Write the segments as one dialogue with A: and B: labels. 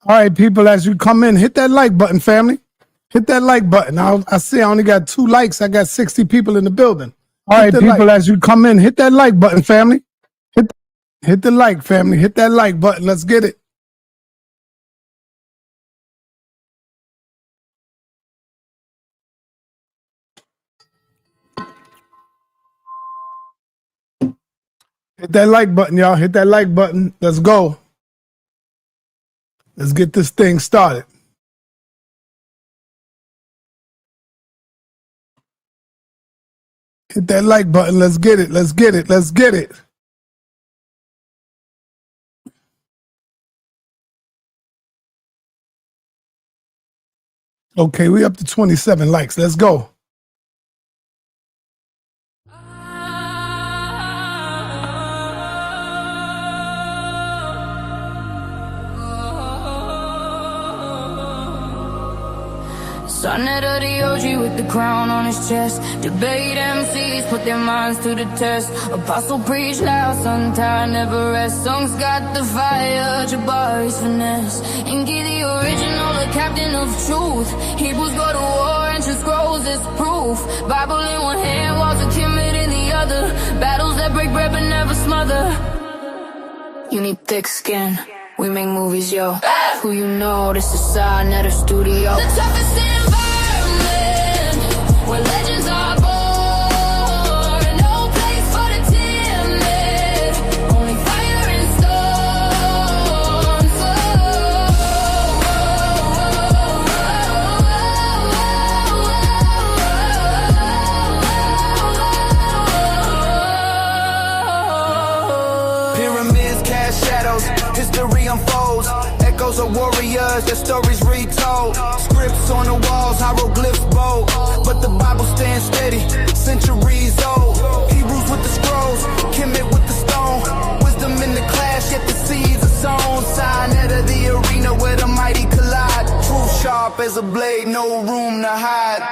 A: All right, people, as you come in, hit that like button, family. Hit that like button. I see I only got 2 likes. I got 60 people in the building. All right, people, as you come in, hit that like button, family. Hit the like, family. Hit that like button. Let's get it. Hit that like button, y'all. Hit that like button. Let's go. Let's get this thing started. Hit that like button. Let's get it. Let's get it. Let's get it. Okay, we up to 27 likes. Let's go.
B: Sa.neter, the OG with the crown on his chest. Debate MCs, put their minds to the test. Apostle preach loud, sun tired, never rest. Songs got the fire, Jabari's finesse. Enqi, the original, the captain of truth. Hebrews go to war, ancient scrolls is proof. Bible in one hand, walls of timid in the other. Battles that break bread but never smother. You need thick skin, we make movies, yo. Who you know, this is sa.neter studio. The toughest environment, where legends are born. No place for the timid, only fire and storms.
C: Pyramids cast shadows, history unfolds. Echoes of warriors, their stories retold. Scripts on the walls, hieroglyphs bold. But the Bible stands steady, centuries old. Hebrews with the scrolls, Kemet with the stone. Wisdom in the clash, yet the seeds are sown. Sa.neter, the arena where the mighty collide. Truth sharp as a blade, no room to hide.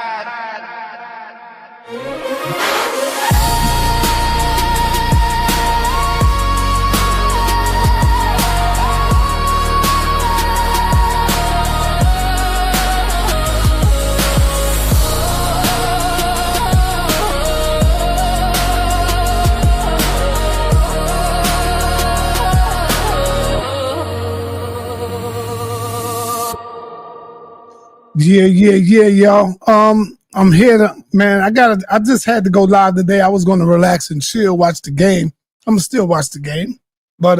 A: Yeah, y'all. I'm here to, man, I just had to go live today. I was going to relax and chill, watch the game. I'm gonna still watch the game. But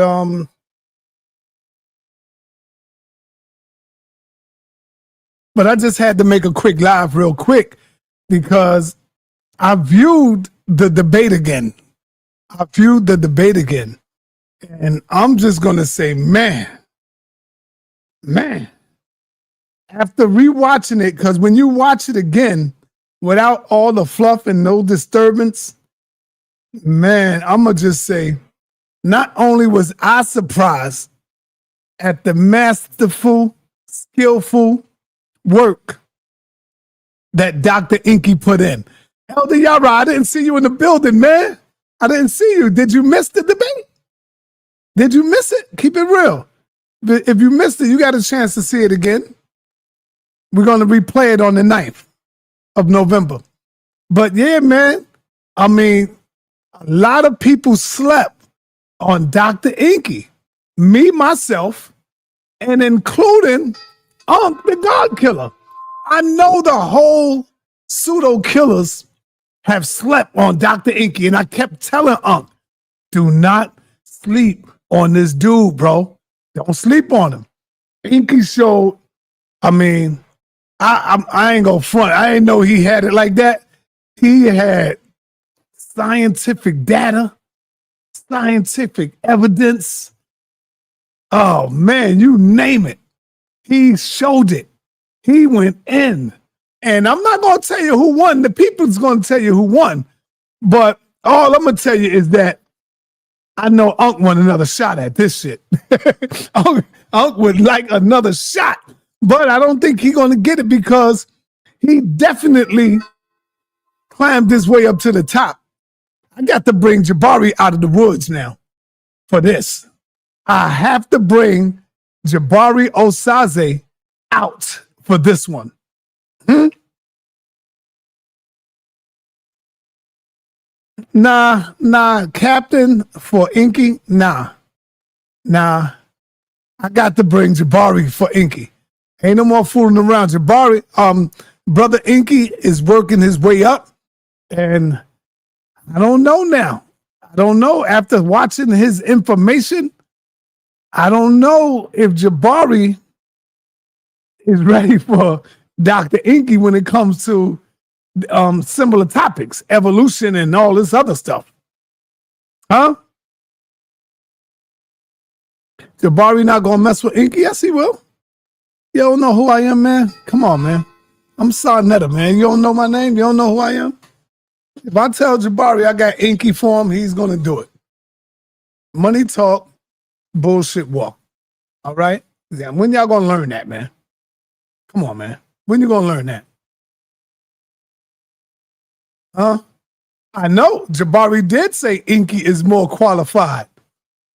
A: I just had to make a quick live real quick because I viewed the debate again. And I'm just going to say, man, after rewatching it, because when you watch it again, without all the fluff and no disturbance, man, I'm going to just say, not only was I surprised at the masterful, skillful work that Dr. Enqi put in. Elder Yara, I didn't see you in the building, man. I didn't see you. Did you miss the debate? Did you miss it? Keep it real. If you missed it, you got a chance to see it again. We're going to replay it on the 9th of November. But yeah, man, I mean, a lot of people slept on Dr. Enqi. Me, myself, and including the God Killer. I know the whole pseudo killers have slept on Dr. Enqi, and I kept telling do not sleep on this dude, bro. Don't sleep on him. Enqi showed, I mean, I ain't gonna front. I didn't know he had it like that. He had scientific data, scientific evidence. Oh man, you name it. He showed it. He went in. And I'm not gonna tell you who won. The people's gonna tell you who won. But all I'm gonna tell you is that I know Unc want another shot at this shit. Unc would like another shot. But I don't think he's going to get it because he definitely climbed his way up to the top. I got to bring Jabari out of the woods now for this. I have to bring Jabari Osaze out for this one. Nah, captain for Enqi, nah. I got to bring Jabari for Enqi. Ain't no more fooling around. Jabari, brother Enqi is working his way up, and I don't know now. I don't know. After watching his information, I don't know if Jabari is ready for Dr. Enqi when it comes to similar topics, evolution and all this other stuff. Huh? Jabari not gonna mess with Enqi? Yes, he will. You don't know who I am, man? Come on, man. I'm sa.neter, man. You don't know my name? You don't know who I am? If I tell Jabari I got Enqi for him, he's gonna do it. Money talk, bullshit walk. All right? Yeah, when y'all gonna learn that, man? Come on, man. When you gonna learn that? Huh? I know Jabari did say Enqi is more qualified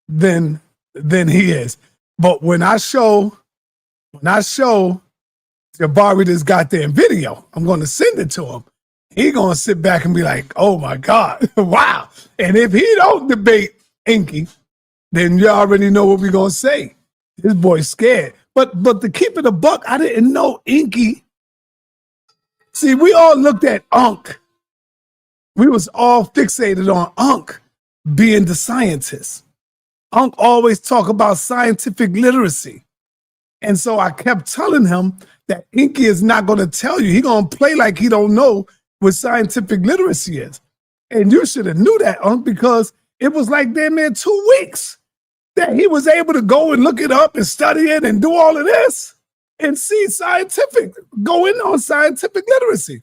A: than he is. But when I show Jabari this goddamn video, I'm going to send it to him. He going to sit back and be like, oh my God, wow. And if he don't debate Enqi, then you already know what we're going to say. This boy's scared. But to keep it a buck, I didn't know Enqi. See, we all looked at Ankh. We was all fixated on Ankh being the scientist. Ankh always talk about scientific literacy. And so I kept telling him that Enqi is not going to tell you. He going to play like he don't know what scientific literacy is. And you should have knew that, Ankh, because it was like damn near 2 weeks that he was able to go and look it up and study it and do all of this and see go in on scientific literacy.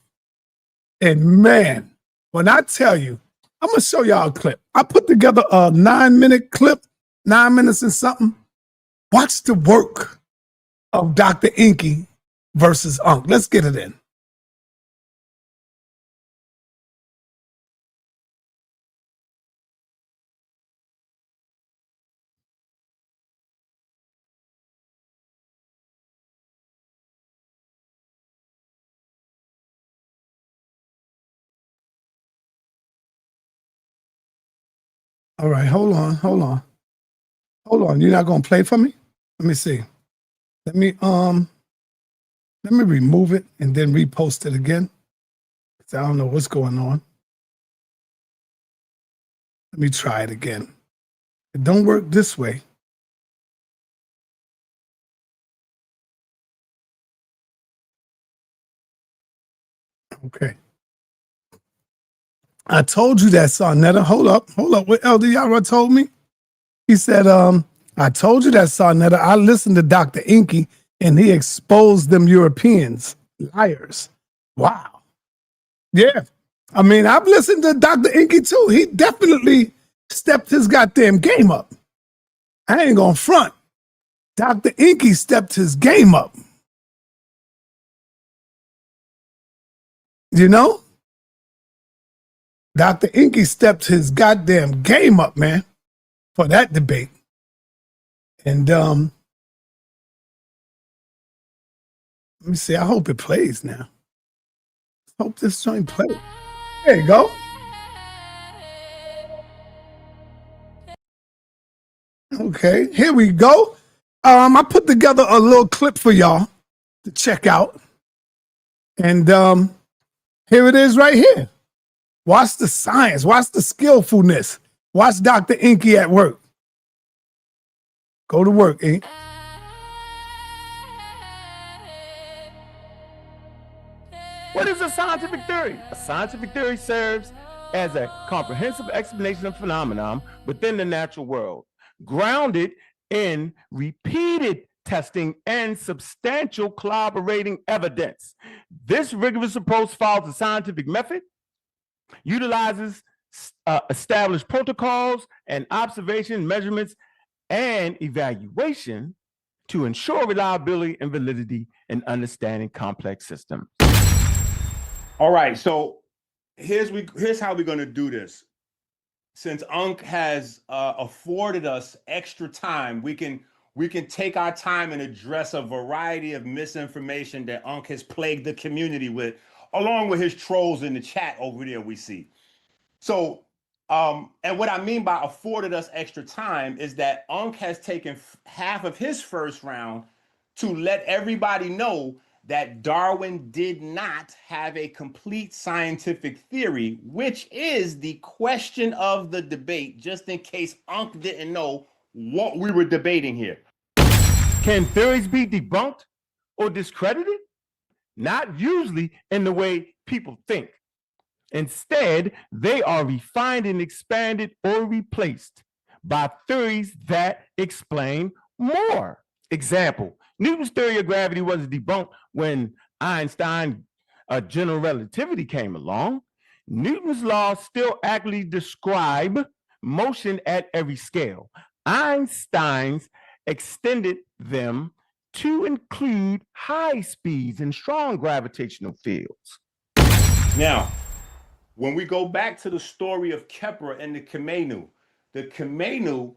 A: And man, when I tell you, I'm going to show y'all a clip. I put together a 9-minute clip, 9 minutes and something. Watch the work of Dr. Enqi versus Ankh. Let's get it in. All right, hold on. You're not gonna play for me? Let me see. Let me remove it and then repost it again. I don't know what's going on. Let me try it again. It don't work this way. Okay. I told you that, sa.neter. Hold up. What Elder Yara told me? He said, I told you that, sa.neter. I listened to Dr. Enqi and he exposed them Europeans. Liars. Wow. Yeah. I mean, I've listened to Dr. Enqi too. He definitely stepped his goddamn game up. I ain't gonna front. Dr. Enqi stepped his game up. You know? Dr. Enqi stepped his goddamn game up, man, for that debate. And let me see. I hope it plays now. I hope this joint plays. There you go. Okay, here we go. I put together a little clip for y'all to check out. And here it is right here. Watch the science. Watch the skillfulness. Watch Dr. Enqi at work. Go to work, Enqi.
D: What is a scientific theory? A scientific theory serves as a comprehensive explanation of phenomenon within the natural world, grounded in repeated testing and substantial corroborating evidence. This rigorous approach follows the scientific method, utilizes established protocols and observation, measurements, and evaluation to ensure reliability and validity in understanding complex systems.
E: All right, so here's how we're going to do this. Since Ankh has afforded us extra time, we can we can take our time and address a variety of misinformation that Ankh has plagued the community with, along with his trolls in the chat over there we see. So, and what I mean by afforded us extra time is that Ankh has taken half of his first round to let everybody know that Darwin did not have a complete scientific theory, which is the question of the debate, just in case Ankh didn't know what we were debating here.
D: Can theories be debunked or discredited? Not usually in the way people think. Instead, they are refined and expanded or replaced by theories that explain more. Example, Newton's theory of gravity was debunked when Einstein's general relativity came along. Newton's laws still accurately describe motion at every scale. Einstein's extended them to include high speeds and strong gravitational fields.
E: Now, when we go back to the story of Kepler and the Kemenu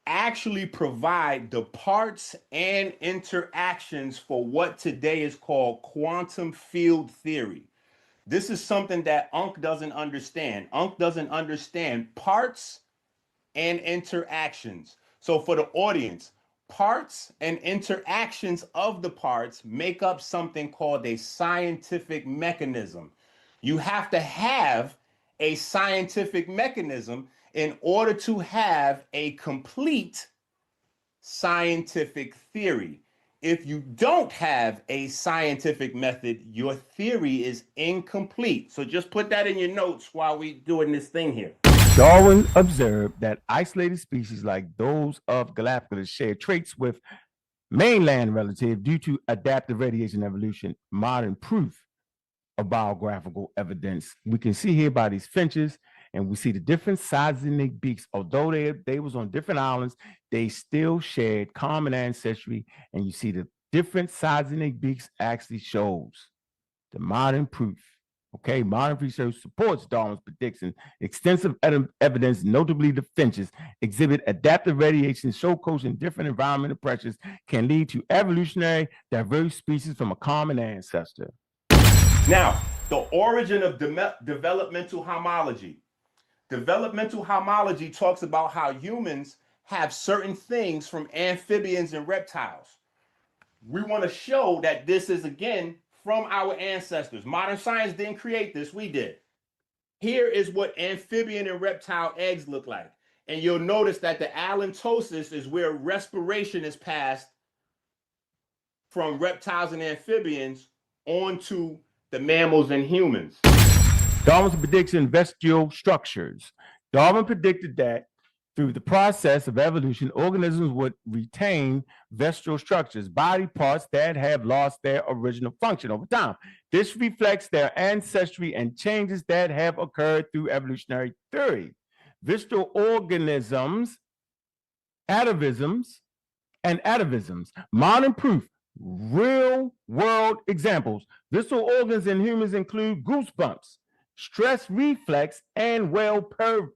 E: actually provide the parts and interactions for what today is called quantum field theory. This is something that Ankh doesn't understand. Ankh doesn't understand parts and interactions. So for the audience, parts and interactions of the parts make up something called a scientific mechanism. You have to have a scientific mechanism in order to have a complete scientific theory. If you don't have a scientific method, your theory is incomplete. So just put that in your notes while we're doing this thing here.
D: Darwin observed that isolated species like those of Galapagos share traits with mainland relatives due to adaptive radiation evolution. Modern proof of biographical evidence we can see here by these finches, and we see the different sizes in their beaks. Although they was on different islands, they still shared common ancestry, and you see the different sizes in their beaks actually shows the modern proof. Okay, modern research supports Darwin's prediction. Extensive evidence, notably the finches, exhibit adaptive radiation, show coats in different environmental pressures can lead to evolutionary diverse species from a common ancestor.
E: Now, the origin of developmental homology. Developmental homology talks about how humans have certain things from amphibians and reptiles. We want to show that this is, again, from our ancestors. Modern science didn't create this, we did. Here is what amphibian and reptile eggs look like. And you'll notice that the allantosis is where respiration is passed from reptiles and amphibians onto the mammals and humans.
D: Darwin's prediction, vestigial structures. Darwin predicted that through the process of evolution, organisms would retain vestigial structures, body parts that have lost their original function over time. This reflects their ancestry and changes that have occurred through evolutionary theory. Vestigial organisms, atavisms, and atavisms. Modern proof, real world examples. Vestigial organs in humans include goosebumps, stress reflex, and pelvises,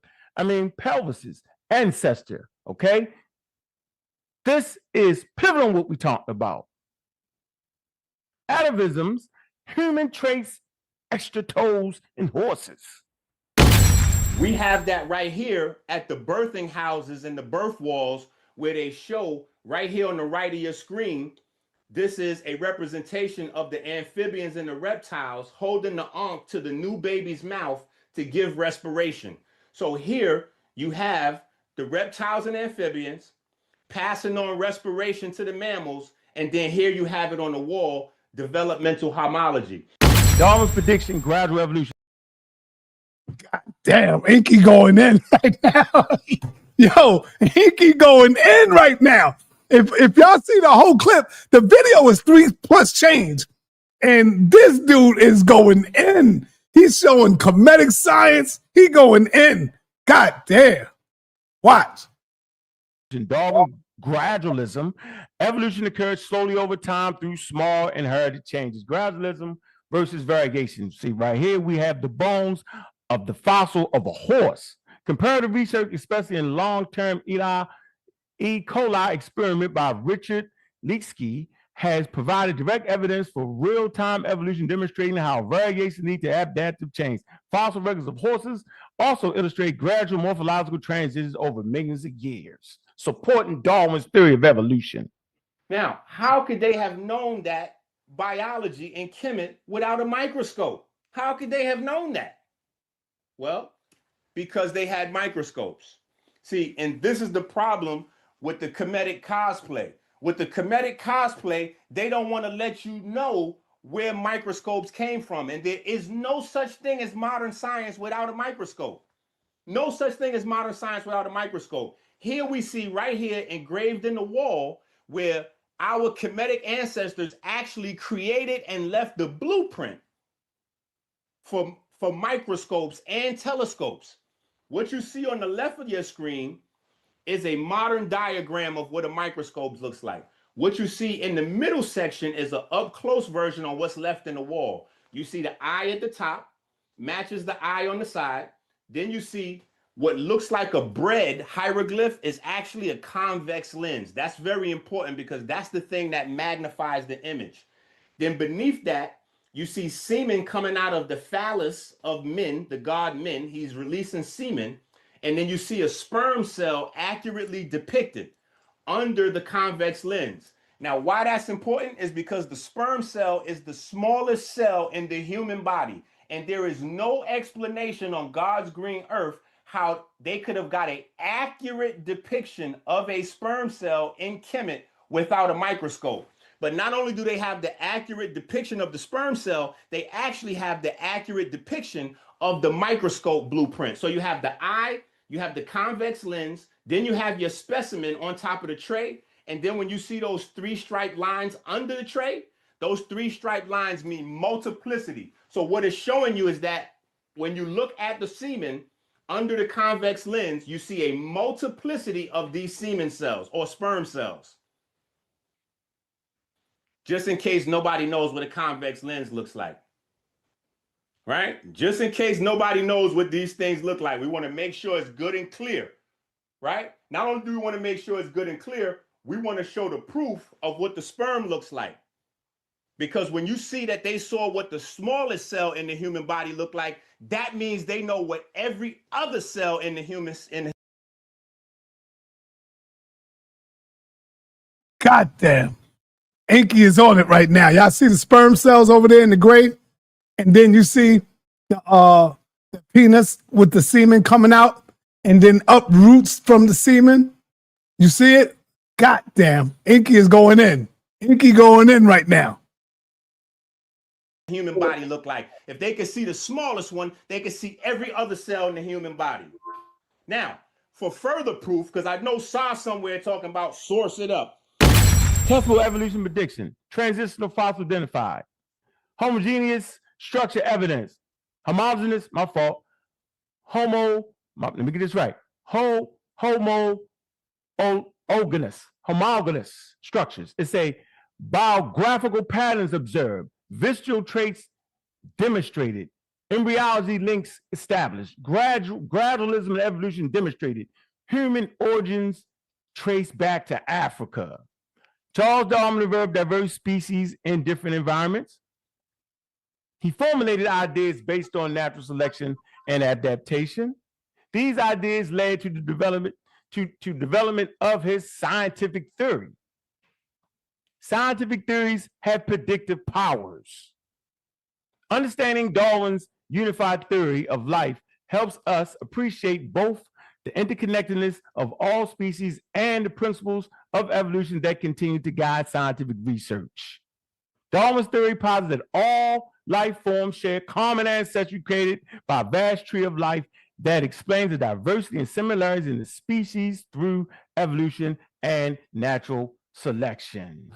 D: ancestor. Okay, this is pivotal on what we talked about. Atavisms, human traits, extra toes in horses.
E: We have that right here at the birthing houses and the birth walls where they show right here on the right of your screen. This is a representation of the amphibians and the reptiles holding the ankh to the new baby's mouth to give respiration. So here you have the reptiles and amphibians passing on respiration to the mammals, and then here you have it on the wall, developmental homology.
D: Darwin's prediction, gradual evolution.
A: God damn, Enqi going in right now. Yo, Enqi going in right now. If y'all see the whole clip, the video is 3+ change. And this dude is going in. He's showing comedic science. He going in. God damn. Watch.
D: Darwin gradualism. Evolution occurs slowly over time through small inherited changes. Gradualism versus variegation. See, right here we have the bones of the fossil of a horse. Comparative research, especially in long-term E. coli experiment by Richard Leakski has provided direct evidence for real-time evolution demonstrating how variation leads to adaptive change. Fossil records of horses also illustrate gradual morphological transitions over millions of years, supporting Darwin's theory of evolution.
E: Now, how could they have known that biology and chemistry without a microscope? How could they have known that? Well, because they had microscopes. See, and this is the problem with the comedic cosplay. With the comedic cosplay, they don't want to let you know where microscopes came from. And there is no such thing as modern science without a microscope. No such thing as modern science without a microscope. Here we see right here engraved in the wall where our Kemetic ancestors actually created and left the blueprint for microscopes and telescopes. What you see on the left of your screen is a modern diagram of what a microscope looks like. What you see in the middle section is an up-close version on what's left in the wall. You see the eye at the top, matches the eye on the side. Then you see what looks like a bread hieroglyph is actually a convex lens. That's very important because that's the thing that magnifies the image. Then beneath that, you see semen coming out of the phallus of men, the god men. He's releasing semen. And then you see a sperm cell accurately depicted under the convex lens. Now, why that's important is because the sperm cell is the smallest cell in the human body. And there is no explanation on God's green earth how they could have got an accurate depiction of a sperm cell in Kemet without a microscope. But not only do they have the accurate depiction of the sperm cell, they actually have the accurate depiction of the microscope blueprint. So you have the eye, you have the convex lens, then you have your specimen on top of the tray. And then when you see those three striped lines under the tray, those three striped lines mean multiplicity. So what it's showing you is that when you look at the semen under the convex lens, you see a multiplicity of these semen cells or sperm cells. Just in case nobody knows what a convex lens looks like. Right? Just in case nobody knows what these things look like. We want to make sure it's good and clear. Right? Not only do we want to make sure it's good and clear, we want to show the proof of what the sperm looks like. Because when you see that they saw what the smallest cell in the human body looked like, that means they know what every other cell in the human
A: God damn. Enqi is on it right now. Y'all see the sperm cells over there in the gray? And then you see the penis with the semen coming out and then uproots from the semen. You see it? God damn. Enqi is going in. Enqi going in right now.
E: human body look like. If they could see the smallest one, they could see every other cell in the human body. Now, for further proof, because I know Sa somewhere talking about source it up.
D: Testable evolution prediction, transitional fossil identified, homogeneous structure evidence, homogeneous, my fault, let me get this right, homologous structures. It's a biographical patterns observed, visceral traits demonstrated, embryology links established, gradualism and evolution demonstrated, human origins traced back to Africa. Charles Darwin observed diverse species in different environments. He formulated ideas based on natural selection and adaptation. These ideas led to the development of his scientific theory. Scientific theories have predictive powers. Understanding Darwin's unified theory of life helps us appreciate both the interconnectedness of all species and the principles of evolution that continue to guide scientific research. Darwin's theory posits that all life forms share common ancestry created by a vast tree of life that explains the diversity and similarities in the species through evolution and natural selection.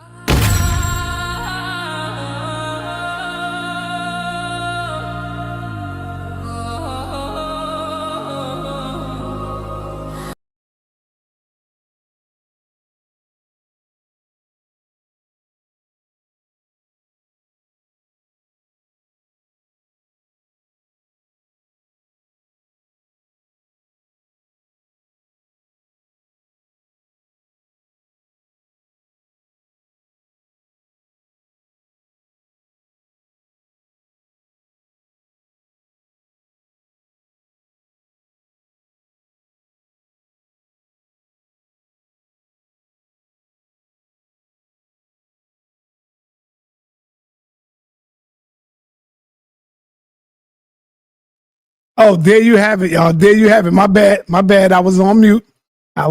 A: Oh, there you have it, y'all. There you have it. My bad. My bad. I was on mute. Now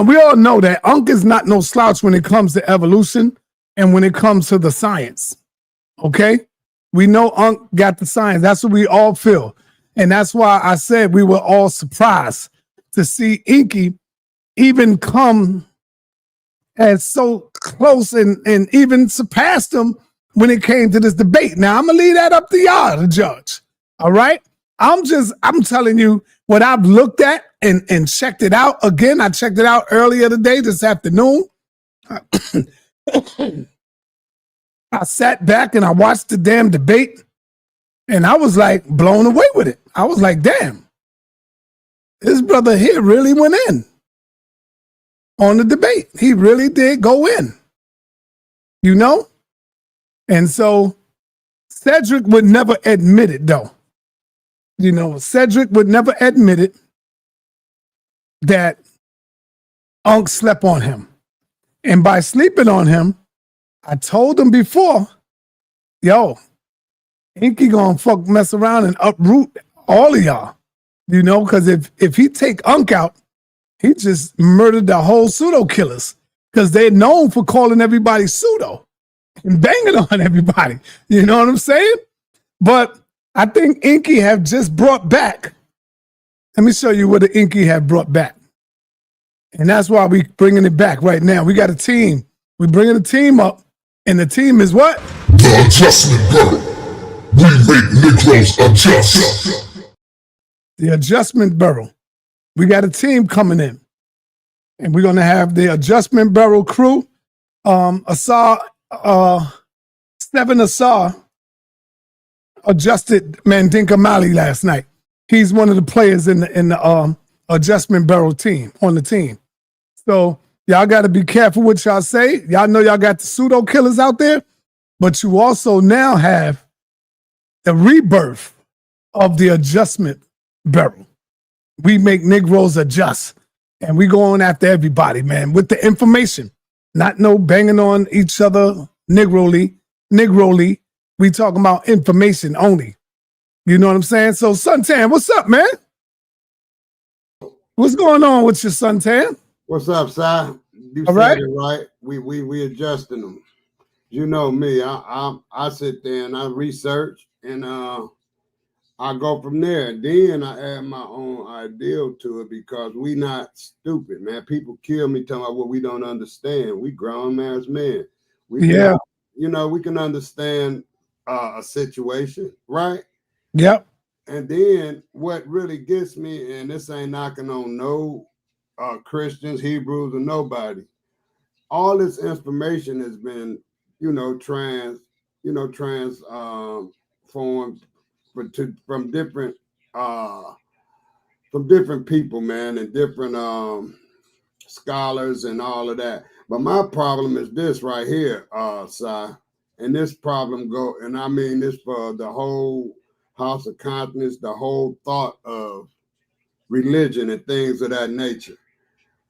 A: we all know that Ankh is not no slouch when it comes to evolution and when it comes to the science. Okay? We know Ankh got the science. That's what we all feel. And that's why I said we were all surprised to see Enqi even come as so close and even surpassed him when it came to this debate. Now, I'm going to leave that up to y'all to judge. All right? I'm telling you what I've looked at and checked it out. Again, I checked it out earlier today, this afternoon. I sat back and I watched the damn debate and I was like blown away with it. I was like, damn, this brother here really went in on the debate. He really did go in, you know? And so Cedric would never admit it though. You know, Cedric would never admit it that Ankh slept on him. And by sleeping on him, I told him before, yo, Enqi gonna mess around and uproot all of y'all. You know, because if he take Ankh out, he just murdered the whole pseudo killers. Because they're known for calling everybody pseudo and banging on everybody. You know what I'm saying? But I think Enqi have just brought back. Let me show you what the Enqi have brought back. And that's why we bringing it back right now. We got a team. We're bringing a team up. And the team is what?
F: The Adjustment Bureau. We make Negroes adjust.
A: The Adjustment Bureau. We got a team coming in. And we're going to have the Adjustment Bureau crew. Asar, 7 Asar adjusted Mandinka Mali last night. He's one of the players in the Adjustment Bureau team, on the team. So y'all got to be careful what y'all say. Y'all know y'all got the pseudo killers out there, but you also now have the rebirth of the Adjustment Bureau. We make Negroes adjust, and we going after everybody, man, with the information. Not no banging on each other, Negroly. We talking about information only. You know what I'm saying? So, Suntan, what's up, man? What's going on with your Suntan?
G: What's up, Si? You said it right. We adjusting them. You know me. I sit there and I research and I go from there. Then I add my own ideal to it because we not stupid, man. People kill me talking about what we don't understand. We grown man's men. We can understand a situation, right?
A: Yep.
G: And then what really gets me, and this ain't knocking on no Christians, Hebrews, or nobody. All this information has been, transformed from different people, man, and different scholars and all of that. But my problem is this right here, Si, and this problem and I mean this for the whole house of consciousness, the whole thought of religion and things of that nature.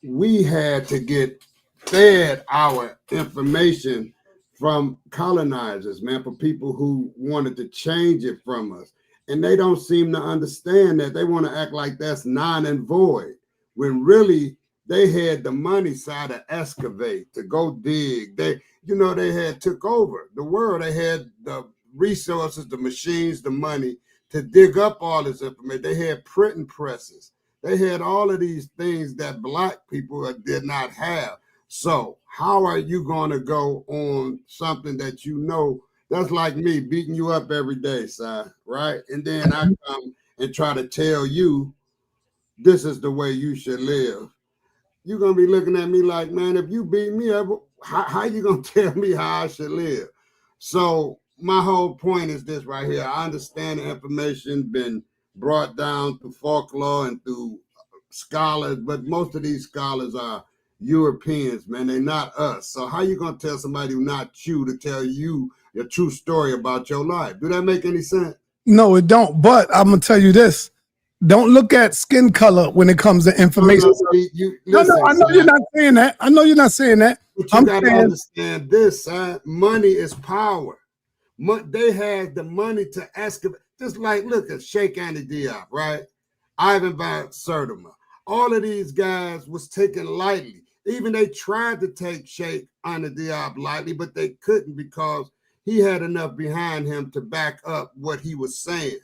G: We had to get fed our information from colonizers, man, for people who wanted to change it from us. And they don't seem to understand that. They want to act like that's non and void, when really they had the money side to excavate, to go dig. They had took over the world. They had the resources, the machines, the money to dig up all this information. They had printing presses. They had all of these things that Black people did not have. So how are you going to go on something that that's like me beating you up every day, Si, right? And then I come and try to tell you this is the way you should live. You're going to be looking at me like, man, if you beat me up, how you going to tell me how I should live? So my whole point is this right here. I understand the information been brought down through folklore and through scholars, but most of these scholars are Europeans, man. They're not us. So how you going to tell somebody who's not you to tell you your true story about your life? Do that make any sense?
A: No, it don't. But I'm going to tell you this. Don't look at skin color when it comes to information. No, I know you're not saying that.
G: But you got to understand this, son. Money is power. They had the money to excavate. Just like, look at Sheikh Andy Diop, right? Ivan Van Sertima. All of these guys was taken lightly. Even they tried to take Sheikh Andy Diop lightly, but they couldn't because he had enough behind him to back up what he was saying.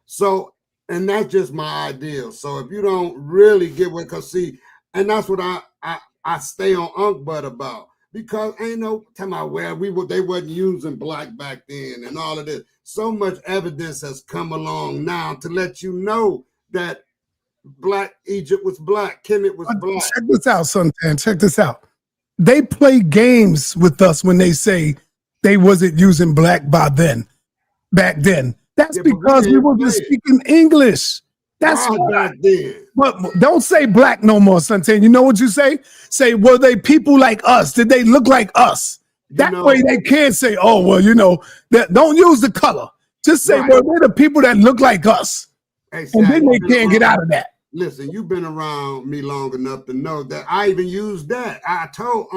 G: So, and that's just my ideal. So if you don't really get what, because see, and that's what I stay on Unc Butt about. Because ain't no talking about they wasn't using black back then and all of this. So much evidence has come along now to let you know that Black Egypt was black, Kemet was black.
A: Check this out, Suntan. Check this out. They play games with us when they say they wasn't using black back then. That's because we were just speaking English. That's
G: back then.
A: But don't say black no more, Suntan. You know what you say? Say, were they people like us? Did they look like us? That way they can't say, oh, well, don't use the color. Just say, well, they're the people that look like us.
G: Exactly.
A: And then they can't get out of that.
G: Listen, you've been around me long enough to know that I even used that. I told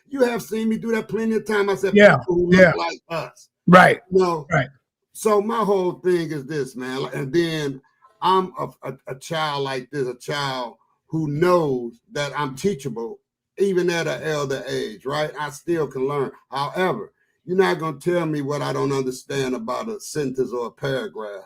G: you have seen me do that plenty of time. I said, people who look like us.
A: Right.
G: Right. So my whole thing is this, man. And then I'm a child like this, a child who knows that I'm teachable, even at an elder age, right? I still can learn. However, you're not going to tell me what I don't understand about a sentence or a paragraph.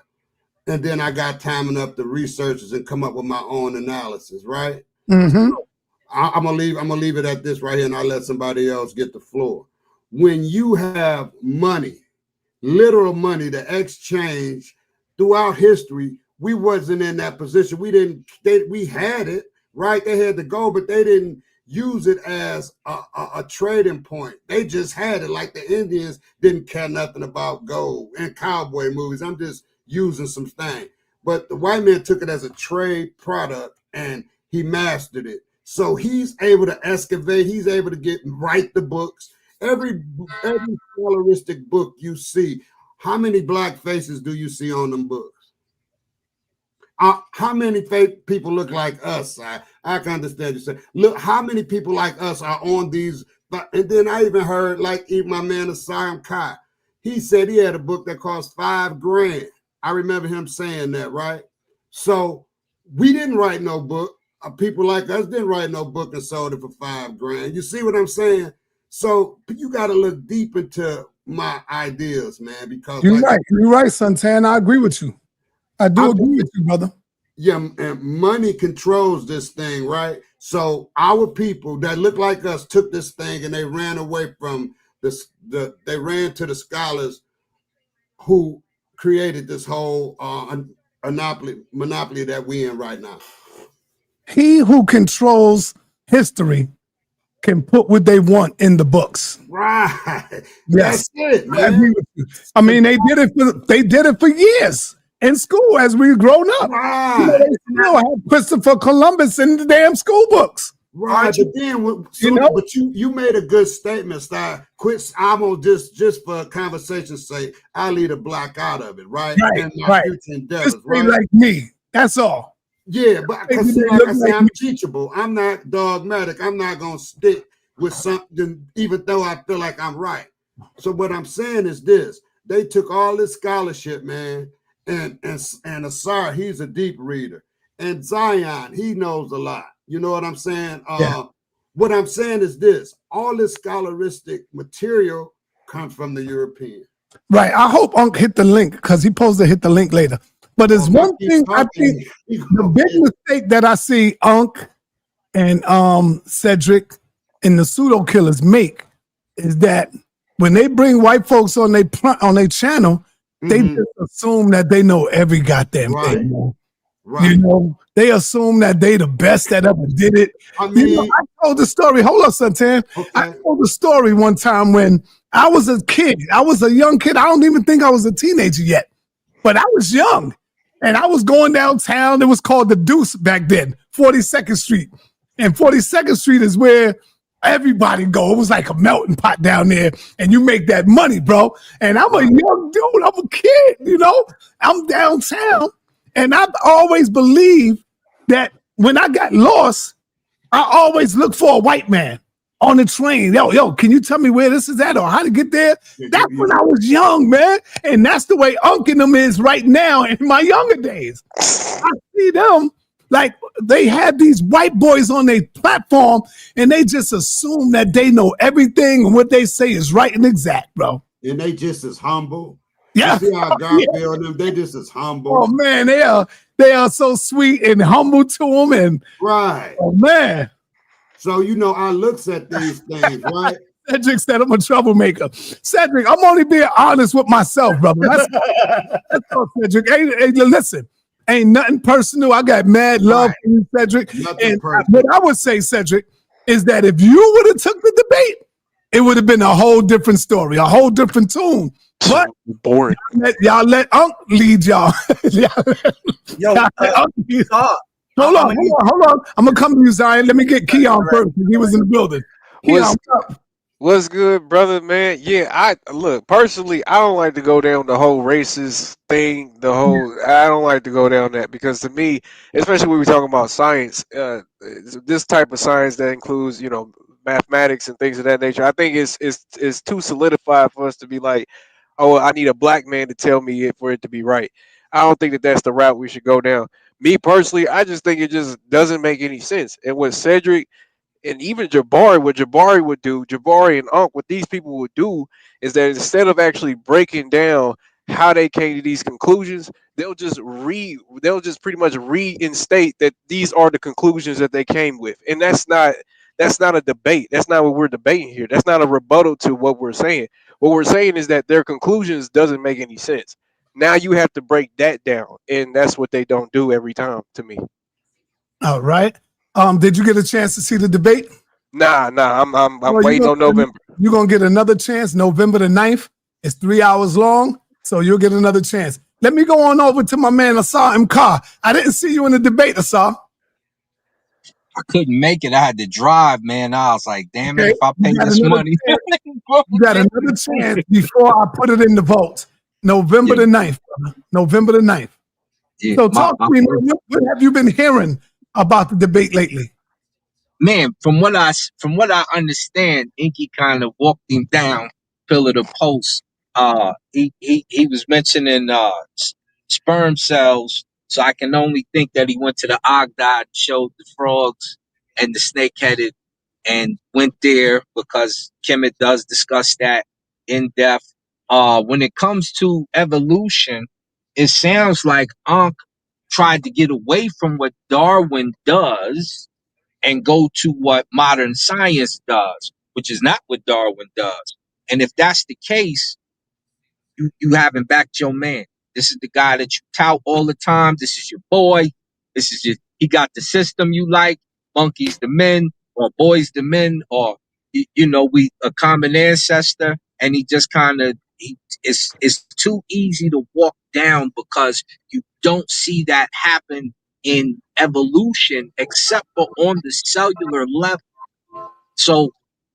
G: And then I got time enough to research and come up with my own analysis, right?
A: Mm-hmm.
G: So I'm gonna leave it at this right here, and I'll let somebody else get the floor. When you have money, literal money to exchange throughout history, we wasn't in that position. We had it, right? They had the gold, but they didn't use it as a trading point. They just had it, like the Indians didn't care nothing about gold and cowboy movies. I'm just using some thing, but the white man took it as a trade product and he mastered it. So he's able to excavate. He's able to write the books. Every scholaristic book you see, how many black faces do you see on them books? How many people look like us? I can understand you say, look, how many people like us are on these? And then I even heard, like, even my man Asayam Kai, he said he had a book that cost $5,000. I remember him saying that, right? So we didn't write no book. People like us didn't write no book and sold it for $5,000. You see what I'm saying? So you got to look deep into my ideas, man, because
A: you're right, Suntan. I agree with you. I do agree with you, brother.
G: Yeah, and money controls this thing, right? So our people that look like us took this thing and they ran away from they ran to the scholars who created this whole monopoly that we in right now.
A: He who controls history can put what they want in the books.
G: Right.
A: Yes.
G: That's it, man.
A: I agree with you. I mean, they did it for years in school as we've grown up.
G: Right.
A: They still have Christopher Columbus in the damn school books.
G: Right, but then but you made a good statement, Star. Quit. I'm gonna just for conversation's sake, I'll leave the black out of it, right? And my future endeavors,
A: just be like me. That's all.
G: Yeah, but because like I say, I'm teachable. I'm not dogmatic. I'm not gonna stick with something, even though I feel like I'm right. So what I'm saying is this: they took all this scholarship, man, and Asar, he's a deep reader, and Zion, he knows a lot. You know what I'm saying? What I'm saying is this: all this scholastic material comes from the European.
A: Right. I hope Unc hit the link because he's supposed to hit the link later. But there's one thing I think the big mistake that I see Unc and Cedric and the pseudo killers make is that when they bring white folks on their channel, they just assume that they know every goddamn thing. Right. You know, they assume that they the best that ever did it. I mean, I told the story. Hold up, Suntan. Okay. I told the story one time when I was a kid. I was a young kid. I don't even think I was a teenager yet, but I was young. And I was going downtown. It was called the Deuce back then, 42nd Street. And 42nd Street is where everybody go. It was like a melting pot down there. And you make that money, bro. And I'm a young dude. I'm a kid, you know. I'm downtown. And I've always believed that when I got lost, I always looked for a white man. on the train. Yo, can you tell me where this is at or how to get there? That's when I was young, man. And that's the way Unc and them is right now in my younger days. I see them like they have these white boys on their platform and they just assume that they know everything and what they say is right and exact, bro.
G: And they just as humble.
A: Yeah.
G: You see how Garfield them, they just as humble.
A: Oh man, they are so sweet and humble to them. And
G: right.
A: Oh man.
G: So I looks at these things, right?
A: Cedric said I'm a troublemaker. Cedric, I'm only being honest with myself, brother. That's all, Cedric. Hey, listen, ain't nothing personal. I got mad love for you, Cedric. And what I would say, Cedric, is that if you would have took the debate, it would have been a whole different story, a whole different tune. But
H: boring.
A: Y'all let Unc lead y'all. Hold on. I'm gonna come to you, Zion. Let me get Keon first. He was in the building. Keon,
H: what's good, brother, man? Yeah, I personally, I don't like to go down the whole racist thing. I don't like to go down that because to me, especially when we're talking about science, this type of science that includes, mathematics and things of that nature, I think it's too solidified for us to be like, oh, I need a black man to tell me for it to be right. I don't think that that's the route we should go down. Me personally, I just think it just doesn't make any sense. And what Cedric and even Jabari, what Jabari would do, Jabari and Unc, what these people would do is that instead of actually breaking down how they came to these conclusions, they'll just pretty much reinstate that these are the conclusions that they came with. And that's not a debate. That's not what we're debating here. That's not a rebuttal to what we're saying. What we're saying is that their conclusions doesn't make any sense. Now you have to break that down, and that's what they don't do every time to me.
A: All right. Did you get a chance to see the debate?
H: Nah. I'm waiting on November.
A: You're gonna get another chance, November the 9th. It's 3 hours long, so you'll get another chance. Let me go on over to my man Enqi. I didn't see you in the debate, Asa.
I: I couldn't make it. I had to drive, man. I was like, damn it, if I pay this money.
A: You got another chance before I put it in the vote. November the 9th. November the 9th. Yeah, so talk to me, man. What have you been hearing about the debate lately?
I: Man, from what I understand, Enqi kind of walked him down, pillar to post. He was mentioning sperm cells, so I can only think that he went to the Ogdad, showed the frogs and the snake-headed, and went there because Kemet does discuss that in depth. When it comes to evolution, it sounds like Ankh tried to get away from what Darwin does and go to what modern science does, which is not what Darwin does. And if that's the case, you haven't backed your man. This is the guy that you tout all the time. This is your boy. He got the system you like, monkeys the men, or boys the men, or we a common ancestor, and he just kind of it's too easy to walk down because you don't see that happen in evolution except for on the cellular level. So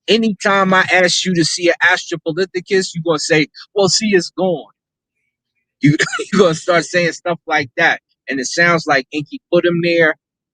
I: anytime I ask you to see an Australopithecus, you're gonna say, well, see, it's gone. You're gonna start saying stuff like that. And it sounds like Enqi put him there,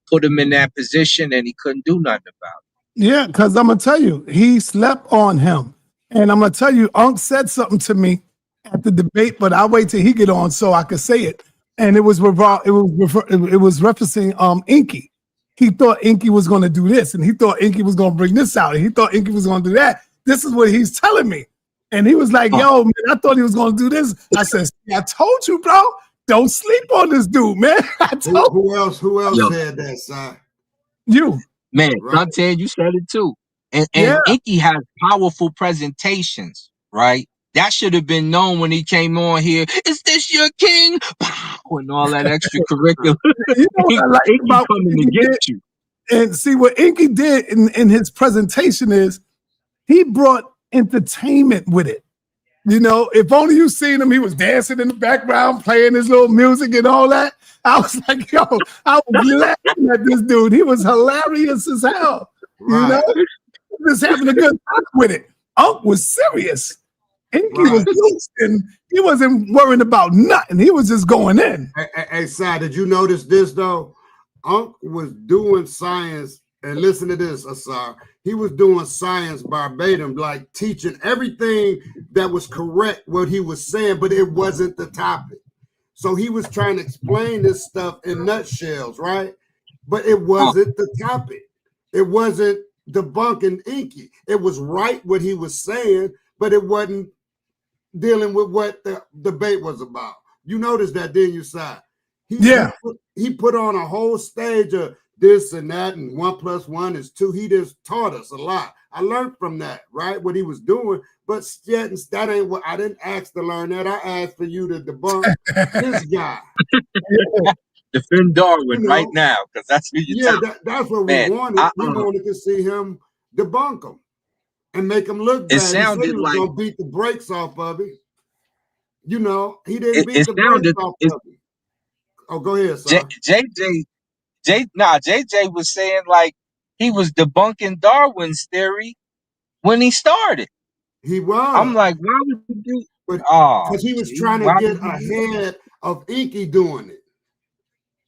I: put him in that position, and he couldn't do nothing about it.
A: Yeah, because I'm gonna tell you, he slept on him. And I'm gonna tell you, Unc said something to me at the debate, but I'll wait till he get on so I could say it. And it was referencing Enqi. He thought Enqi was gonna do this, and he thought Enqi was gonna bring this out, and he thought Enqi was gonna do that. This is what he's telling me. And he was like, yo, man, I thought he was gonna do this. I said, I told you, bro, don't sleep on this dude, man.
G: Who else said that, son?
A: You.
I: Man, right. Dante, you said it too. And Enqi has powerful presentations, right? That should have been known when he came on here. Is this your king? Pow, and all that extracurricular.
A: You know what I like
I: Enqi
A: about
I: coming to get you.
A: And see what Enqi did in his presentation is he brought entertainment with it. You know, if only you seen him, he was dancing in the background, playing his little music and all that. I was like, yo, I was laughing at this dude. He was hilarious as hell. Right. You know, just having a good time with it. Unc was serious. Enqi was loose, and he wasn't worrying about nothing. He was just going in.
G: Hey, Si, did you notice this though? Unc was doing science And listen to this, Asar. He was doing science verbatim, like teaching everything that was correct what he was saying, but it wasn't the topic. So he was trying to explain this stuff in nutshells, right? But it wasn't the topic. It wasn't debunking Enqi. It was right what he was saying, but it wasn't dealing with what the debate was about. You noticed that, didn't you, Si? He put on a whole stage of this and that, and 1 + 1 is 2. He just taught us a lot. I learned from that, right? What he was doing, but yet that ain't what I didn't ask to learn that. I asked for you to debunk this guy.
I: Defend Darwin right now, because that's what you're
G: that's what we wanted. We wanted to see him debunk him and make him look bad. He said he was gonna beat the brakes off of it. You know, he didn't beat the brakes off of it. Oh, go ahead, son.
I: JJ was saying like he was debunking Darwin's theory when he started.
G: He was.
I: I'm like, why would you do?
G: Because he was trying to get ahead of Enqi doing it.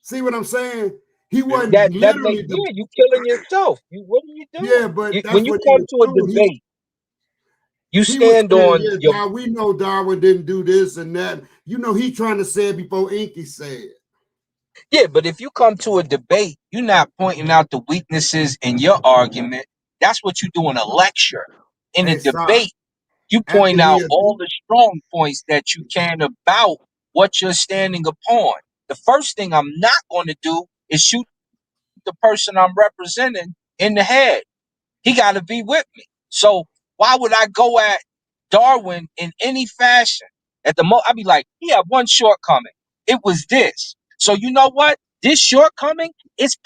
G: See what I'm saying? He wasn't literally.
I: You killing yourself. What are you doing?
G: Yeah, but
I: when you come to a debate, you stand on.
G: We know Darwin didn't do this and that. You know, he trying to say it before Enqi said it.
I: Yeah, but if you come to a debate, you're not pointing out the weaknesses in your argument. That's what you do in a lecture. In a debate, you point out all the strong points that you can about what you're standing upon. The first thing I'm not going to do is shoot the person I'm representing in the head. He got to be with me. So why would I go at Darwin in any fashion? At the I'd be like, he had one shortcoming. It was this. So you know what? This shortcoming, it's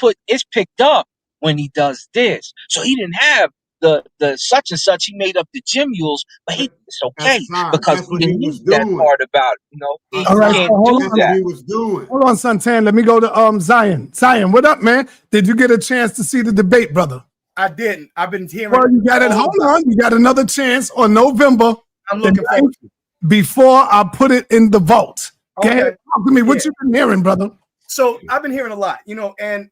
I: picked up when he does this. So he didn't have the such and such. He made up the gym mules, but it's okay because he didn't use that part about it. You know, he can't do that.
G: What he was doing.
A: Hold on, Santan. Let me go to Zion. Zion, what up, man? Did you get a chance to see the debate, brother?
J: I didn't. I've been hearing.
A: Well, you got it. Hold on. You got another chance on November.
J: I'm looking forward to it.
A: Before I put it in the vault. Okay. Talk to me. What you been hearing, brother?
J: So I've been hearing a lot, you know, and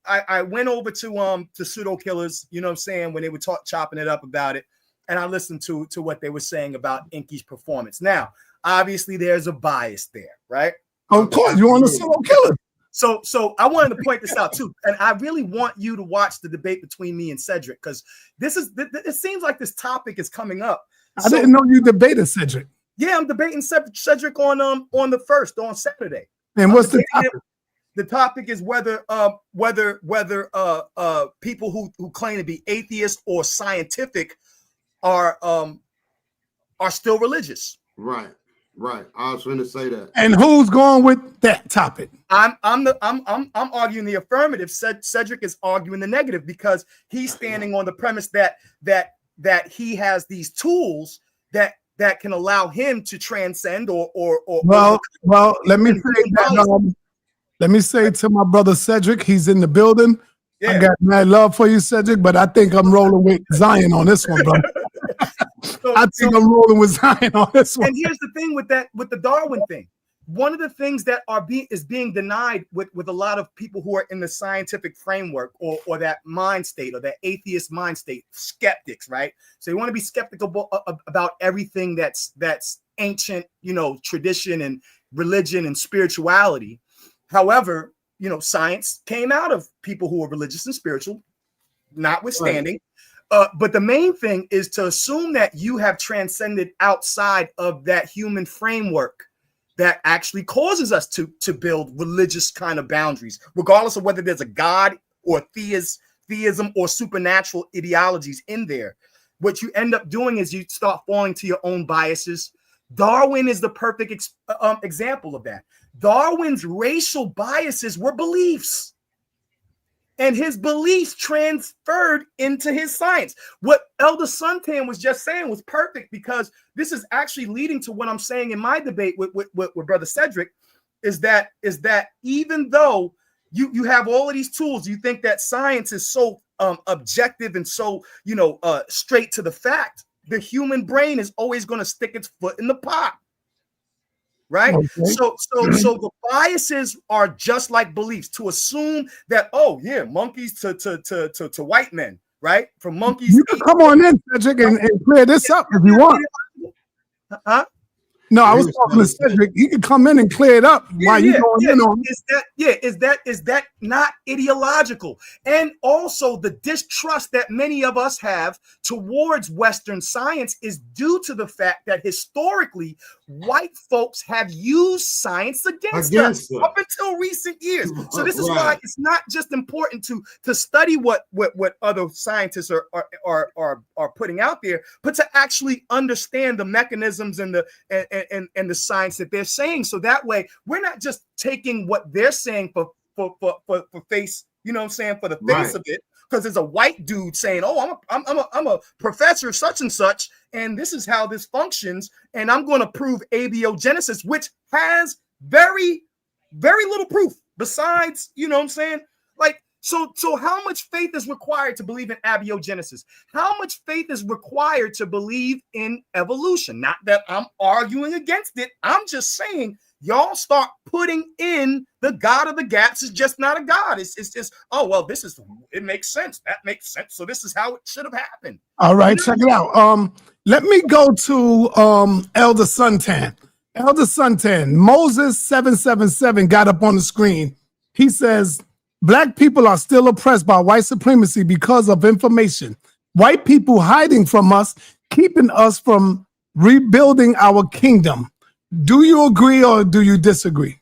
J: I went over to Pseudo Killers, you know what I'm saying, when they were chopping it up about it, and I listened to what they were saying about Enqi's performance. Now, obviously, there's a bias there, right?
A: Of course, you want to Pseudo Killers.
J: So I wanted to point this out too, and I really want you to watch the debate between me and Cedric, because it seems like this topic is coming up.
A: I didn't know you debated Cedric.
J: Yeah, I'm debating Cedric on the 1st on Saturday.
A: And what's the topic?
J: The topic is whether people who claim to be atheist or scientific are still religious.
G: Right. I was going to say that.
A: And who's going with that topic?
J: I'm arguing the affirmative. Cedric is arguing the negative, because he's standing on the premise that he has these tools that can allow him to transcend or
A: well, let me say that. Let me say to my brother Cedric, he's in the building. Yeah. I got mad love for you, Cedric, but I think I'm rolling with Zion on this one, brother. I think I'm rolling with Zion on this one.
J: And here's the thing with the Darwin thing. One of the things that is being denied with a lot of people who are in the scientific framework or that mind state or that atheist mind state, skeptics, right? So they want to be skeptical about everything that's ancient, you know, tradition and religion and spirituality. However, you know, science came out of people who are religious and spiritual, notwithstanding. Right. But the main thing is to assume that you have transcended outside of that human framework that actually causes us to build religious kind of boundaries, regardless of whether there's a God or theism or supernatural ideologies in there. What you end up doing is you start falling to your own biases. Darwin is the perfect example of that. Darwin's racial biases were beliefs, and his beliefs transferred into his science. What Elder Suntan was just saying was perfect, because this is actually leading to what I'm saying in my debate with Brother Cedric, is that even though you have all of these tools, you think that science is so objective and so, you know, straight to the fact, the human brain is always going to stick its foot in the pot. right?
A: Okay.
J: So the biases are just like beliefs. To assume that, oh yeah, monkeys to white men, right? From monkeys,
A: You can come on in, Cedric, and clear this up if you want.
J: Huh?
A: No, I was talking to Cedric. He can come in and clear it up while you going in on.
J: Is that not ideological? And also the distrust that many of us have towards Western science is due to the fact that historically white folks have used science against us up until recent years. So this is why it's not just important to study what other scientists are putting out there, but to actually understand the mechanisms and the science that they're saying. So that way we're not just taking what they're saying for face, you know what I'm saying, for the face of it, because there's a white dude saying, oh, I'm a professor such and such, and this is how this functions, and I'm going to prove abiogenesis, which has very, very little proof besides, you know what I'm saying, like, so how much faith is required to believe in abiogenesis? How much faith is required to believe in evolution? Not that I'm arguing against it. I'm just saying y'all start putting in the God of the gaps is just not a God. It's just, oh, well, it makes sense. That makes sense. So this is how it should have happened.
A: All right, check it out. Let me go to Elder Suntan. Elder Suntan, Moses 777 got up on the screen. He says, Black people are still oppressed by white supremacy because of information. White people hiding from us, keeping us from rebuilding our kingdom. Do you agree or do you disagree?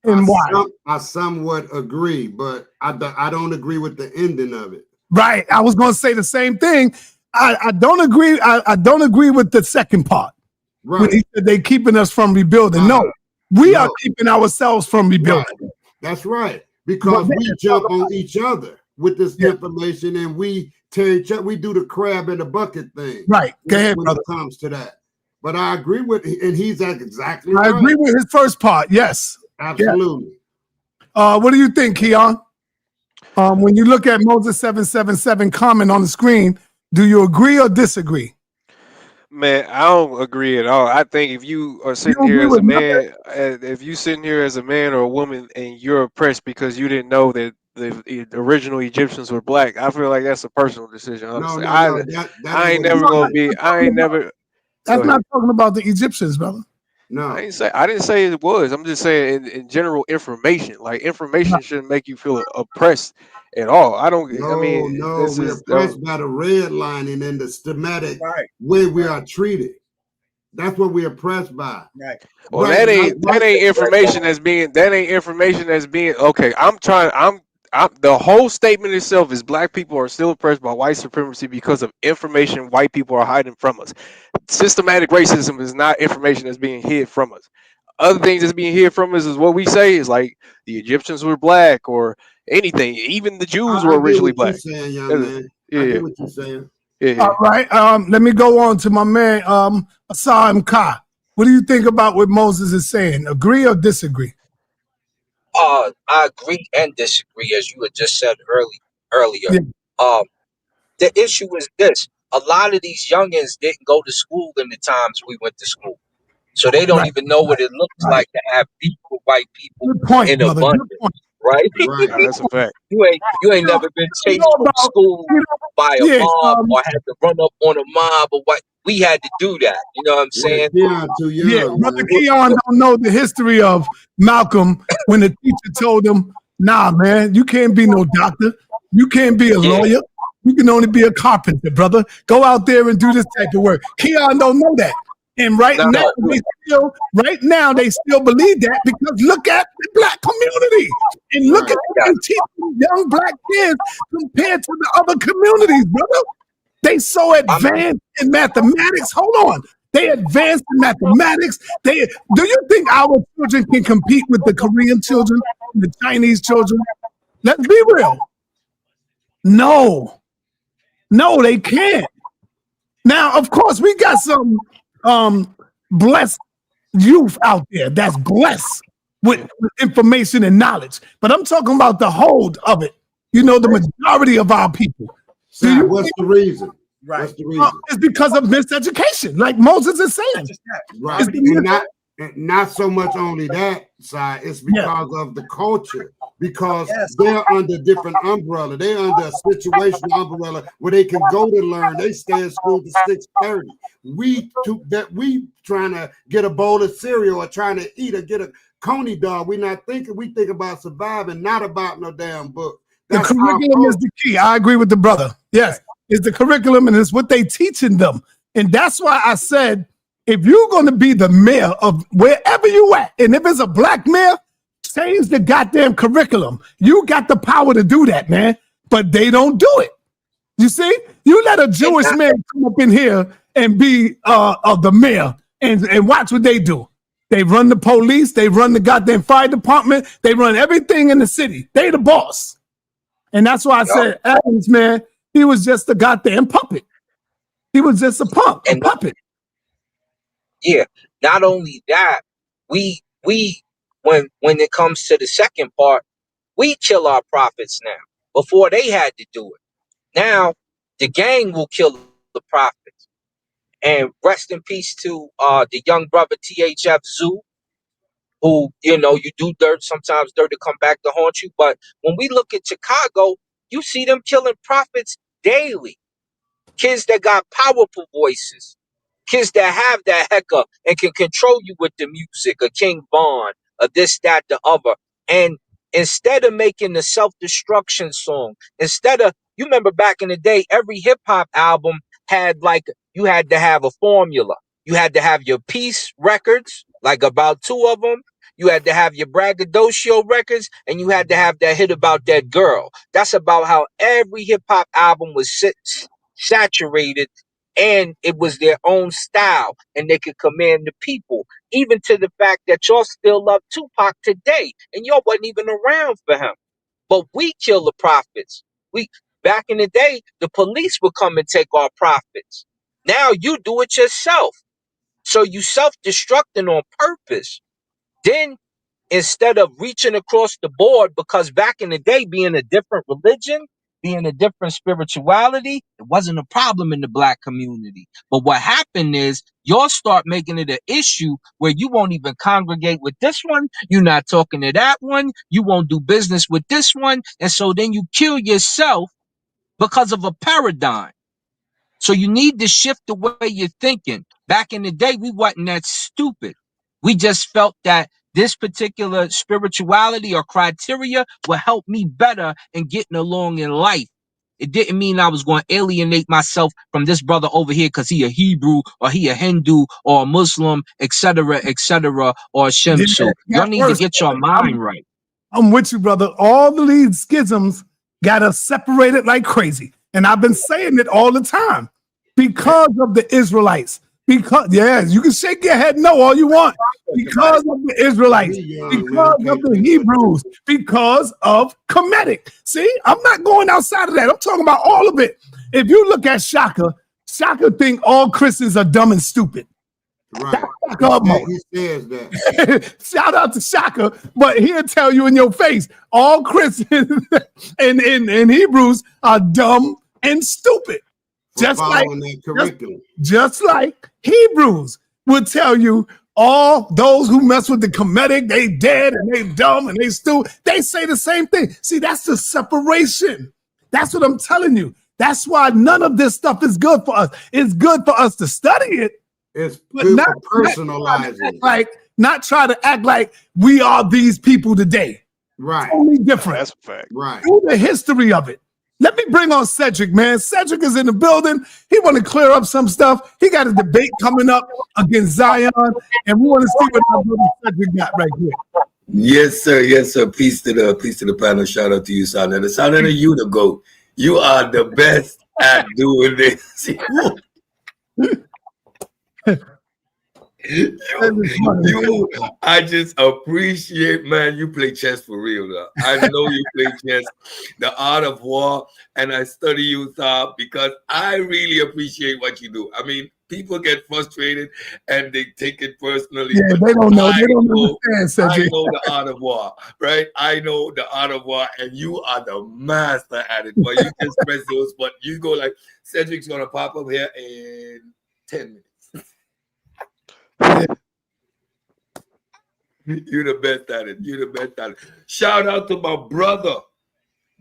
A: And why?
G: I somewhat agree, but I don't agree with the ending of it.
A: Right. I was going to say the same thing. I don't agree. I don't agree with the second part.
G: Right.
A: When he said they keeping us from rebuilding. No, we are keeping ourselves from rebuilding.
G: Right. That's right. Because we jump on each other with this information, and we tear each other. We do the crab in the bucket thing.
A: Right. Go ahead,
G: when
A: brother.
G: it comes to that. But I agree with, and he's exactly right.
A: I agree with his first part. Yes.
G: Absolutely.
A: What do you think, Keon? When you look at Moses 777 comment on the screen, do you agree or disagree?
H: Man, I don't agree at all. I think if you are sitting here as a man, if you sitting here as a man or a woman and you're oppressed because you didn't know that the original Egyptians were black, I feel like that's a personal decision. Honestly, I ain't never gonna be. I ain't never.
A: That's not talking about the Egyptians, brother.
G: No,
H: I didn't say it was. I'm just saying in general information. Like information shouldn't make you feel oppressed at all. I don't.
G: No,
H: I mean,
G: we're oppressed by the redlining and the schematic way we are treated. That's what we're oppressed by.
J: Right.
H: Well, that ain't information that's being. That ain't information that's being. Okay, I'm the whole statement itself is black people are still oppressed by white supremacy because of information white people are hiding from us. Systematic racism is not information that's being hid from us. Other things that's being hid from us is what we say is like the Egyptians were black or anything. Even the Jews were originally black.
G: I get what you're saying.
H: Yeah.
A: All right. Let me go on to my man, sa.neter. What do you think about what Moses is saying? Agree or disagree?
I: I agree and disagree, as you had just said earlier.
A: Yeah.
I: The issue is this: a lot of these youngins didn't go to school in the times we went to school, so they don't even know what it looks like to have equal white people in abundance. Right?
H: That's a fact.
I: You ain't never been chased from school by a mob or had to run up on a mob or what. We had to do that. You know what I'm saying?
A: Brother Keon don't know the history of Malcolm when the teacher told him, nah, man, you can't be no doctor. You can't be a lawyer. You can only be a carpenter, brother. Go out there and do this type of work. Keon don't know that. And right now they still believe that because look at the black community and look at what they teach young black kids compared to the other communities, brother. They so advanced in mathematics. Hold on. They advanced in mathematics. Do you think our children can compete with the Korean children, the Chinese children? Let's be real. No, they can't. Now, of course, we got some blessed youth out there that's blessed with information and knowledge. But I'm talking about the hold of it. You know, the majority of our people.
G: What's the reason? Right. What's the reason?
A: It's because of miseducation, like Moses is saying.
G: Right. And not so much only that side, it's because of the culture. Because they're under different umbrella. They're under a situational umbrella where they can go to learn. They stay in school to 6:30. We trying to get a bowl of cereal or trying to eat or get a coney dog. We're not thinking. We think about surviving, not about no damn book. That's
A: the curriculum is the key. I agree with the brother. Yes, it's the curriculum and it's what they teaching them. And that's why I said, if you're going to be the mayor of wherever you at, and if it's a black mayor, change the goddamn curriculum. You got the power to do that, man. But they don't do it. You see? You let a Jewish man come up in here and be the mayor and watch what they do. They run the police. They run the goddamn fire department. They run everything in the city. They the boss. And that's why I said Adams, man, he was just a goddamn puppet. He was just a punk, a puppet.
I: Yeah. Not only that, we when it comes to the second part, we kill our prophets now. Before they had to do it. Now the gang will kill the prophets. And rest in peace to the young brother THF Zoo, who, you know, you do dirt, sometimes dirt to come back to haunt you. But when we look at Chicago, you see them killing prophets daily. Kids that got powerful voices. Kids that have that hecker and can control you with the music, a King Von, a this, that, the other. And instead of making the self-destruction song, you remember back in the day, every hip hop album had you had to have a formula. You had to have your peace records, like about 2 of them. You had to have your braggadocio records, and you had to have that hit about that girl. That's about how every hip hop album was saturated, and it was their own style, and they could command the people, even to the fact that y'all still love Tupac today, and y'all wasn't even around for him. But we kill the prophets. Back in the day, the police would come and take our prophets. Now you do it yourself. So you self-destructing on purpose. Then instead of reaching across the board, because back in the day, being a different religion, being a different spirituality, it wasn't a problem in the black community. But what happened is y'all start making it an issue where you won't even congregate with this one. You're not talking to that one. You won't do business with this one. And so then you kill yourself because of a paradigm. So you need to shift the way you're thinking. Back in the day, we wasn't that stupid. We just felt that this particular spirituality or criteria will help me better in getting along in life. It didn't mean I was going to alienate myself from this brother over here because he a Hebrew or he a Hindu or a Muslim, etc., or Shemsu. Y'all need to get your mind right.
A: I'm with you, brother. All the lead schisms got us separated like crazy. And I've been saying it all the time because of the Israelites. Because, you can shake your head no all you want. Because of the Israelites, because of the Hebrews, because of Kemetic. See, I'm not going outside of that. I'm talking about all of it. If you look at Shaka think all Christians are dumb and stupid.
G: Right. He says that.
A: Shout out to Shaka, but he'll tell you in your face, all Christians and Hebrews are dumb and stupid. Just like Hebrews would tell you, all those who mess with the Kemetic, they dead and they dumb and they stupid. They say the same thing. See, that's the separation. That's what I'm telling you. That's why none of this stuff is good for us. It's good for us to study it.
G: It's not personalizing.
A: Not try to act like we are these people today.
G: Right.
A: Totally different.
H: That's a fact.
G: Right.
A: Do the history of it. Let me bring on Cedric, man. Cedric is in the building. He want to clear up some stuff. He got a debate coming up against Zion, and we want to see what our brother Cedric got right here.
K: Yes, sir. Yes, sir. Peace to the panel. Shout out to you, sa.neter. sa.neter, you the GOAT. You are the best at doing this. I just appreciate, man, you play chess for real now. I know you play chess, the art of war, and I study you, because I really appreciate what you do. I mean, people get frustrated and they take it personally.
A: Yeah, they don't know. They don't understand, Cedric.
K: I know the art of war, right? I know the art of war, and you are the master at it. But you just press those, but you go like, Cedric's gonna pop up here in 10 minutes. You're the best at it. You're the best at it. Shout out to my brother.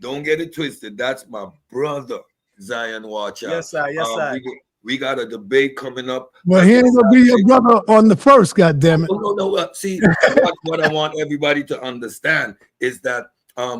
K: Don't get it twisted. That's my brother, Zion Watch Out.
J: Yes, sir. Yes, sir.
K: We got a debate coming up.
A: Well, he ain't gonna be your brother on the first, goddammit.
K: No. See, what I want everybody to understand is that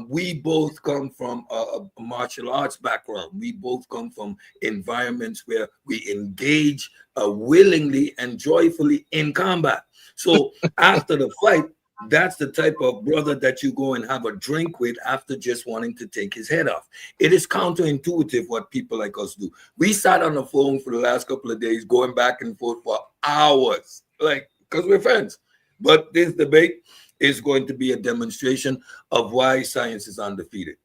K: we both come from a martial arts background. We both come from environments where we engage willingly and joyfully in combat. So after the fight, that's the type of brother that you go and have a drink with after just wanting to take his head off. It is counterintuitive what people like us do. We sat on the phone for the last couple of days going back and forth for hours, like, because we're friends. But this debate is going to be a demonstration of why science is undefeated.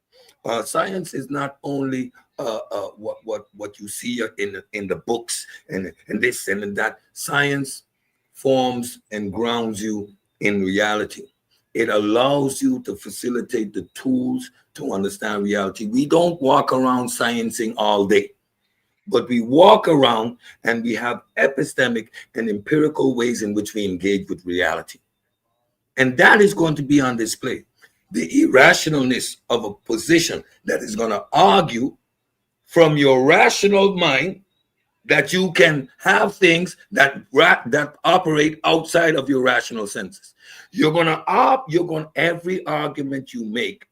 K: Science is not only what you see in the books and this and that. Science forms and grounds you in reality. It allows you to facilitate the tools to understand reality. We don't walk around sciencing all day, but we walk around and we have epistemic and empirical ways in which we engage with reality. And that is going to be on display. The irrationalness of a position that is going to argue from your rational mind that you can have things that operate outside of your rational senses. Every argument you make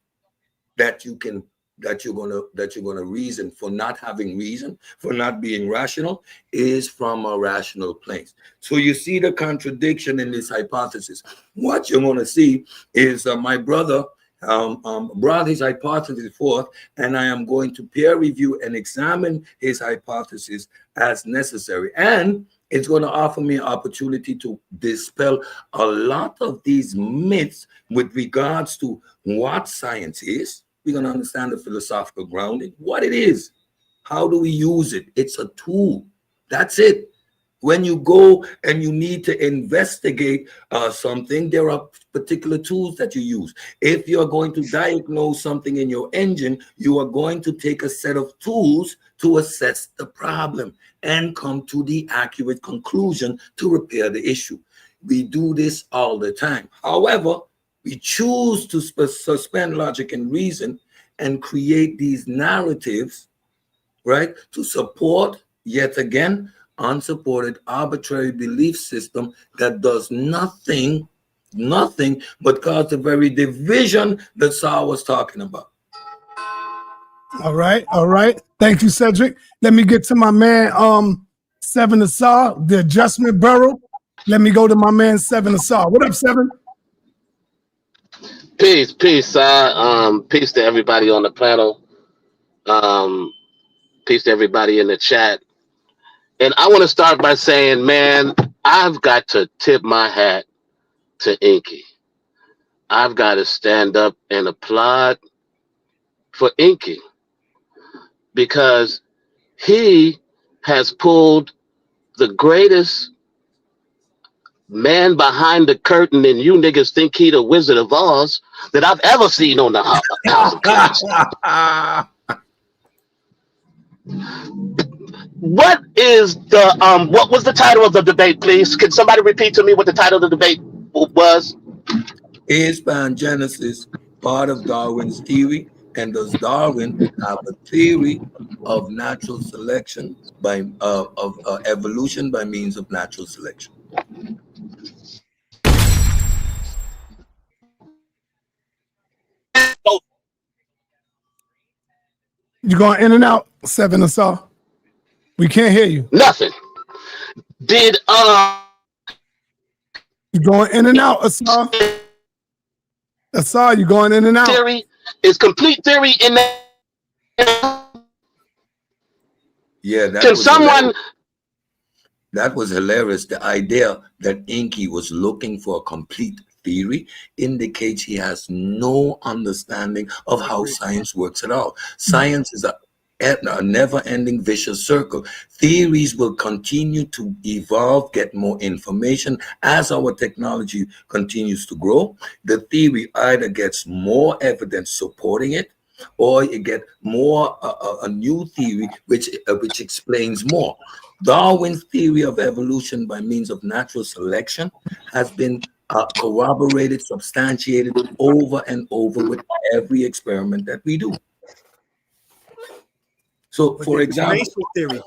K: that you're gonna reason for not having reason, for not being rational, is from a rational place. So you see the contradiction in this hypothesis. What you're gonna see is my brother brought his hypothesis forth, and I am going to peer review and examine his hypothesis as necessary. And it's going to offer me an opportunity to dispel a lot of these myths with regards to what science is. We're going to understand the philosophical grounding, what it is, how do we use it? It's a tool. That's it. When you go and you need to investigate something, there are particular tools that you use. If you're going to diagnose something in your engine, you are going to take a set of tools to assess the problem and come to the accurate conclusion to repair the issue. We do this all the time. However, we choose to suspend logic and reason and create these narratives, right, to support, yet again, unsupported arbitrary belief system that does nothing but cause the very division that Saul was talking about.
A: All right. Thank you, Cedric. Let me get to my man, Seven Asar, the adjustment bureau. Let me go to my man, Seven Asar. What up, Seven?
L: Peace. Peace to everybody on the panel. Peace to everybody in the chat. And I want to start by saying, man, I've got to tip my hat to Enqi. I've got to stand up and applaud for Enqi, because he has pulled the greatest man behind the curtain, and you niggas think he the Wizard of Oz, that I've ever seen on the House of Cards. What is the what was the title of the debate, please? Can somebody repeat to me what the title of the debate was?
K: Is pangenesis part of Darwin's theory, and does Darwin have a theory of natural selection by evolution by means of natural selection?
A: You going in and out, Seven Asar? We can't hear you.
L: Nothing. Did
A: you going in and out, Asar? Asar, you going in and out?
L: Theory is complete theory in that.
K: Yeah, that was hilarious. The idea that Enqi was looking for a complete theory indicates he has no understanding of how science works at all. Science is a never-ending vicious circle. Theories will continue to evolve, get more information as our technology continues to grow. The theory either gets more evidence supporting it, or you get more a new theory which explains more. Darwin's theory of evolution by means of natural selection has been corroborated, substantiated over and over with every experiment that we do. So, for example,
J: racial theory.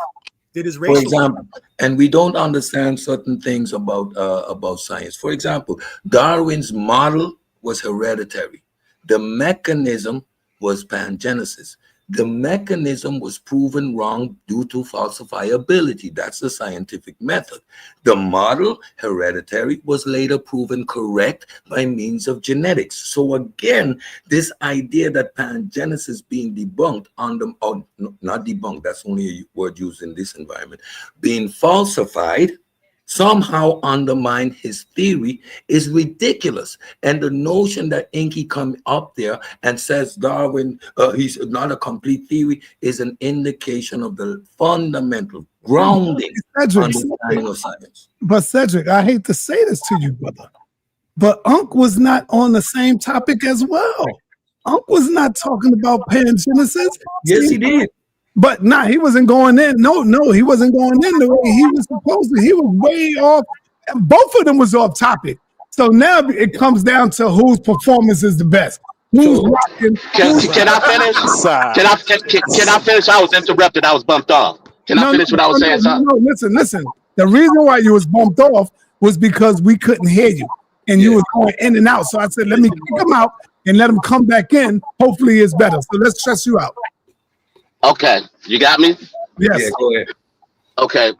J: It is
K: for
J: racial.
K: example, and we don't understand certain things about science. For example, Darwin's model was hereditary. The mechanism was pangenesis. The mechanism was proven wrong due to falsifiability. That's the scientific method. The model, hereditary, was later proven correct by means of genetics. So again, this idea that pangenesis being debunked or not debunked, that's only a word used in this environment, being falsified, somehow undermine his theory is ridiculous. And the notion that Enqi come up there and says Darwin, he's not a complete theory, is an indication of the fundamental grounding understanding of science.
A: But Cedric, I hate to say this to you, brother, but Unc was not on the same topic as well. Unc was not talking about pangenesis.
K: Yes, he did.
A: But he wasn't going in. No, he wasn't going in the way he was supposed to. He was way off. Both of them was off topic. So now it comes down to whose performance is the best. Who's rocking?
L: Can I finish? Can I finish? I was interrupted. I was bumped off. Can I finish what I was saying?
A: No, listen. The reason why you was bumped off was because we couldn't hear you. And you were going in and out. So I said, let me kick him out and let him come back in. Hopefully it's better. So let's stress you out.
L: Okay, you got me?
A: Yes.
K: Yeah, go ahead.
L: Okay.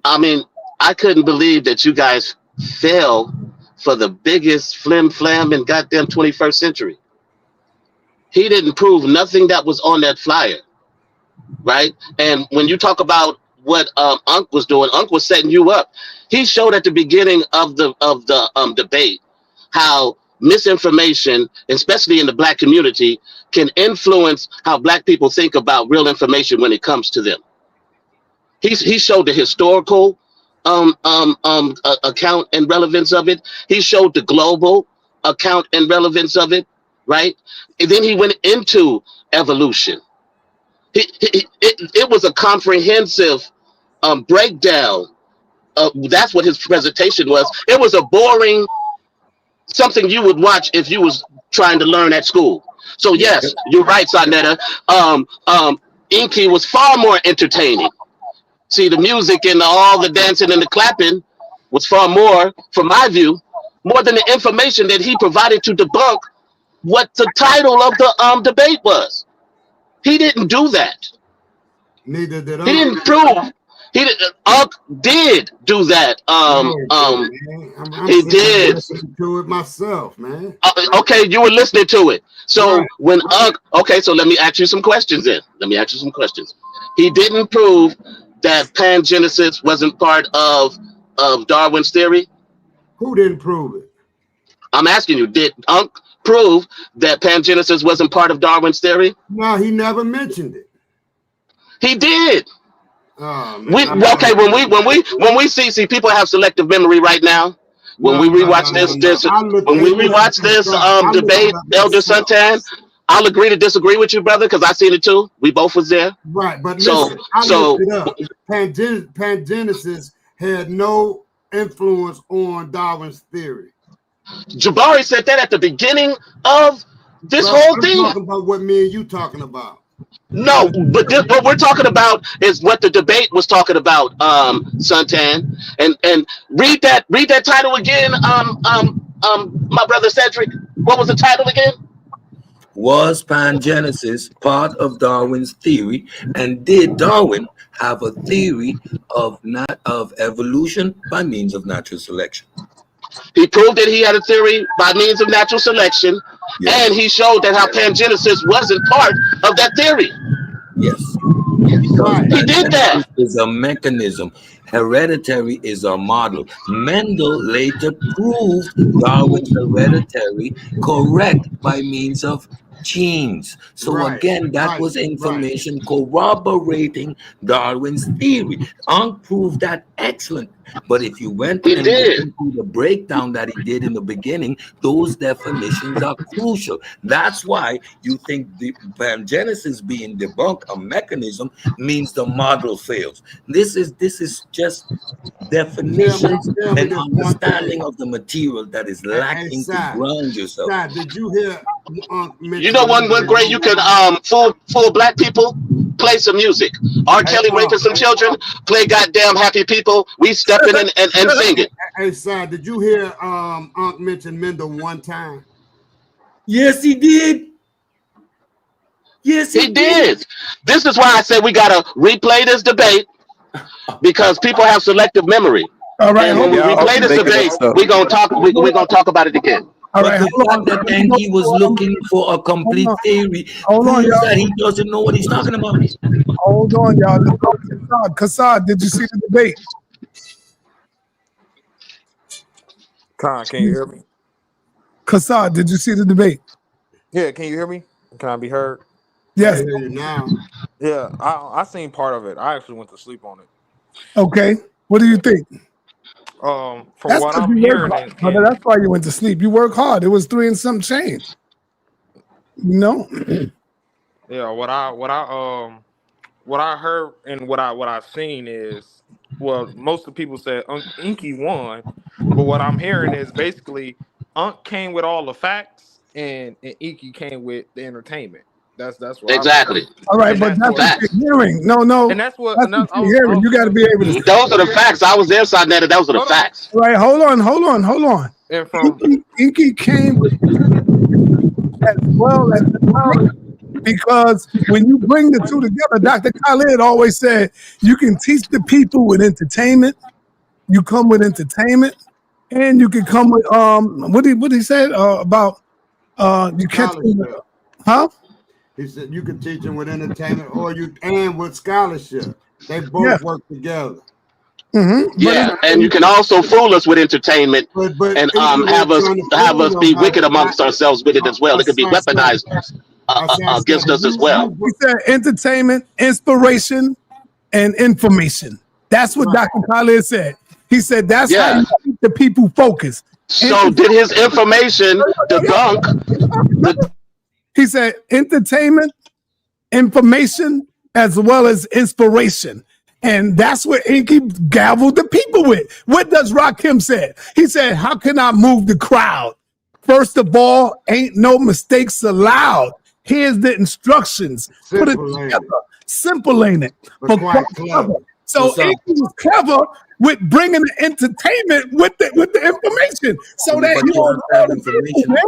L: I mean, I couldn't believe that you guys fell for the biggest flim-flam in goddamn 21st century. He didn't prove nothing that was on that flyer, right? And when you talk about what Unc was doing, Unc was setting you up. He showed at the beginning of the debate how misinformation, especially in the Black community, can influence how Black people think about real information when it comes to them. He showed the historical account and relevance of it. He showed the global account and relevance of it, right? And then he went into evolution. It was a comprehensive breakdown. That's what his presentation was. It was a boring something you would watch if you was trying to learn at school. So yes, you're right, sa.neter. Enqi was far more entertaining. See, the music and all the dancing and the clapping was far more, from my view, more than the information that he provided to debunk what the title of the debate was. He didn't do that.
G: Neither did I.
L: He didn't prove. Unc did do that. He did.
G: To it myself, man.
L: Okay, you were listening to it. So when Unc, okay, so let me ask you some questions then. He didn't prove that pangenesis wasn't part of Darwin's theory.
G: Who didn't prove it?
L: I'm asking you, did Unc prove that pangenesis wasn't part of Darwin's theory?
G: No, he never mentioned it.
L: He did.
G: Oh,
L: When we see people have selective memory right now. When we rewatch this debate, Elder Suntan, I'll agree to disagree with you, brother, because I seen it too. We both was there.
G: Right, but listen, I looked it up. Pangenesis had no influence on Darwin's theory.
L: Jabari said that at the beginning of this whole thing.
G: I'm talking about what me and you talking about.
L: No, but what we're talking about is what the debate was talking about, Suntan. And read that title again, my brother Cedric. What was the title again?
K: Was pangenesis part of Darwin's theory, and did Darwin have a theory of evolution by means of natural selection?
L: He proved that he had a theory by means of natural selection, and he showed that how pangenesis wasn't part of that theory.
K: Yes.
L: He did that.
K: Is a mechanism. Hereditary is a model. Mendel later proved Darwin's hereditary correct by means of
M: genes. So
G: Right,
M: again, that
G: right,
M: was
G: right.
M: information corroborating Darwin's theory. Ankh proved that excellent. But if you went
L: He
M: and looked
L: did.
M: into the breakdown that he did in the beginning, those definitions are crucial. That's why you think the Genesis being debunked, a mechanism, means the model fails. This is just definitions
G: Tell me
M: and
G: this one
M: understanding
G: thing.
M: of the material that is
G: Hey,
M: lacking to ground yourself.
G: Did you hear
L: You
G: mention
L: know one great you can fool black people? Play some music. R.
G: Hey,
L: Kelly raping some
G: hey,
L: children. Play goddamn happy people. We stepping in and sing it.
G: Hey, son, did you hear Unc mention Mendel one time?
M: Yes, he did. Yes,
L: He did. This is why I said we gotta replay this debate because people have selective memory.
A: All right,
L: And
A: hold
L: when we
A: on.
L: replay this
H: Making up
L: debate,
H: stuff.
L: we're gonna talk about it again.
A: All
M: But
A: right,
M: the
A: hold
M: fact that Enqi was looking for a complete theory
A: on,
M: proves
A: y'all.
M: that he doesn't know what he's talking about.
A: Hold on, y'all. Let's go to Kassad. Kassad, did you see the debate?
N: Con, can you hear me?
A: Kassad, did you see the debate?
N: Yeah, can you hear me? Can I be heard?
A: Yes.
G: I hear you now.
N: Yeah, I seen part of it. I actually went to sleep on it.
A: Okay. What do you think?
N: From
A: That's
N: what
A: because
N: I'm
A: you work
N: hearing,
A: hard, brother. That's why you went to sleep. You work hard. It was 3 and some change. You know?
N: yeah, what I heard and what I seen is, well, most of the people said Enqi won, but what I'm hearing is basically Unc came with all the facts and Enqi came with the entertainment. That's what I've been
L: Exactly.
N: hearing.
A: All right,
N: And
A: but
N: that's
A: that's
N: what
A: what
L: Facts.
A: you're hearing. No.
N: and that's what
A: That's
N: and
A: what
N: I
A: you're
N: was
A: hearing. You got to be able to see.
L: Those are the facts. I was there, sa.neter. Those are the facts.
A: All right, hold on.
N: and from
A: Inky came with as well as because when you bring the two together, Dr. Khalid always said you can teach the people with entertainment. You come with entertainment, and you can come with what he said about you catch
G: Scholarship.
A: huh?
G: He said you can teach them with entertainment or you and with scholarship. They both work together.
A: Mm-hmm.
L: Yeah, and you can also fool us with entertainment
G: But
L: and
G: Inky
L: have
G: was
L: us
G: trying to fool them
L: be
G: by
L: wicked amongst ourselves with it as well. It could be weaponized against us as well.
A: He said entertainment, inspiration, and information. That's what Dr. Khalid said. He said that's how
L: Yeah.
A: you keep the people focused.
L: So did his information debunk
A: He said entertainment, information, as well as inspiration. And that's what Enqi gavelled the people with. What does Rakim say? He said, how can I move the crowd? First of all, ain't no mistakes allowed. Here's the instructions. Put it together. Simple, ain't it? But quite clever. So Enqi was clever with bringing the entertainment with the information. So that
M: But
A: you
M: you have
A: don't
M: to have information.
A: man.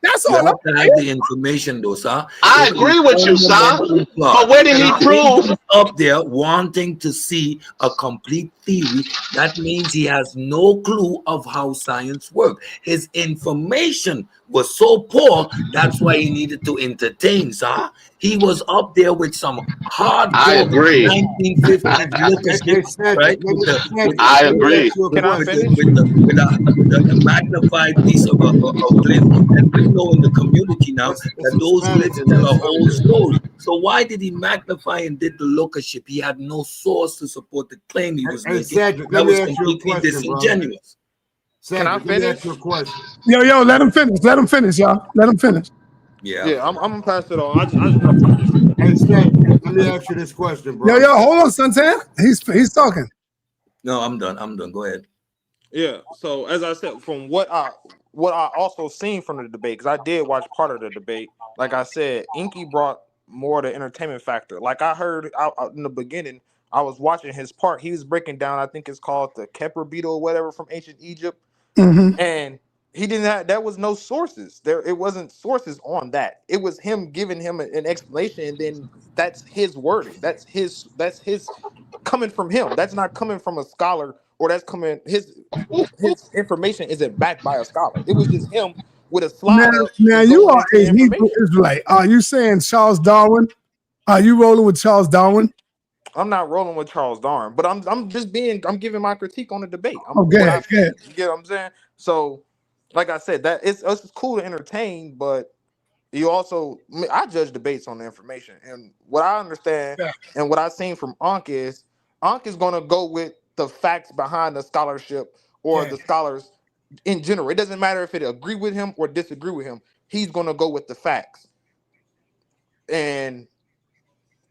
A: That's
M: You
A: all
M: have
A: I'm
M: to have the information, though, sir.
L: I agree with you, sir. But where did he prove?
M: He's up there wanting to see a complete theory. That means he has no clue of how science works. His information was so poor, that's why he needed to entertain, sir. He was up there with some hardcore
L: I agree.
M: 1950s leadership, right?
L: I agree.
M: With a magnified piece of glyph, and we know in the community now that those glyphs tell a whole story. So why did he magnify and did the lookership? He had no source to support the claim he was making.
G: Cedric,
M: That was
G: let me ask you a
M: completely
G: question,
M: disingenuous.
N: Can I
G: Cedric, let me
N: finish?
G: ask you a question.
A: Yo, let him finish. Let him finish, y'all. Let him finish.
N: Yeah, I'm gonna pass it on. I just want to finish.
G: Hey, Cedric, let me ask you this question, bro.
A: Yo, hold on, Santan. He's talking.
M: No, I'm done. Go ahead.
N: Yeah. So as I said, from what I also seen from the debate, because I did watch part of the debate. Like I said, Enqi brought more of the entertainment factor. Like I heard out in the beginning, I was watching his part. He was breaking down. I think it's called the Kepler beetle or whatever from ancient Egypt, and he didn't have. There was no sources there. It wasn't sources on that. It was him giving him an explanation, and then that's his wording. That's his coming from him. That's not coming from a scholar, or that's coming his information isn't backed by a scholar. It was just him with a slide up
A: Now
N: and
A: you
N: going
A: are
N: into
A: a
N: the
A: Hebrew
N: information.
A: Israelite. Are you saying Charles Darwin? Are you rolling with Charles Darwin?
N: I'm not rolling with Charles Darwin, but I'm giving my critique on the debate.
A: Go ahead.
N: You get what I'm saying? So, like I said, that it's cool to entertain, but You also, I judge debates on the information, and what I understand and what I've seen from Ankh is going to go with the facts behind the scholarship or the scholars in general. It doesn't matter if it agree with him or disagree with him. He's going to go with the facts, and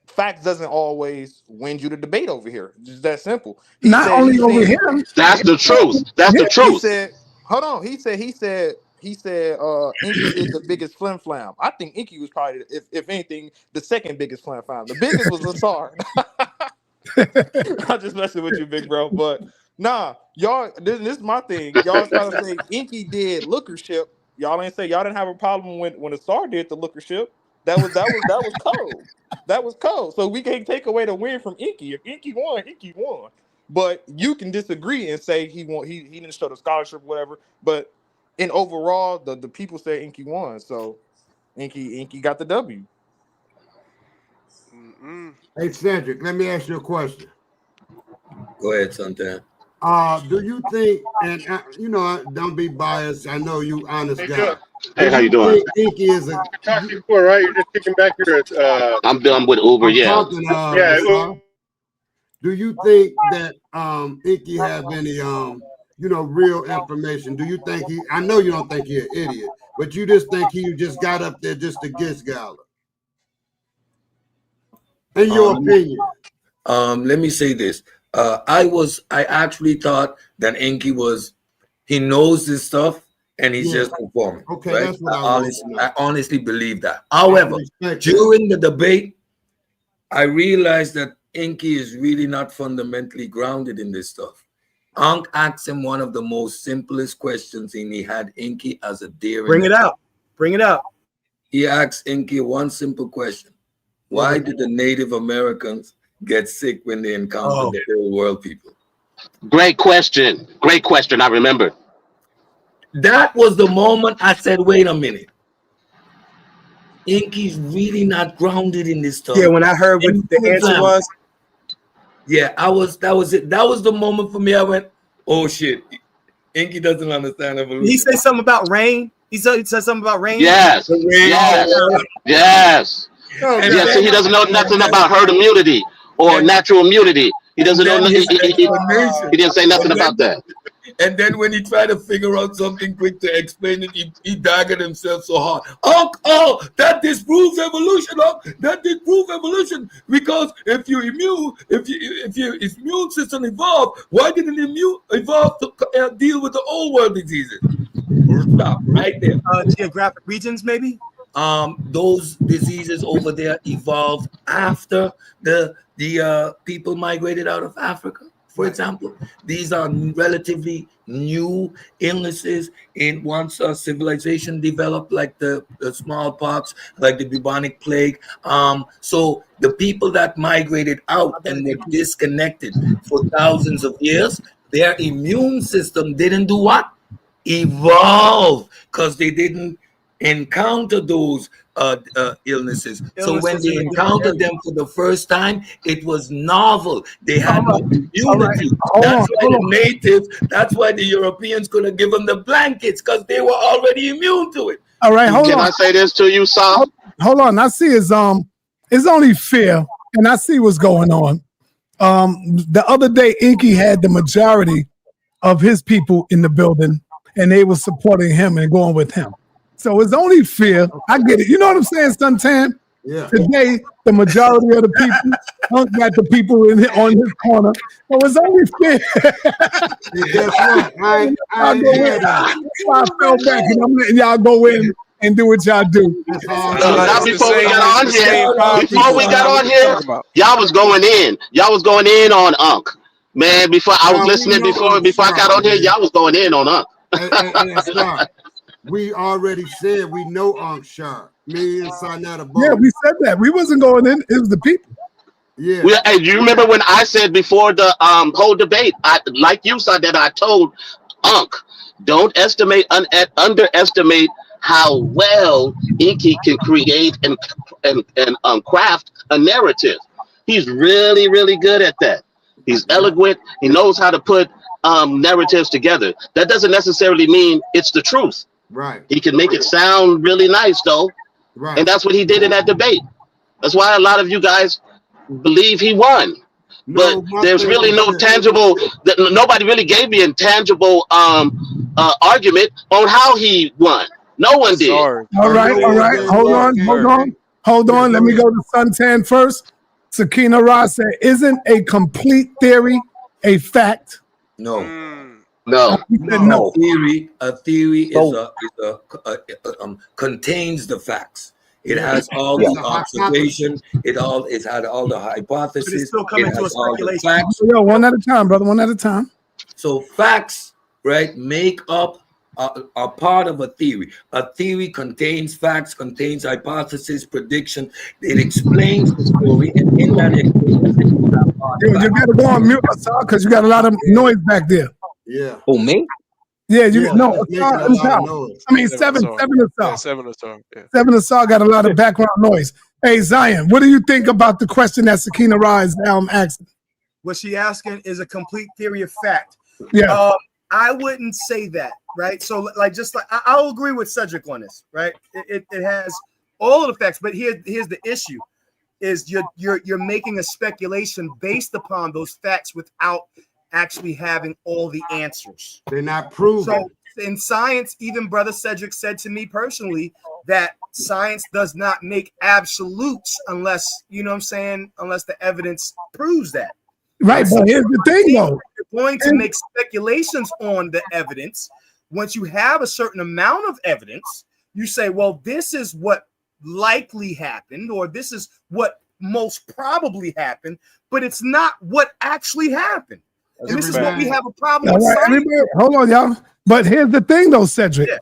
N: facts doesn't always win you the debate over here. Just that simple.
A: Not only over here.
L: That's the truth. That's the
N: He
L: truth.
N: said, hold on. He said Enqi is the biggest flim flam. I think Enqi was probably, if anything, the second biggest flim flam. The biggest was Lasar. I'm just messing with you, big bro. But nah, y'all, this is my thing. Y'all trying to say Enqi did lookership. Y'all ain't say y'all didn't have a problem when Lasar did the lookership. That was cold. That was cold. So we can't take away the win from Enqi. If Enqi won. But you can disagree and say he didn't show the scholarship, whatever. But in overall, the people say Enqi won. So Enqi got the W.
G: Hey, Cedric, let me ask you a question.
K: Go ahead, Santan.
G: Do you think, and don't be biased. I know you honest guy.
L: Hey, how you doing?
G: Enqi is a.
O: Right? You're just kicking back here.
L: I'm done with Uber.
G: Do you think that Enqi have any real information? Do you think he? I know you don't think he's an idiot, but you just think he just got up there just to get Gala. In your opinion.
K: Let me say this. I actually thought that Enqi he knows this stuff and he's just performing.
G: Okay,
K: right?
G: that's what
K: I honestly believe that. However, during the debate, I realized that Enqi is really not fundamentally grounded in this stuff. Ankh asked him one of the most simplest questions, and he had Enqi as a daring.
J: Bring it out. Bring it out.
K: He asked Enqi one simple question: why did the Native Americans get sick when they encountered the whole world people?
L: Great question. Great question. I remember.
K: That was the moment I said, wait a minute. Enqi's really not grounded in this stuff.
J: Yeah, when I heard what the answer was.
K: Yeah, that was it. That was the moment for me. I went, oh shit. Enqi doesn't understand evolution.
J: Did he say something about rain? He said something about rain?
L: Yes. Yes. So he doesn't know nothing about herd immunity or natural immunity. He doesn't know nothing. He didn't say nothing about that.
K: And then when he tried to figure out something quick to explain it, he daggered himself so hard. That disproves evolution. That disproves evolution. Because if your immune system evolved, why didn't immune evolve to deal with the old world diseases? Stop right there.
J: Geographic regions, maybe.
K: Those diseases over there evolved after the people migrated out of Africa. For example, these are relatively new illnesses in once civilization developed, like the smallpox, like the bubonic plague. So the people that migrated out and were disconnected for thousands of years, their immune system didn't do what? Evolve, because they didn't encounter those illnesses. So when they encountered them for the first time, it was novel. They had no immunity. That's why the Europeans could have given them the blankets, because they were already immune to it.
A: All right, hold on.
L: Can I say this to you, Sa?
A: Hold on. I see it's only fair, and I see what's going on. The other day, Enqi had the majority of his people in the building, and they were supporting him and going with him. So it's only fair. I get it. You know what I'm saying, Suntan?
G: Yeah.
A: Today, the majority of the people got the people on his corner. So it's only fair.
G: Guess what?
A: I fell back, and I'm letting y'all go in and do what y'all do.
L: Not before we got on here. Before we got on here, y'all was going in. Y'all was going in on Ankh. Man, before I was listening before I got on here, y'all was going in on Ankh.
G: We already said we know Ankh Sharp. Me and sa.neter both.
A: Yeah, we said that. We wasn't going in. It was the people.
G: Yeah.
L: Hey, do you remember when I said before the whole debate, like you said, that I told Ankh, don't underestimate how well Enqi can create and craft a narrative. He's really, really good at that. He's eloquent. He knows how to put narratives together. That doesn't necessarily mean it's the truth.
G: Right.
L: He can make it sound really nice, though. And that's what he did in that debate. That's why a lot of you guys believe he won. But
G: No, my
L: there's
G: thing
L: really
G: is
L: no
G: this.
L: tangible. Nobody really gave me a tangible argument on how he won. No one did.
H: Sorry,
A: All
H: sorry,
A: right,
G: No
A: all
H: King.
G: one
A: right.
G: gave
A: Hold
G: me a
A: on, hold
G: game.
A: on, hold
G: Yeah,
A: on. Let
G: go
A: me
G: ahead.
A: go to Suntan first. Sakina Ross said, "Isn't a complete theory a fact?"
K: No.
L: No.
A: He said
K: A
G: No.
A: no.
K: theory is
I: So
K: contains the facts. It
G: Yeah.
K: has all
I: yeah.
G: It's
K: the
G: a
K: observation.
G: hypothesis.
K: It had all the
J: But it's
K: hypothesis.
J: still
K: It
J: coming to a
K: has all the
J: speculation.
K: facts.
A: Yo, one at a time, brother. One at a time.
K: So facts, right, make up a part of a theory. A theory contains facts, contains hypothesis, prediction. It explains the story, and in that explanation, you have hard
A: You
K: facts.
A: got to go on mute, Asar, because you got a lot of
G: Yeah.
A: noise back there.
G: Yeah.
I: Who, me?
A: Yeah, you
G: Yeah.
A: no
G: It's making
A: Asar
G: a
A: and
G: lot of
A: Sal.
G: noise.
A: I mean
H: Seven
A: seven,
H: Asar.
A: seven
H: Yeah,
A: Asar.
H: 7 Asar. Yeah.
A: Seven Asar got a lot of background noise. Hey Zion, what do you think about the question that Sakina Rise asked?
J: What she asking is a complete theory of fact.
A: Yeah.
J: I wouldn't say that, right? So, like, just like I'll agree with Cedric on this, right? It has all of the facts, but here's the issue: is you're making a speculation based upon those facts without actually having all the answers.
G: They're not proven.
J: So in science, even Brother Cedric said to me personally that science does not make absolutes unless, you know what I'm saying, unless the evidence proves that.
A: Right, but here's the thing though.
J: You're going to make speculations on the evidence. Once you have a certain amount of evidence, you say, well, this is what likely happened, or this is what most probably happened, but it's not what actually happened. And this is what we have a problem
A: All
J: with
A: right,
J: science.
A: everybody, hold on, y'all. But here's the thing though, Cedric.
J: Yeah.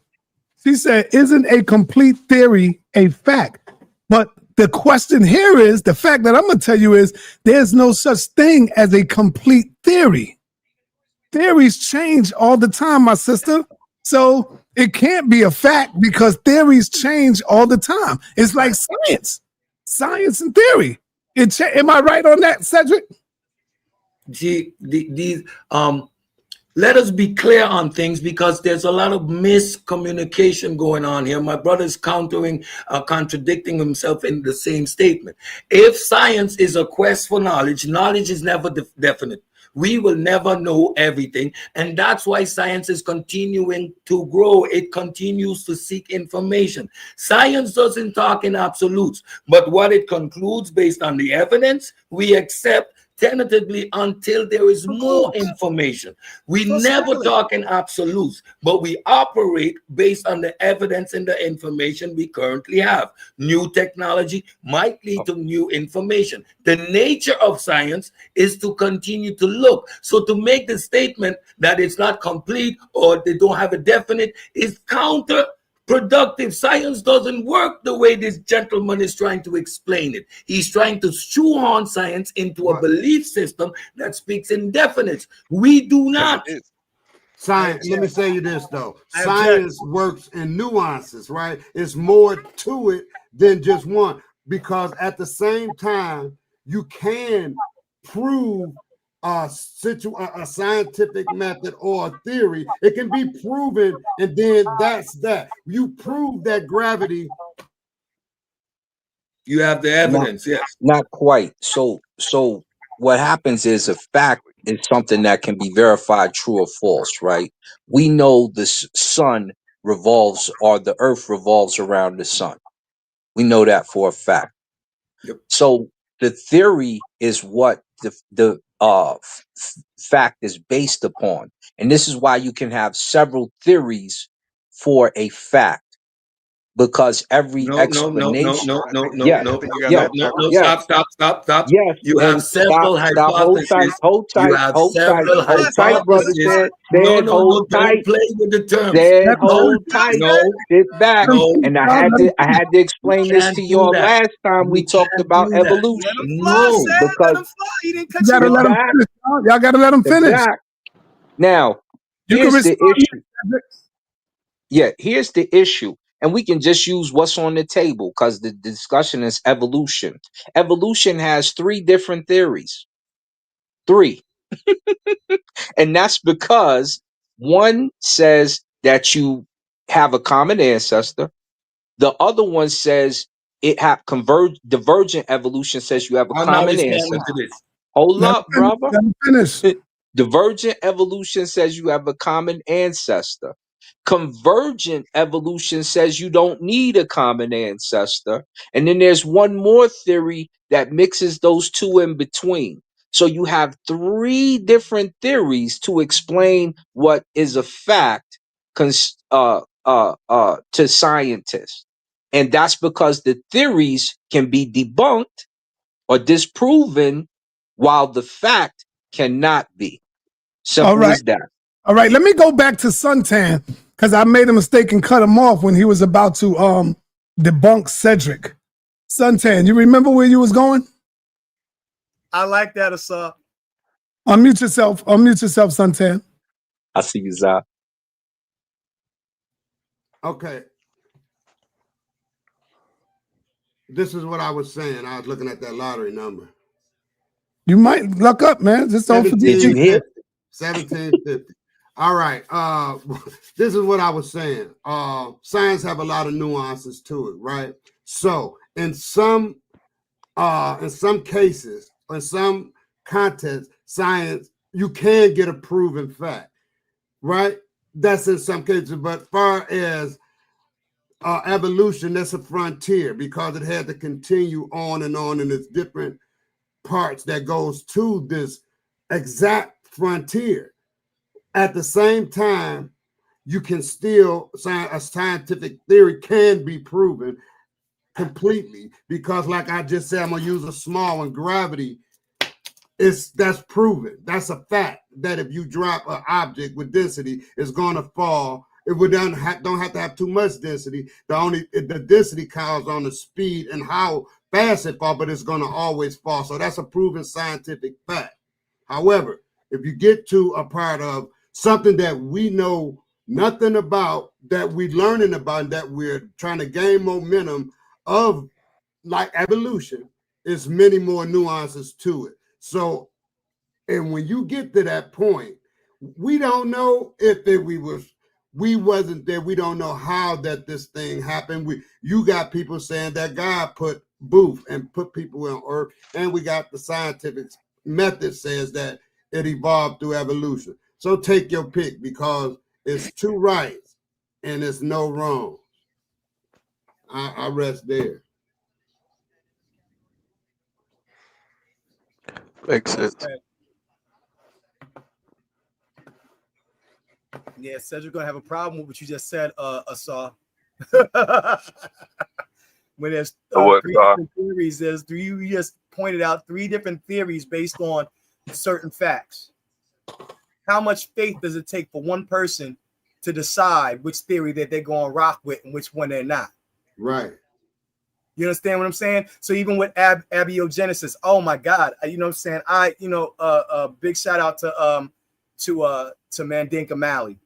A: She said, "Isn't a complete theory a fact?" But the question here is, the fact that I'm going to tell you is, there's no such thing as a complete theory. Theories change all the time, my sister. So it can't be a fact because theories change all the time. It's like science and theory. Am I right on that, Cedric?
K: See, these let us be clear on things because there's a lot of miscommunication going on here. My brother's contradicting himself in the same statement. If science is a quest for knowledge, knowledge is never definite. We will never know everything. And that's why science is continuing to grow. It continues to seek information. Science doesn't talk in absolutes, but what it concludes based on the evidence, we accept tentatively until there is more information. We never talk in absolutes, but we operate based on the evidence and the information we currently have. New technology might lead to new information. The nature of science is to continue to look. So to make the statement that it's not complete or they don't have a definite is counterproductive. Science doesn't work the way this gentleman is trying to explain it. He's trying to shoehorn science into a belief system that speaks in definites. We do not.
G: Science, let me say you this though. Science works in nuances, right? It's more to it than just one, because at the same time, you can prove a scientific method or a theory. It can be proven, and then that's that. You prove that gravity.
K: You have the evidence, yes.
I: Not quite. So what happens is a fact is something that can be verified true or false, right? We know the sun revolves, or the earth revolves around the sun. We know that for a fact.
K: Yep.
I: So the theory is what the fact is based upon. And this is why you can have several theories for a fact, because every
K: No,
I: explanation. Yes, yes, yes,
K: stop.
I: yes.
K: You have
I: And stop,
K: several
I: hold tight,
K: hypotheses.
I: hold
K: You
I: tight,
K: have
I: hold tight,
K: several
I: hold tight, brother.
K: hypotheses.
I: Said hold
K: Don't
I: tight.
K: play with the terms.
I: Said
K: No,
I: hold tight.
K: no,
I: Sit back.
K: no.
I: And I had to
K: You
I: explain this
K: can't
I: to
K: do
I: y'all
K: that.
I: last time we
K: You
I: talked
K: can't
I: about
K: do that.
J: Let him
I: evolution.
J: fly,
K: No.
J: Sad.
I: Because
J: Let him fly. He didn't cut
A: You
J: you
A: gotta let
J: off.
A: him finish. Y'all gotta let him finish.
I: exact. Now,
A: You can
I: here's the
A: respond.
I: issue. Yeah, here's the issue. And we can just use what's on the table because the discussion is evolution. Evolution has three different theories. Three. And that's because one says that you have a common ancestor. The other one says divergent evolution says you have a
M: And now
I: common
M: it's getting
I: ancestor.
M: into this.
I: Hold up, brother.
A: Let me finish.
I: Divergent evolution says you have a common ancestor. Convergent evolution says you don't need a common ancestor. And then there's one more theory that mixes those two in between. So you have three different theories to explain what is a fact to scientists. And that's because the theories can be debunked or disproven while the fact cannot be.
A: All
I: Simple
A: right.
I: as that.
A: All right. Let me go back to Suntan because I made a mistake and cut him off when he was about to debunk Cedric. Suntan, you remember where you was going?
J: I like that, Asa.
A: Unmute yourself. Unmute yourself, Suntan.
I: I see you, Zah.
G: Okay. This is what I was saying. I was looking at that lottery number.
A: You might luck up, man. Just don't forget.
I: Did you hit?
G: 1750. All right. This is what I was saying. Science have a lot of nuances to it, right? So in some cases, in some contexts, science, you can get a proven fact, right? That's in some cases, but far as evolution, that's a frontier because it had to continue on and there's different parts that goes to this exact frontier. At the same time, you can still, a scientific theory can be proven completely because like I just said, I'm gonna use a small one, gravity, that's proven. That's a fact that if you drop an object with density, it's gonna fall. It would don't have to have too much density. The density counts on the speed and how fast it falls, but it's gonna always fall. So that's a proven scientific fact. However, if you get to a part of something that we know nothing about, that we're learning about, that we're trying to gain momentum of, like evolution, there's many more nuances to it. So, and when you get to that point, we don't know if we wasn't there. We don't know how that this thing happened. You got people saying that God put Booth and put people on Earth, and we got the scientific method says that it evolved through evolution. So take your pick because it's two rights and it's no wrong. I rest there.
H: Makes sense.
J: Yeah, Cedric gonna have a problem with what you just said, Asa. When there's three different theories, you just pointed out three different theories based on certain facts. How much faith does it take for one person to decide which theory that they're going to rock with and which one they're not?
G: Right.
J: You understand what I'm saying? So even with abiogenesis, oh my God, you know what I'm saying? Big shout out to Mandinka Malley.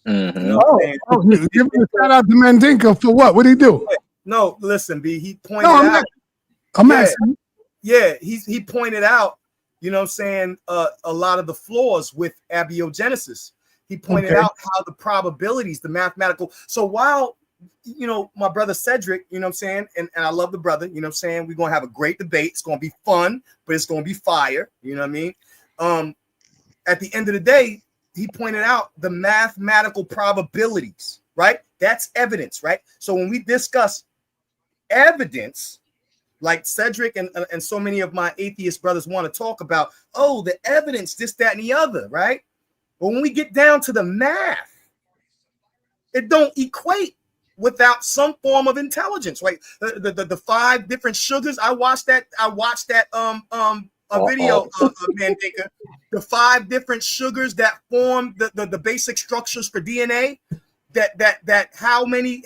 I: Mm-hmm.
J: You know
A: give a shout out to Mandinka for what? What did he do?
J: No, listen, B. He pointed out.
A: I'm asking.
J: Yeah, he pointed out. You know what I'm saying? A lot of the flaws with abiogenesis. He pointed out how the probabilities, the mathematical. So while, you know, my brother Cedric, you know what I'm saying? And I love the brother, you know what I'm saying? We're going to have a great debate. It's going to be fun, but it's going to be fire. You know what I mean? At the end of the day, he pointed out the mathematical probabilities, right? That's evidence, right? So when we discuss evidence, like Cedric and so many of my atheist brothers want to talk about, oh, the evidence, this, that, and the other, right? But when we get down to the math, it don't equate without some form of intelligence, right? The 5 different sugars. I watched that video of Mandinka. The 5 different sugars that form the basic structures for DNA. That how many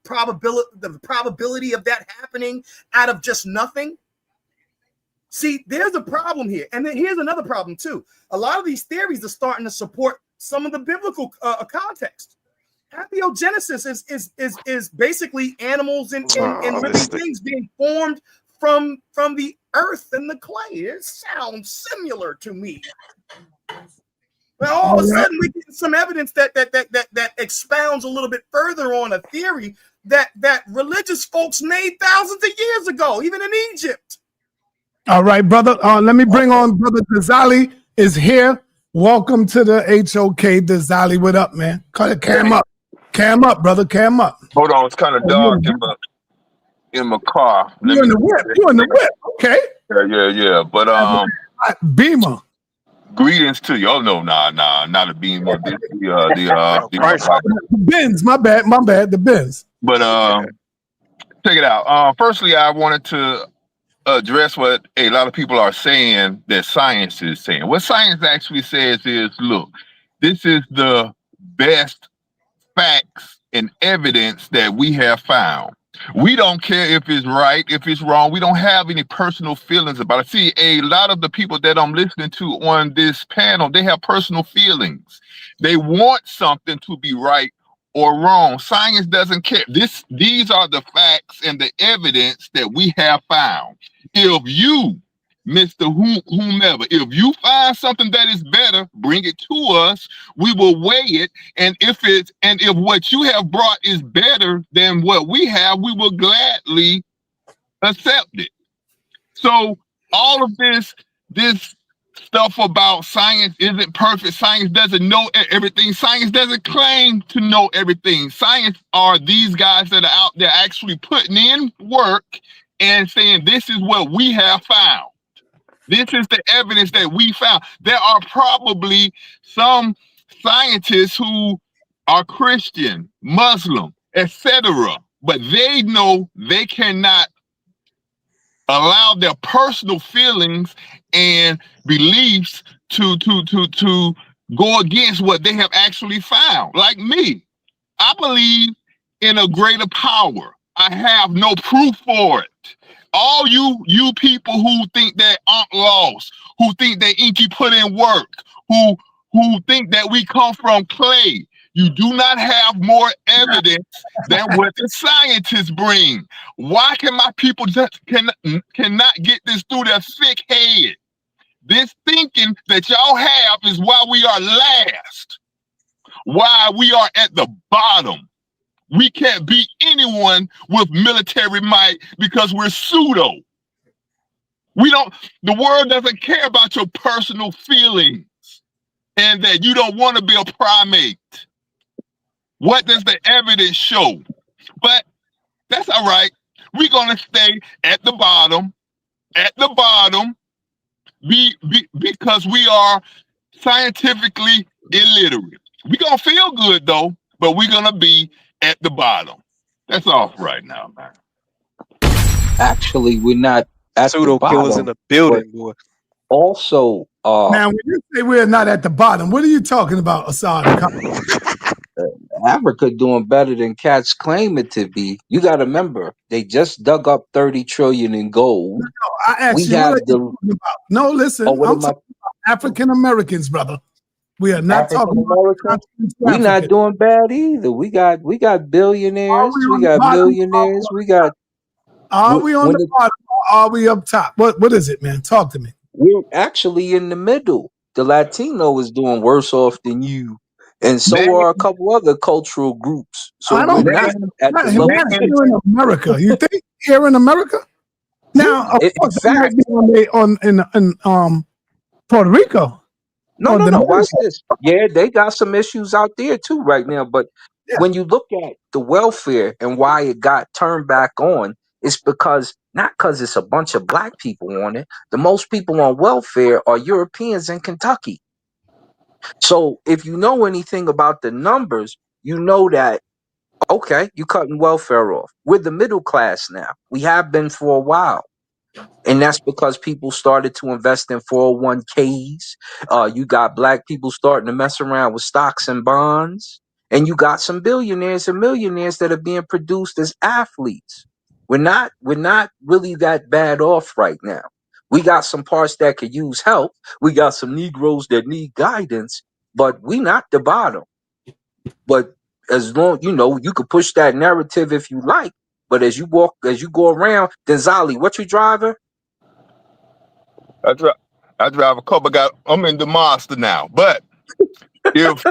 J: probability, the probability of that happening out of just nothing. See, there's a problem here. And then here's another problem too. A lot of these theories are starting to support some of the biblical context. Abiogenesis is basically animals and living things being formed from the earth and the clay. It sounds similar to me. Well, all of a sudden, we get some evidence that expounds a little bit further on a theory that religious folks made thousands of years ago, even in Egypt.
A: All right, brother. Let me bring on Brother Dazali is here. Welcome to the HOK. Dazali, what up, man? Cam up. Cam up, brother. Cam up.
P: Hold on, it's kind of dark in my car.
A: You in the whip. You in the whip. Okay.
P: Yeah. But
A: Beamer.
P: Greetings to you. Oh no, not a Beamer.
A: The Benz. My bad. The Benz.
P: But check it out. Firstly, I wanted to address what a lot of people are saying that science is saying. What science actually says is, look, this is the best facts and evidence that we have found. We don't care if it's right, if it's wrong. We don't have any personal feelings about it. See, a lot of the people that I'm listening to on this panel, they have personal feelings. They want something to be right or wrong. Science doesn't care. These are the facts and the evidence that we have found. If you, Mr. Whomever, if you find something that is better, bring it to us. We will weigh it. And if what you have brought is better than what we have, we will gladly accept it. So all of this stuff about science isn't perfect. Science doesn't know everything. Science doesn't claim to know everything. Science are these guys that are out there actually putting in work and saying, this is what we have found. This is the evidence that we found. There are probably some scientists who are Christian, Muslim, etc., but they know they cannot allow their personal feelings and beliefs to go against what they have actually found. Like me, I believe in a greater power. I have no proof for it. All you people who think that Ankh lost, who think that Enqi put in work, who think that we come from clay, you do not have more evidence than what the scientists bring. Why can my people just cannot get this through their sick head? This thinking that y'all have is why we are last, why we are at the bottom. We can't beat anyone with military might because we're pseudo. The world doesn't care about your personal feelings and that you don't want to be a primate. What does the evidence show? But that's all right. We're going to stay at the bottom, because we are scientifically illiterate. We're going to feel good though, but we're going to be at the bottom. That's off right now, man.
I: Actually, we're not at
H: Pseudo
I: the bottom.
H: killers in the building, boy.
I: Also,
A: now when you say we're not at the bottom, what are you talking about, Assad?
I: Africa doing better than cats claim it to be. You got to remember, they just dug up 30 trillion in gold.
A: No, I asked you, what are you talking about? No, listen, I'm talking about African Americans, brother. We are not talking about
I: we're not doing bad either. We got billionaires, we got millionaires, we got.
A: Are we on the bottom or are we up top? What is it, man? Talk to me.
I: We're actually in the middle. The Latino is doing worse off than you, and so are a couple other cultural groups. So we're not at the level
A: here in America. You think here in America? Now, of course, it might be in Puerto Rico.
I: No. Watch this. Yeah, they got some issues out there too right now. But when you look at the welfare and why it got turned back on, it's not because it's a bunch of black people on it. The most people on welfare are Europeans in Kentucky. So if you know anything about the numbers, you know that, okay, you're cutting welfare off. We're the middle class now. We have been for a while. And that's because people started to invest in 401ks. You got black people starting to mess around with stocks and bonds. And you got some billionaires and millionaires that are being produced as athletes. We're not really that bad off right now. We got some parts that could use help. We got some Negroes that need guidance, but we not the bottom. But as long, you could push that narrative if you like. But as you go around, Denzali, what you driving?
P: I drive a couple. I'm in the monster now, but if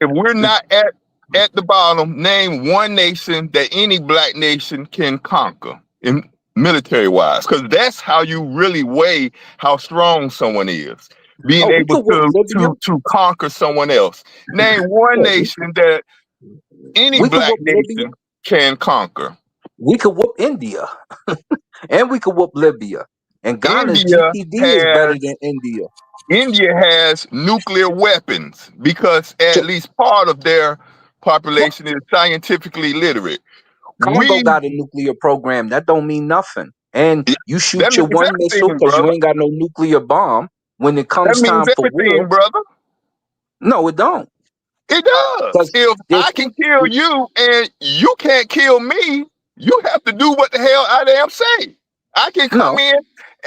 P: we're not at the bottom, name one nation that any black nation can conquer in military wise, because that's how you really weigh how strong someone is. Being
I: Oh, we
P: able
I: could whoop Libya.
P: to conquer someone else. Name one
I: Yeah,
P: nation that any
I: we could
P: black
I: whoop Libya.
P: nation can conquer.
I: We could whoop India, and we could whoop Libya. And Ghana's
P: India
I: GPD is better
P: has
I: than India.
P: India has nuclear weapons because
I: So
P: at least part of their population is scientifically literate.
I: Congo
P: We
I: got a nuclear program. That don't mean nothing. And you
P: that
I: shoot your
P: means
I: one missile
P: everything,
I: because you
P: brother.
I: ain't got no nuclear bomb. When it
P: That
I: comes
P: means
I: time for
P: everything,
I: war,
P: brother.
I: no, it don't.
P: It does.
I: Because
P: If
I: there's
P: I can kill you and you can't kill me, you have to do what the hell I damn say. I can come
I: no,
P: in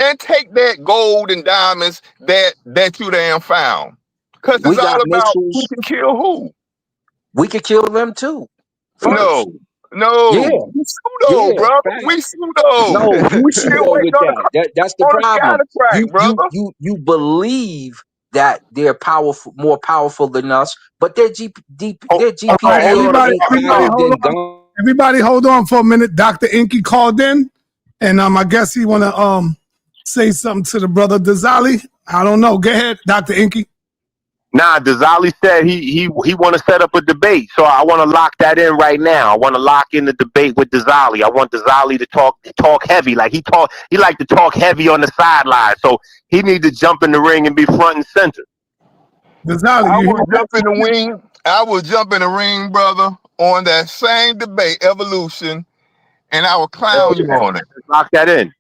P: and take that gold and diamonds that you damn found. Because
I: we
P: it's
I: got
P: all about who
I: missiles.
P: can kill who.
I: We could kill them too.
P: No,
I: First.
P: no.
I: Yeah,
P: We pseudo,
I: yeah,
P: brother. We
I: facts.
P: pseudo.
I: No, you
P: We
I: should
P: still
I: go
P: waiting
I: with that. That's the
P: on the
I: problem.
P: scatter crack, brother.
I: You believe that they're powerful, more powerful than us, but their their
A: All right,
I: GPD ain't higher than Ghana.
A: everybody hold on for a minute. Dr. Enqi called in, and I guess he wanna say something to the brother Dazali. I don't know. Go ahead, Dr. Enqi.
D: Nah, Dazali said he want to set up a debate, so I want to lock that in right now. I want to lock in the debate with Dazali. I want Dazali to talk heavy, like he like to talk heavy on the sideline. So he need to jump in the ring and be front and center.
A: Dazali,
P: I
A: you hear
P: will
A: that?
P: jump in the ring. I will jump in the ring, brother, on that same debate, evolution, and I will clown you on it.
D: Let's lock that in.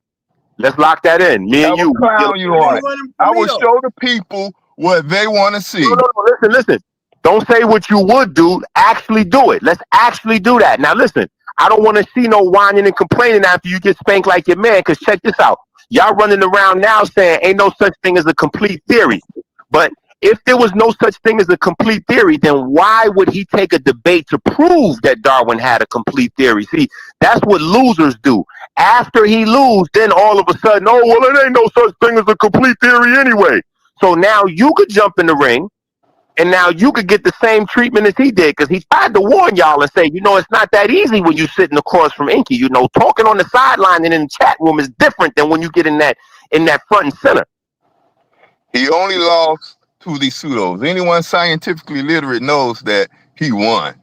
D: Let's lock that in. Me
P: I
D: and
P: will
D: you.
P: clown you on it. I will show the people what they want to see.
D: No, listen. Don't say what you would do. Actually do it. Let's actually do that. Now listen, I don't want to see no whining and complaining after you get spanked like your man, because check this out. Y'all running around now saying ain't no such thing as a complete theory. But if there was no such thing as a complete theory, then why would he take a debate to prove that Darwin had a complete theory? See, that's what losers do. After he lose, then all of a sudden, oh, well, it ain't no such thing as a complete theory anyway. So now you could jump in the ring, and now you could get the same treatment as he did, because he tried to warn y'all and say, it's not that easy when you're sitting across from Enqi. Talking on the sideline and in the chat room is different than when you get in that front and center.
P: He only lost to the pseudos. Anyone scientifically literate knows that he won.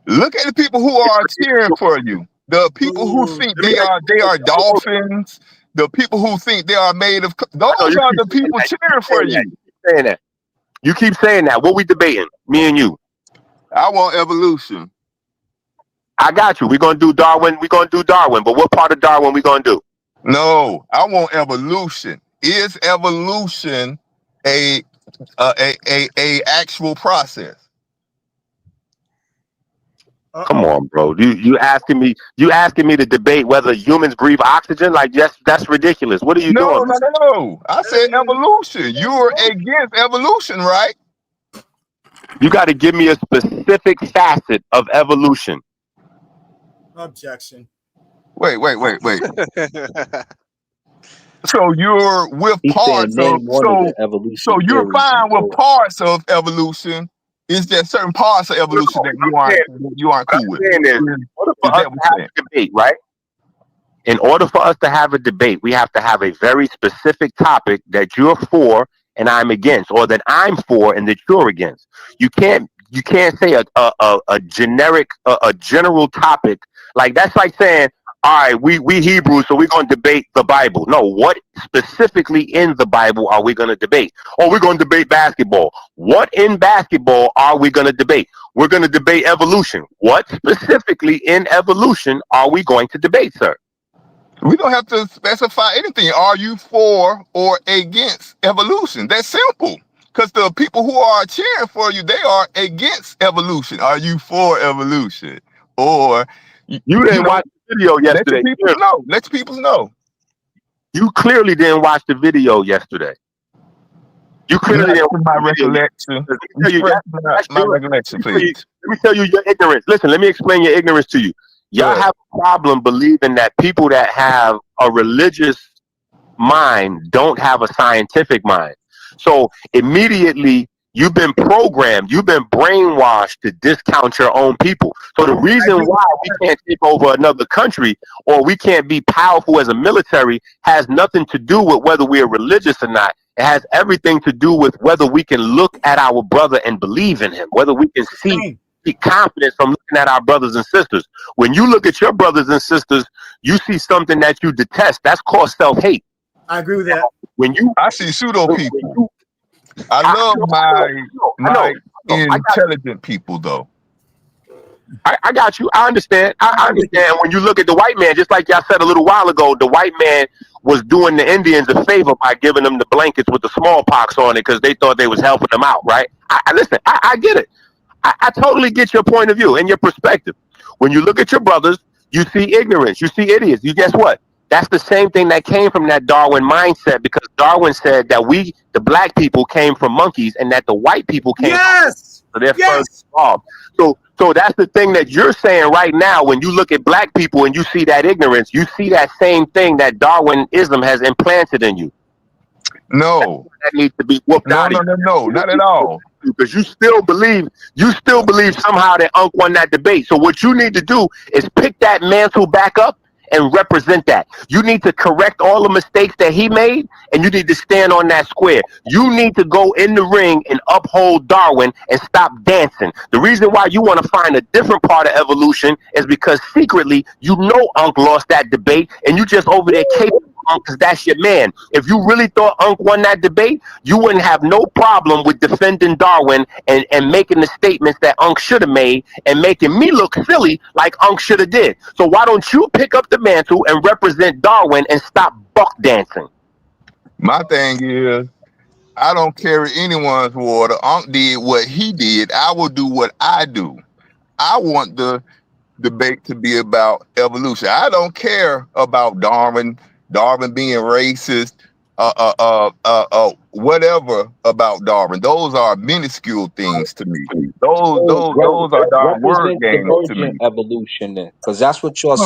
P: Look at the people who are cheering for you. The people who think they are dolphins. The people who think they are made of. Those are the people cheering for you.
D: You keep saying that. What we debating? Me and you.
P: I want evolution.
D: I got you. We're gonna do Darwin. But what part of Darwin we gonna do?
P: No, I want evolution. Is evolution a actual process?
D: Come on, bro. You asking me to debate whether humans breathe oxygen? Like that's ridiculous. What are you doing?
P: No. I said evolution. You're against evolution, right?
D: You got to give me a specific facet of evolution.
J: Objection.
P: Wait. So you're with parts of so you're fine with parts of evolution. It's just certain parts of evolution that you aren't cool with.
D: In order for us to have a debate, we have to have a very specific topic that you're for and I'm against, or that I'm for and that you're against. You can't say a generic a general topic. Like that's like saying, all right, we Hebrews, so we're going to debate the Bible. No, what specifically in the Bible are we going to debate? Oh, we're going to debate basketball. What in basketball are we going to debate? We're going to debate evolution. What specifically in evolution are we going to debate, sir?
P: We don't have to specify anything. Are you for or against evolution? That's simple. Because the people who are cheering for you, they are against evolution. Are you for evolution? Or
D: you didn't watch the video yesterday.
P: Let people know.
D: You clearly didn't watch the video yesterday. You clearly didn't watch
P: my recollection. My recollection, please.
D: Let me tell you your ignorance. Listen, let me explain your ignorance to you. Y'all have a problem believing that people that have a religious mind don't have a scientific mind. So immediately
E: You've been programmed, you've been brainwashed to discount your own people. So the reason why we can't take over another country or we can't be powerful as a military has nothing to do with whether we are religious or not. It has everything to do with whether we can look at our brother and believe in him, whether we can see confidence from looking at our brothers and sisters. When you look at your brothers and sisters, you see something that you detest. That's called self-hate.
J: I agree with that.
E: When you,
P: I see pseudo people. I love my intelligent people, though.
E: I got you. I understand. I understand. When you look at the white man, just like y'all said a little while ago, the white man was doing the Indians a favor by giving them the blankets with the smallpox on it because they thought they was helping them out, right? Listen, I get it. I totally get your point of view and your perspective. When you look at your brothers, you see ignorance, you see idiots. You guess what? That's the same thing that came from that Darwin mindset, because Darwin said that we, the black people, came from monkeys and that the white people came from, so they're first evolved. So that's the thing that you're saying right now. When you look at black people and you see that ignorance, you see that same thing that Darwinism has implanted in you.
P: No,
E: that needs to be whooped out.
P: No, not at all.
E: Because you still believe somehow that Unc won that debate. So what you need to do is pick that mantle back up and represent that. You need to correct all the mistakes that he made, and you need to stand on that square. You need to go in the ring and uphold Darwin and stop dancing. The reason why you want to find a different part of evolution is because secretly you know Unc lost that debate, and you just over there caping Unc because that's your man. If you really thought Unc won that debate, you wouldn't have no problem with defending Darwin and making the statements that Unc should have made and making me look silly like Unc should have did. So why don't you pick up the mantle and represent Darwin and stop buck dancing?
P: My thing is, I don't carry anyone's water. Unc did what he did. I will do what I do. I want the debate to be about evolution. I don't care about Darwin being racist, whatever about Darwin. Those are minuscule things to me. Those are Darwin word games to me.
I: Evolution, then, because that's what y'all say.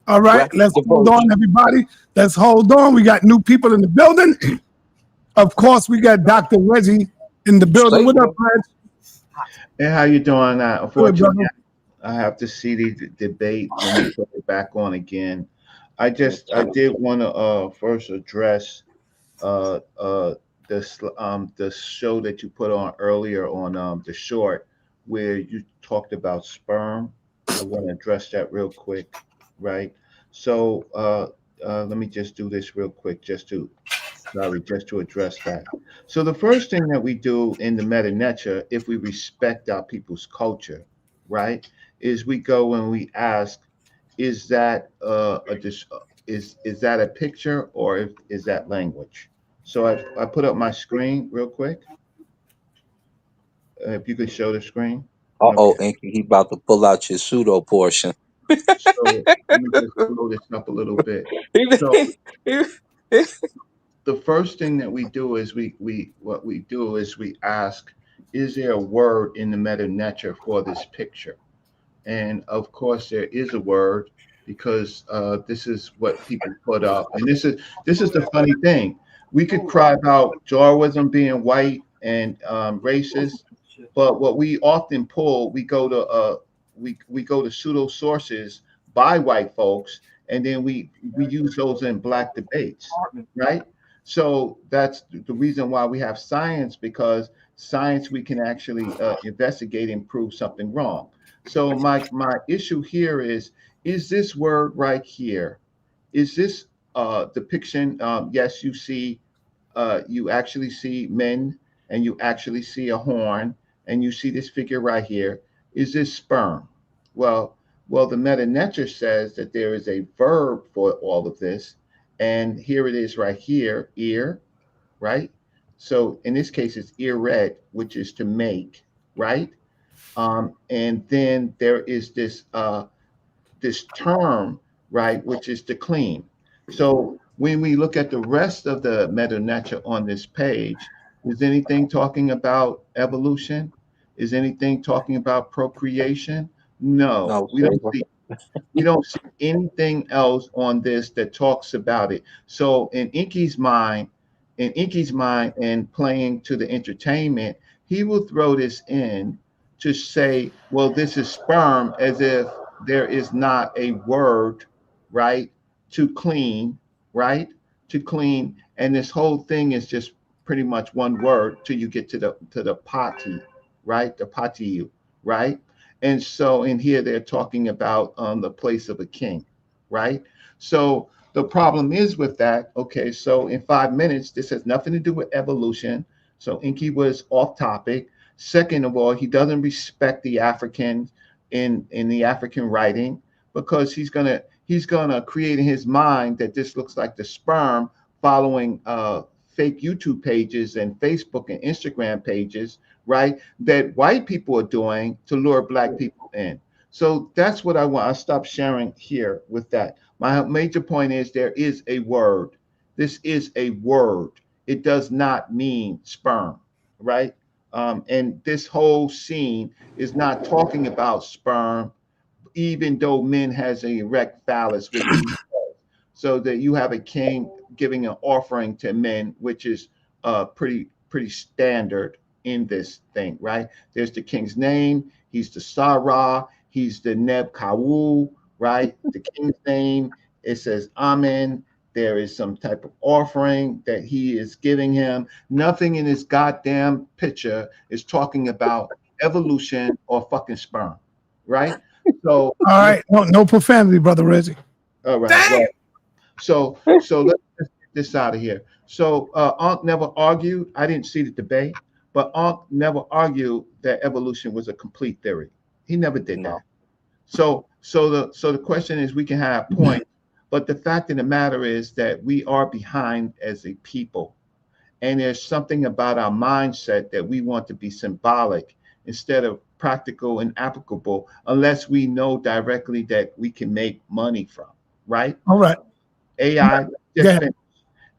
A: All right. Let's hold on, everybody. Let's hold on. We got new people in the building. Of course, we got Dr. Reggie in the building. What up, Reg?
Q: Hey, how you doing? Unfortunately, I have to see the debate when we put it back on again. I did want to first address the show that you put on earlier on the short where you talked about sperm. I want to address that real quick, right? So let me just do this real quick, just to address that. So the first thing that we do in the meta-nature, if we respect our people's culture, right, is we go and we ask, is that is that a picture or is that language? So I put up my screen real quick. If you could show the screen.
I: Enqi, he about to pull out your pseudo portion.
Q: So let me just blow this up a little bit. So the first thing that we do is we ask, is there a word in the meta-nature for this picture? And of course there is a word, because this is what people put up. And this is the funny thing. We could cry about Darwinism being white and racist, but what we often pull, we go to pseudo sources by white folks, and then we use those in black debates, right? So that's the reason why we have science, because science we can actually investigate and prove something wrong. So my issue here is this word right here, is this depiction? Yes, you actually see men, and you actually see a horn, and you see this figure right here. Is this sperm? Well, the meta-nature says that there is a verb for all of this, and here it is right here, ear, right? So in this case, it's ear-red, which is to make, right? And then there is this term, right, which is to clean. So when we look at the rest of the meta-nature on this page, is anything talking about evolution? Is anything talking about procreation? No, we don't see. We don't see anything else on this that talks about it. So in Enqi's mind, in Inky's mind and playing to the entertainment, he will throw this in to say, well, this is sperm, as if there is not a word, right, to clean, right, to clean, and this whole thing is just pretty much one word till you get to the pati, right, the pati, right, and so in here they're talking about the place of a king, right, so the problem is with that. Okay, so in 5 minutes, this has nothing to do with evolution. So Enki was off topic. Second of all, he doesn't respect the Africans in the African writing, because he's gonna create in his mind that this looks like the sperm following fake YouTube pages and Facebook and Instagram pages, right? That white people are doing to lure black people in. So that's what I want. I'll stop sharing here with that. My major point is there is a word. This is a word. It does not mean sperm, right? And this whole scene is not talking about sperm, even though men has an erect phallus, which he says. So that you have a king giving an offering to men, which is pretty standard in this thing, right? There's the king's name. He's the Sarah. He's the Neb Kawu, right? The king's name, it says Amen. There is some type of offering that he is giving him. Nothing in this goddamn picture is talking about evolution or fucking sperm, right? So,
A: all right, no profanity, brother Reggie.
Q: all right, well, so let's get this out of here. So Ankh never argued. I didn't see the debate, but Ankh never argued that evolution was a complete theory. He never did that. So the question is, we can have points, but the fact of the matter is that we are behind as a people, and there's something about our mindset that we want to be symbolic instead of practical and applicable, unless we know directly that we can make money from, right?
A: All right.
Q: AI,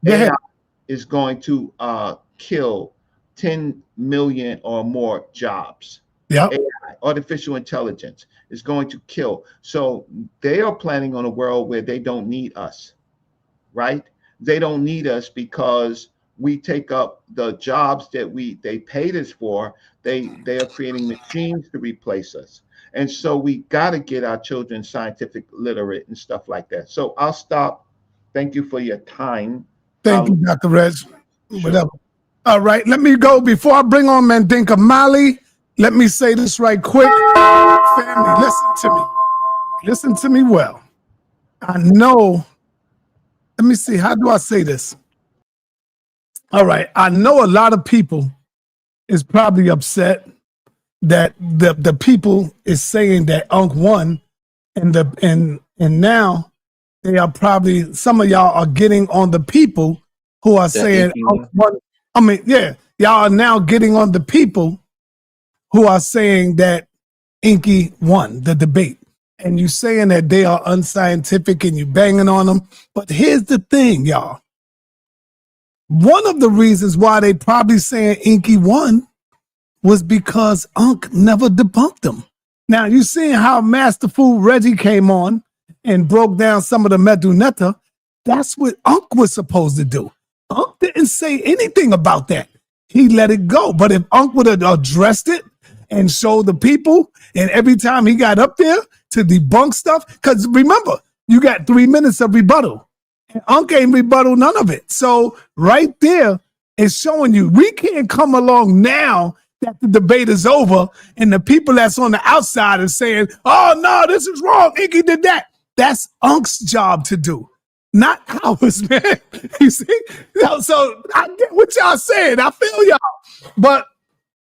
Q: AI is going to kill 10 million or more jobs.
A: Yeah.
Q: AI, artificial intelligence, is going to kill. So they are planning on a world where they don't need us, right? They don't need us because we take up the jobs that they paid us for. They are creating machines to replace us. And so we got to get our children scientific literate and stuff like that. So I'll stop. Thank you for your time.
A: Thank you, Dr. Reg. Whatever. All right, let me go. Before I bring on Mandinka Mali, let me say this right quick. Family, listen to me. Listen to me well. I know, let me see, how do I say this? All right, I know a lot of people is probably upset that the people is saying that Ankh won, and now they are probably, some of y'all are getting on the people who are saying Ankh won. I mean, yeah, y'all are now getting on the people who are saying that Enqi won the debate. And you saying that they are unscientific and you banging on them. But here's the thing, y'all. One of the reasons why they probably saying Enqi won was because Ankh never debunked them. Now, you seeing how masterful Reggie came on and broke down some of the sa.neter. That's what Ankh was supposed to do. Ankh didn't say anything about that. He let it go. But if Ankh would have addressed it and showed the people, and every time he got up there to debunk stuff, because remember, you got 3 minutes of rebuttal. And Ankh ain't rebuttal none of it. So right there is showing you we can't come along now that the debate is over and the people that's on the outside are saying, oh, no, this is wrong. Enqi did that. That's Ankh's job to do, not ours, man. You see? So I get what y'all saying. I feel y'all. But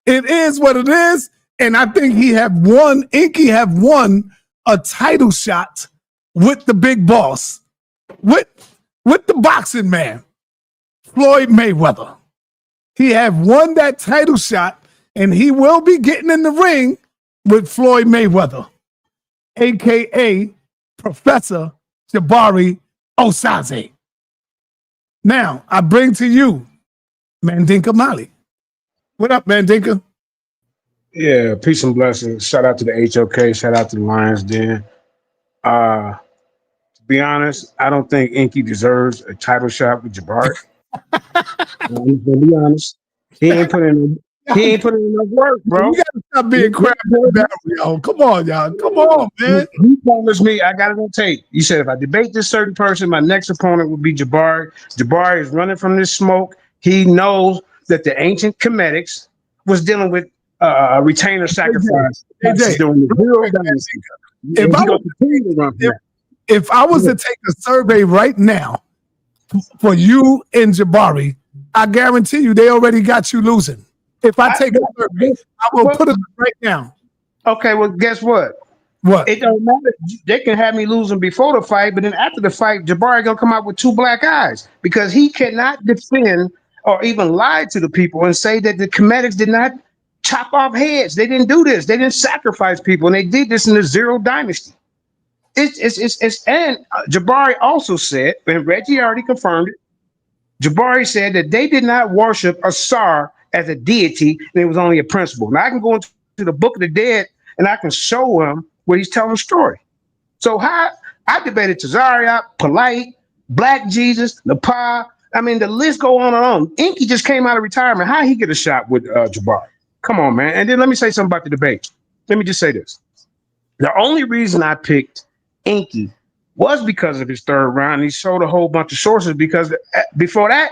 A: it is what it is. And I think Enqi have won a title shot with the big boss, with the boxing man, Floyd Mayweather. He have won that title shot, and he will be getting in the ring with Floyd Mayweather, a.k.a. Professor Jabari Osaze. Now, I bring to you Mandinka Mali. What up, Mandinka?
R: Yeah, peace and blessings. Shout out to the HOK. Shout out to the Lions Den. To be honest, I don't think Enqi deserves a title shot with Jabari. I'm gonna be honest. He ain't put in enough work, bro.
A: You gotta stop being crap in the barrel, yo. Come on, y'all. Come on, man.
R: You promised me, I got it on tape. You said if I debate this certain person, my next opponent would be Jabari. Jabari is running from this smoke. He knows that the ancient Cometics was dealing with retainer sacrifice
A: AJ,
R: during the Zero Dynasty.
A: if I
R: He
A: was
R: gonna continue to run from that.
A: if I was to take a survey right now for you and Jabari, I guarantee you they already got you losing. If I take a survey, I will put it right now.
R: Okay, well, guess what?
A: What?
R: It don't matter. They can have me losing before the fight, but then after the fight, Jabari gonna come out with 2 black eyes because he cannot defend or even lie to the people and say that the Cometics did not chop off heads. They didn't do this. They didn't sacrifice people, and they did this in the Zero Dynasty. And Jabari also said, and Reggie already confirmed it. Jabari said that they did not worship Asar as a deity, and it was only a principle. Now I can go into the Book of the Dead and I can show him where he's telling a story. So how I debated Tazariot, Polite, Black Jesus, Nepal. I mean, the list go on and on. Enqi just came out of retirement. How he get a shot with Jabari? Come on, man. And then let me say something about the debate. Let me just say this. The only reason I picked Enqi was because of his third round. He showed a whole bunch of sources because before that,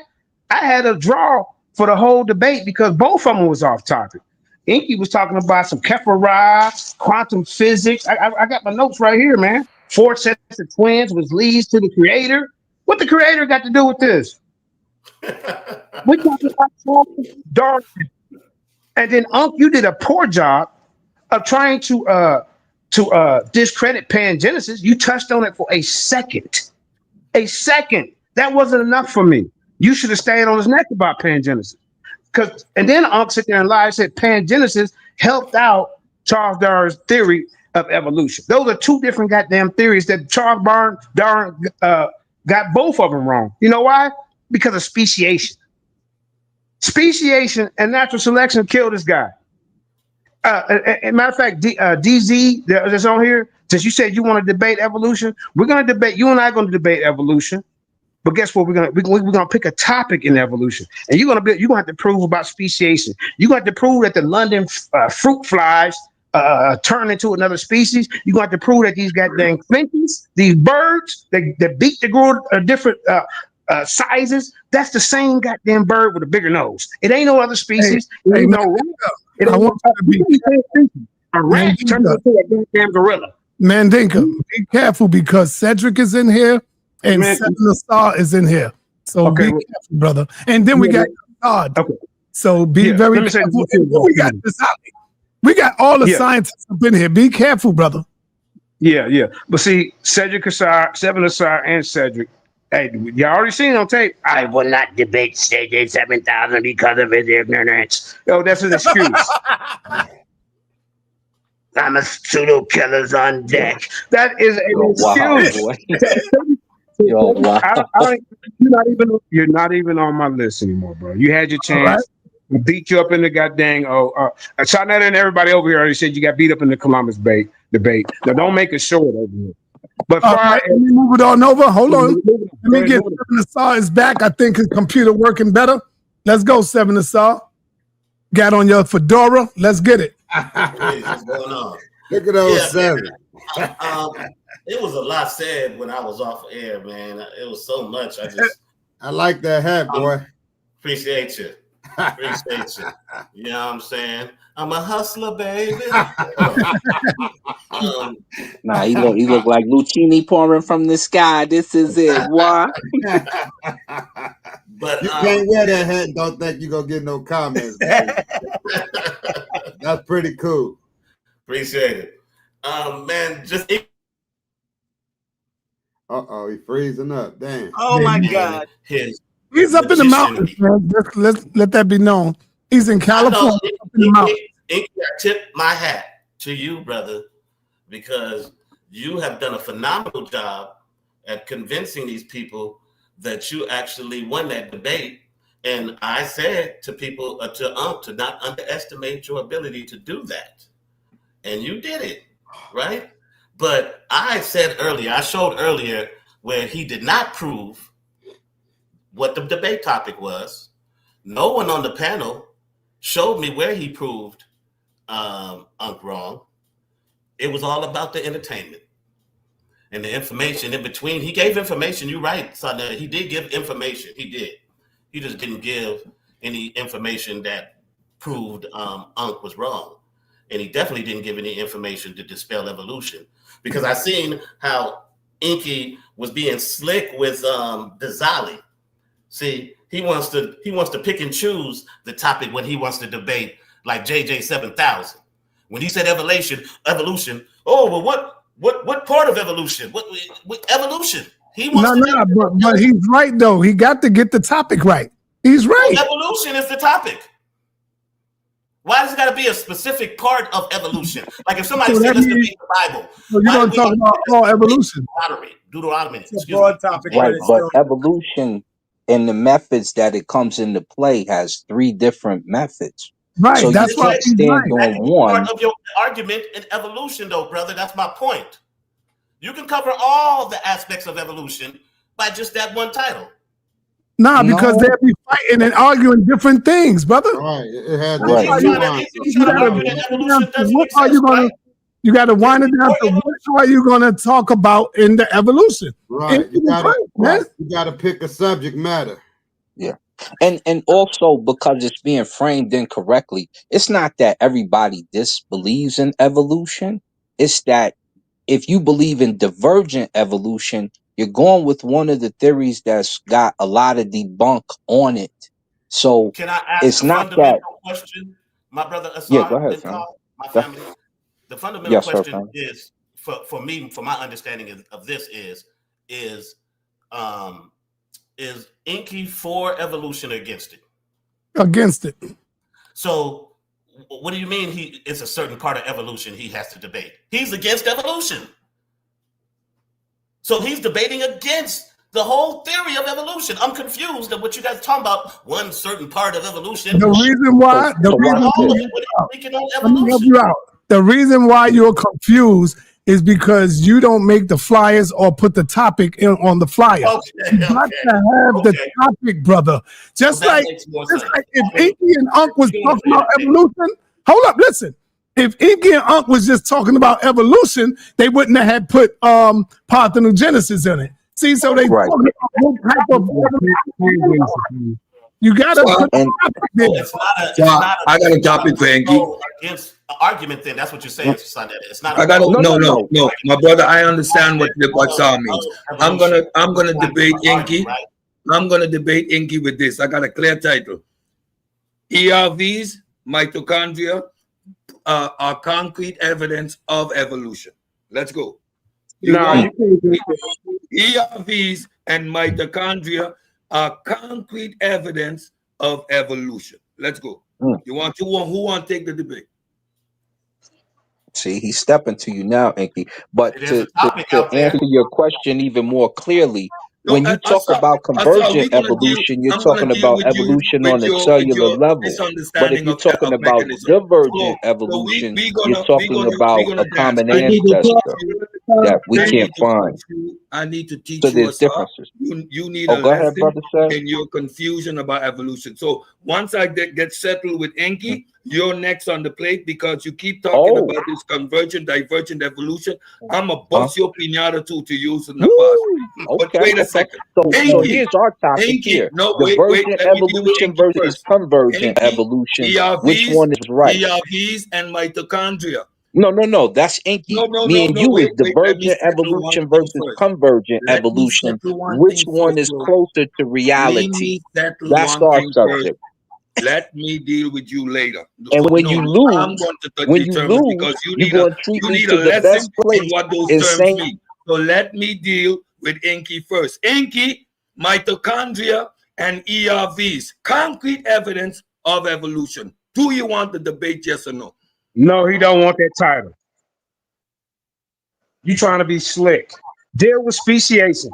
R: I had a draw for the whole debate because both of them was off topic. Enqi was talking about some Kepha, quantum physics. I got my notes right here, man. 4 sets of twins, which leads to the creator. What the creator got to do with this? We talking about Darwin. And then you did a poor job of trying to discredit Pangenesis. You touched on it for a second. A second. That wasn't enough for me. You should have stayed on his neck about Pangenesis. And then Unc sit there and lie and said Pangenesis helped out Charles Darwin's theory of evolution. Those are 2 different goddamn theories that Charles Darwin got both of them wrong. You know why? Because of speciation. Speciation and natural selection killed this guy. Matter of fact, DZ that's on here, since you said you want to debate evolution, we're going to debate. You and I are going to debate evolution. But guess what? We're gonna pick a topic in evolution, and you're gonna have to prove about speciation. You're gonna have to prove that the London fruit flies turn into another species. You're gonna have to prove that these goddamn finches, these birds, that beak to grow different sizes. That's the same goddamn bird with a bigger nose. It ain't no other species.
A: Hey,
R: It ain't
A: man,
R: no
A: I want you to be
R: a rat turned into a goddamn gorilla.
A: Mandinka, be careful because Cedric is in here and Seven the Star is in here. So be careful, brother. And then we got God.
R: Okay.
A: So be very careful. We got this out. We got all the scientists up in here. Be careful, brother.
R: Yeah. But see, Cedric Assar, Seven Assar, and Cedric. Hey, you already seen it on tape. I will not debate Cedric 7000 because of his ignorance. Yo, that's an excuse. I'm a pseudo killer's on deck. That is an excuse. You're not even on my list anymore, bro. You had your chance. I beat you up in the goddamn. sa.neter and everybody over here already said you got beat up in the Columbus Bay debate. Now don't make it short over here. But
A: let me move it on over. Hold on. Let me get Seven Assar is back. I think his computer working better. Let's go, Seven Assar. Got on your fedora. Let's get it.
S: What's going on?
G: Look at those Seven.
S: It was a lot said when I was off air, man. It was so much.
G: I like that hat, boy.
S: Appreciate you. Appreciate you. You know what I'm saying? I'm a hustler, baby.
T: Nah, he look like Lucini pouring from the sky. This is it. Why?
S: But
G: you can't wear that hat and don't think you're gonna get no comments. That's pretty cool.
S: Appreciate it. Man, just
G: he's freezing up. Damn.
S: Oh my God.
A: He's up in the mountains, man. Let's let that be known. He's in California. Up in the mountains.
S: I tip my hat to you, brother, because you have done a phenomenal job at convincing these people that you actually won that debate. And I said to people, to not underestimate your ability to do that. And you did it, right? But I showed earlier where he did not prove what the debate topic was. No one on the panel showed me where he proved Unc wrong. It was all about the entertainment and the information in between. He gave information. You're right, sa.neter. He did give information. He did. He just didn't give any information that proved Unc was wrong. And he definitely didn't give any information to dispel evolution. Because I seen how Enqi was being slick with Dizali. See, he wants to pick and choose the topic when he wants to debate, like JJ 7000. When he said evolution, oh well, what part of evolution? What evolution? He wants
A: but he's right though. He got to get the topic right. He's right.
S: Well, evolution is the topic. Why does it got to be a specific part of evolution? Like if somebody said, let's debate the Bible.
A: So you're going to talk about all evolution.
S: Deuteronomy.
J: It's a broad topic.
I: Right, but evolution and the methods that it comes into play has 3 different methods.
A: Right,
I: so
A: that's
I: you can't stand on one.
S: Part of your argument in evolution, though, brother. That's my point. You can cover all the aspects of evolution by just that one title.
A: Nah, because they'll be fighting and arguing different things, brother.
G: Right. It had
A: What are you gonna? You got to wind it down to what are you gonna talk about in the evolution?
G: Right. You got to pick a subject matter.
I: Yeah. And also because it's being framed incorrectly, it's not that everybody disbelieves in evolution. It's that if you believe in divergent evolution, you're going with one of the theories that's got a lot of debunk on it. So
S: can I ask
I: it's
S: a
I: not
S: fundamental question, my brother Asar?
I: Yeah, go ahead, fam.
S: My family. The fundamental question
I: fam.
S: is for me, for my understanding of this is Enqi for evolution or against it?
A: Against it.
S: So what do you mean it's a certain part of evolution he has to debate? He's against evolution. So he's debating against the whole theory of evolution. I'm confused at what you guys are talking about. One certain part of evolution.
A: The reason why, let me help you out. The reason why you're confused is because you don't make the flyers or put the topic on the flyer. You got to have the topic, brother. Just like if Enqi and Unc was talking about evolution, hold up, listen. If Enqi and Unc was just talking about evolution, they wouldn't have had put parthenogenesis in it. See, so they talking about what type of evolution. You gotta put the topic there.
K: I got a topic for Enqi.
S: Against an argument, then that's what you're saying, sa.neter. It's not.
K: I got no, my brother. I understand what SAR means. I'm gonna debate Enqi. I'm gonna debate Enqi with this. I got a clear title. ERVs, mitochondria, are concrete evidence of evolution. Let's go. ERVs and mitochondria are concrete evidence of evolution. Let's go. Who want to take the debate?
I: See, he's stepping to you now, Enqi. But to answer your question even more clearly, when you talk about convergent evolution, you're talking about evolution on a cellular level. But if you're talking about divergent evolution, you're talking about a common ancestor that we can't find.
K: I need to teach
I: so
K: you.
I: There's differences.
K: You need
I: go ahead, brother,
K: in your confusion about evolution. So once I get settled with Enqi, you're next on the plate because you keep talking about this convergent, divergent evolution. I'm a bust your pinata to use in the past. But wait a second.
I: So here's our topic here. Divergent evolution versus convergent evolution. Which one is right?
K: ERVs and mitochondria.
I: No. That's Enqi. Me and you is divergent evolution versus convergent evolution. Which one is closer to reality? That's our subject.
K: Let me deal with you later.
I: And when you lose,
K: I'm going to determine because you need a lesson in what those terms mean. So let me deal with Enqi first. Enqi, mitochondria, and ERVs, concrete evidence of evolution. Do you want the debate, yes or no?
R: No, he don't want that title. You trying to be slick. Deal with speciation.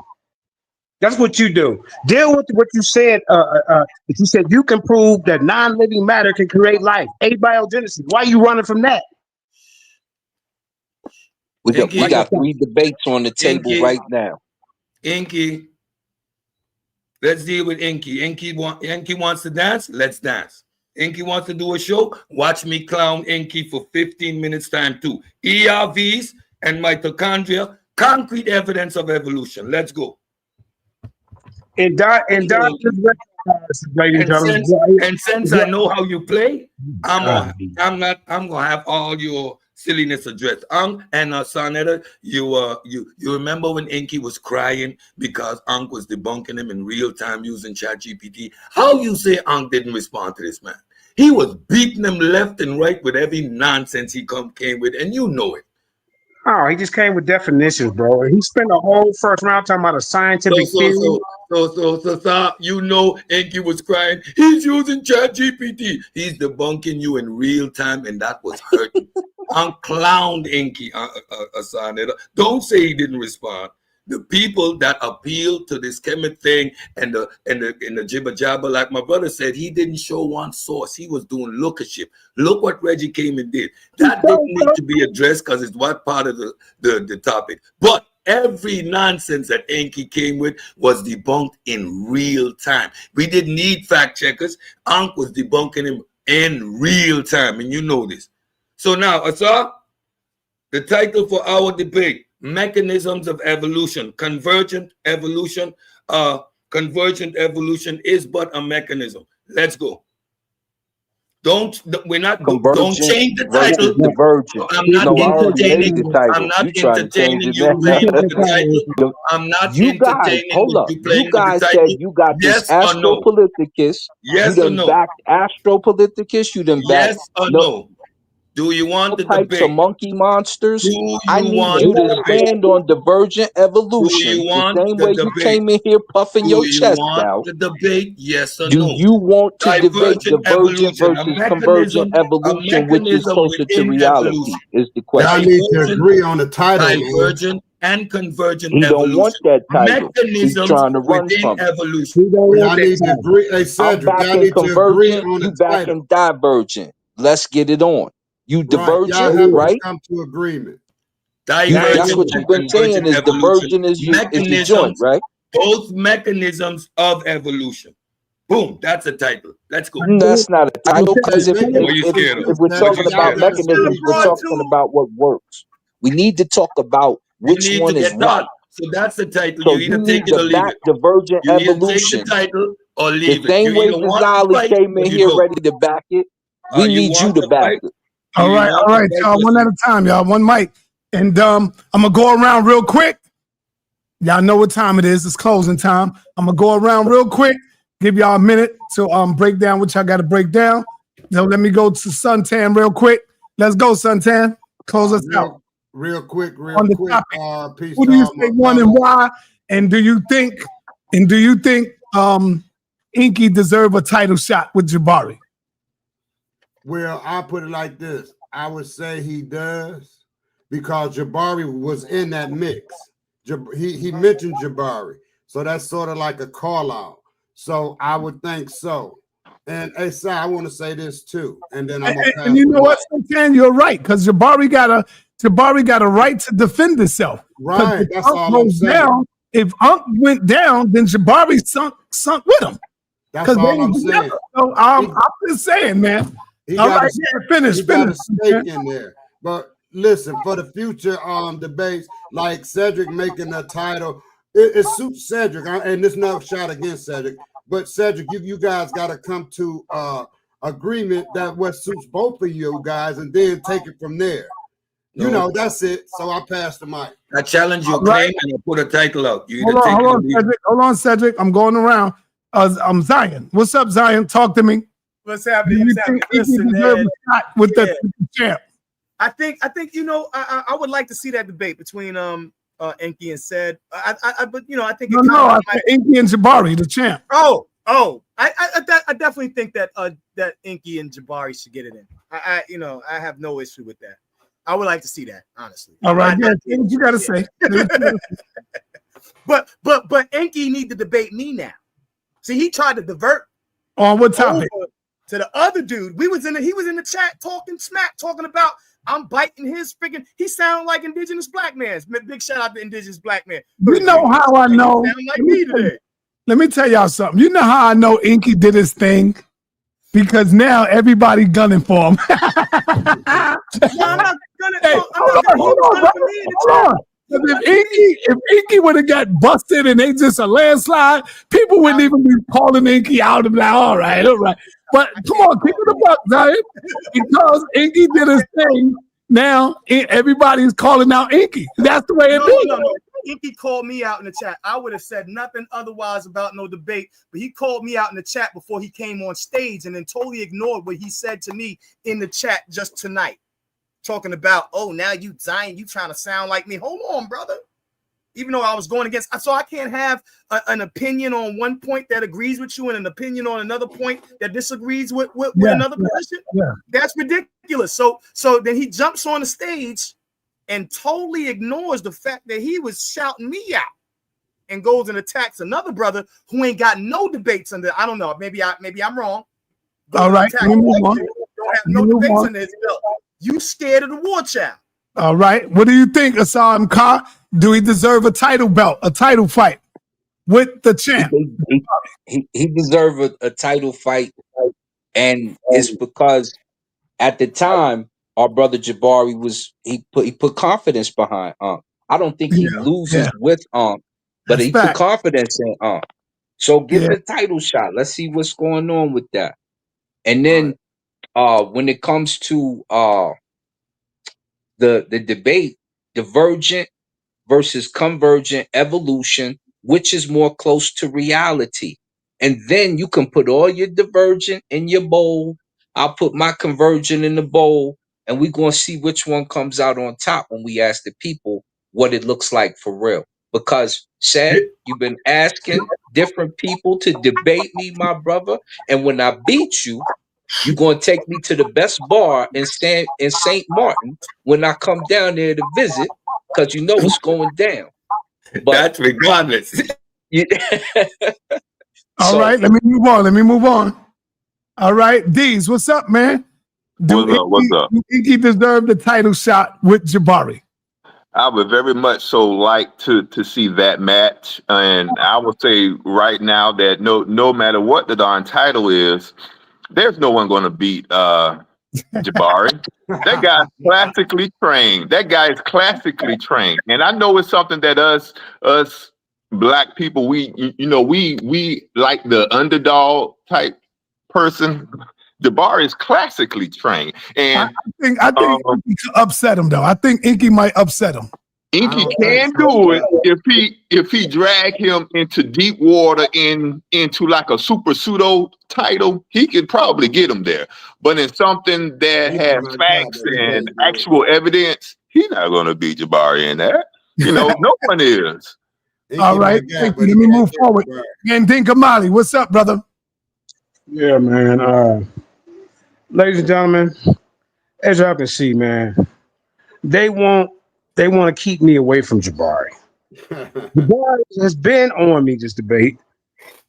R: That's what you do. Deal with what you said. You said you can prove that non-living matter can create life. Abiogenesis. Why are you running from that?
I: We got 3 debates on the table right now.
K: Enqi, Let's deal with Enqi. Enqi wants to dance. Let's dance. Enqi wants to do a show. Watch me clown Enqi for 15 minutes time too. ERVs and mitochondria, concrete evidence of evolution. Let's go.
R: And
K: since I know how you play, I'm gonna have all your silliness addressed. And sa.neter, you remember when Enqi was crying because Ankh was debunking him in real time using ChatGPT? How you say Ankh didn't respond to this man? He was beating him left and right with every nonsense he came with, and you know it.
R: Oh, he just came with definitions, bro. He spent the whole first round talking about a scientific theory.
K: So, you know, Enqi was crying. He's using ChatGPT. He's debunking you in real time, and that was hurting. I'm clowned Enqi, sa.neter. Don't say he didn't respond. The people that appeal to this Kemet thing and the jibber jabber, like my brother said, he didn't show one source. He was doing lookership. Look what Reggie came and did. That didn't need to be addressed because it's what part of the topic. But every nonsense that Enqi came with was debunked in real time. We didn't need fact checkers. Ankh was debunking him in real time, and you know this. So now, Asa, the title for our debate: Mechanisms of Evolution. Convergent evolution. Convergent evolution is but a mechanism. Let's go. Don't change the title. I'm not entertaining you playing with the title.
I: You got this Astropoliticus.
K: Yes
I: you
K: or
I: done
K: no?
I: backed Astropoliticus. You done backed.
K: Yes or no? Do you want the
I: types
K: debate?
I: of monkey monsters?
K: Do
I: I
K: you
I: need
K: want
I: you
K: the
I: to
K: debate?
I: stand on divergent evolution.
K: Do you
I: The
K: want
I: same
K: the
I: way you
K: debate?
I: came in here puffing
K: Do
I: your
K: you
I: chest
K: want
I: out.
K: the debate? Yes or
I: Do
K: no?
I: you want to debate
K: Divergent
I: divergent
K: evolution,
I: versus convergent evolution, which is closer to
K: within
I: reality?
K: evolution.
I: Is the
G: Y'all
I: question.
G: need to agree on the title, man.
K: Divergent and convergent
I: He don't want
K: evolution.
I: that title. He's
K: Mechanisms
I: trying to run
K: within
I: from it.
K: evolution.
G: Y'all need to agree. Hey,
I: I'm
G: Cedric, y'all
I: backing
G: need to agree
I: convergent.
G: on
I: You
G: the title.
I: backing divergent. Let's get it on. You
G: Right.
I: divergent,
G: Y'all have
I: right?
G: to come to agreement.
I: That's what you've been saying is divergent is your joint,
K: Mechanisms,
I: right?
K: both mechanisms of evolution. Boom, that's a title. Let's go.
I: That's not a title because if we're talking about mechanisms, we're talking about what works. We need to talk about which
K: You need
I: one
K: to
I: is
K: get
I: right.
K: taught. So that's the title.
I: So
K: You either
I: you
K: take
I: need
K: it or
I: to
K: leave
I: back
K: it.
I: divergent
K: You either
I: evolution.
K: take the title or
I: The
K: leave it.
I: same
K: You
I: way
K: either want to
I: Ghazali
K: fight
I: came
K: or
I: in
K: you
I: here
K: don't.
I: ready to back it. We need you to back it.
A: All right, y'all. One at a time, y'all. One mic. And I'm gonna go around real quick. Y'all know what time it is. It's closing time. I'm gonna go around real quick. Give y'all a minute to break down what y'all got to break down. Now let me go to Suntan real quick. Let's go, Suntan. Close us out.
G: Real quick.
A: On the topic.
G: Peace
A: Who
G: to
A: do you
G: all my
A: say won and why? And do you think Enqi deserve a title shot with Jabari?
G: Well, I'll put it like this. I would say he does because Jabari was in that mix. He mentioned Jabari. So that's sort of like a call out. So I would think so. And hey, Si, I want to say this too. And then I'm gonna pass
A: and you know
G: the
A: what,
G: mic.
A: Suntan, you're right, because Jabari got a right to defend himself.
G: Right, that's all I'm saying.
A: Down, if Unc went down, then Jabari sunk with him.
G: That's all I'm
A: together.
G: saying.
A: So I'm just saying, man.
G: He
A: All
G: got
A: right, finish.
G: He got a stake in there. But listen, for the future debates, like Cedric making a title, it suits Cedric. And this no shot against Cedric, but Cedric, you guys got to come to agreement that what suits both of you guys, and then take it from there. You know, that's it. So I pass the mic.
K: I challenge your claim and I put a title out. You either
A: Hold on, Cedric. I'm going around. I'm Zion. What's up, Zion? Talk to me.
J: What's happening? Listen, man.
A: With the champ.
J: I think I would like to see that debate between Enqi and Ced. But I think
A: I think Enqi and Jabari, the champ.
J: I definitely think that that Enqi and Jabari should get it in. I have no issue with that. I would like to see that, honestly.
A: All right, what you got to say.
J: But Enqi need to debate me now. See, he tried to divert
A: on what topic?
J: To the other dude. He was in the chat talking smack, talking about I'm biting his freaking. He sound like indigenous black man. Big shout out to indigenous black man.
A: You know how I know.
J: Sound like me today.
A: Let me tell y'all something. You know how I know Enqi did his thing? Because now everybody gunning for him.
J: No, I'm not gonna.
A: Hey,
J: I'm not gonna. He was gunning for me in the chat.
A: If Enqi would have got busted and they just a landslide, people wouldn't even be calling Enqi out and be like, all right. But come on, keep it a buck, Zion. Because Enqi did his thing, now everybody's calling out Enqi. That's the way it is.
J: No. Enqi called me out in the chat. I would have said nothing otherwise about no debate, but he called me out in the chat before he came on stage and then totally ignored what he said to me in the chat just tonight. Talking about, oh, now you Zion, you trying to sound like me. Hold on, brother. Even though I was going against, so I can't have an opinion on one point that agrees with you and an opinion on another point that disagrees with another person.
A: Yeah.
J: That's ridiculous. So then he jumps on the stage and totally ignores the fact that he was shouting me out and goes and attacks another brother who ain't got no debates under. I don't know. Maybe I'm wrong.
A: All right, let me move on.
J: Don't have no debates under his belt. You scared of the war child.
A: All right. What do you think, Assam Khan? Do he deserve a title belt, a title fight with the champ?
I: He deserved a title fight, and it's because at the time our brother Jabari he put confidence behind Ankh. I don't think he loses with Ankh, but he put confidence in Ankh. So give it a title shot. Let's see what's going on with that. And then when it comes to the debate, divergent versus convergent evolution, which is more close to reality. And then you can put all your divergent in your bowl. I'll put my convergent in the bowl, and we're going to see which one comes out on top when we ask the people what it looks like for real. Because, said, you've been asking different people to debate me, my brother, and when I beat you, you're going to take me to the best bar in St. Martin when I come down there to visit, because you know what's going down. But
K: that's regardless.
A: All right, let me move on. All right, Deez, what's up, man?
P: What's up?
A: Do Enqi deserve the title shot with Jabari?
P: I would very much so like to see that match, and I would say right now that no matter what the darn title is, there's no one going to beat Jabari. That guy's classically trained. That guy is classically trained, and I know it's something that us black people we like the underdog type person. Jabari is classically trained, and
A: I think Enqi could upset him though. I think Enqi might upset him.
P: Enqi can do it if he drag him into deep water into like a super pseudo title, he could probably get him there. But in something that has facts and actual evidence, he's not going to beat Jabari in that. No one is.
A: All right, let me move forward. And then Kamali, what's up, brother?
R: Yeah, man. Ladies and gentlemen, as y'all can see, man, they want to keep me away from Jabari. Jabari has been on me this debate.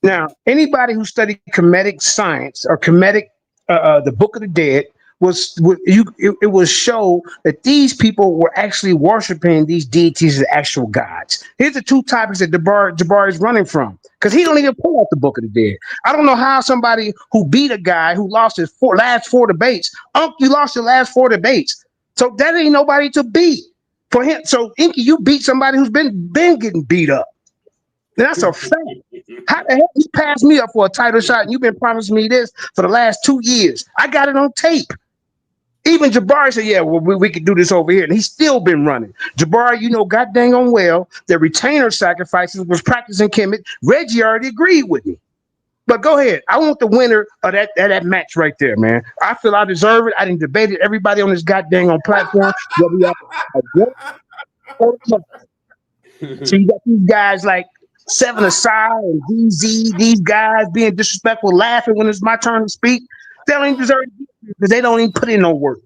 R: Now, anybody who studied Kemetic science or Kemetic, the Book of the Dead, it will show that these people were actually worshiping these deities as actual gods. Here's the two topics that Jabari is running from, because he don't even pull out the Book of the Dead. I don't know how somebody who beat a guy who lost his last four debates, you lost your last four debates, so that ain't nobody to beat for him. So Enqi, you beat somebody who's been getting beat up. That's a fact. How the hell you passed me up for a title shot and you've been promising me this for the last 2 years? I got it on tape. Even Jabari said, yeah, well, we could do this over here. And he's still been running. Jabari, you know god dang on well, the retainer sacrifices was practicing Kemet. Reggie already agreed with me. But go ahead. I want the winner of that match right there, man. I feel I deserve it. I didn't debate it. Everybody on this goddamn on platform. So you got these guys like Seven Aside and DZ, these guys being disrespectful, laughing when it's my turn to speak. They don't even deserve it because they don't even put in no work.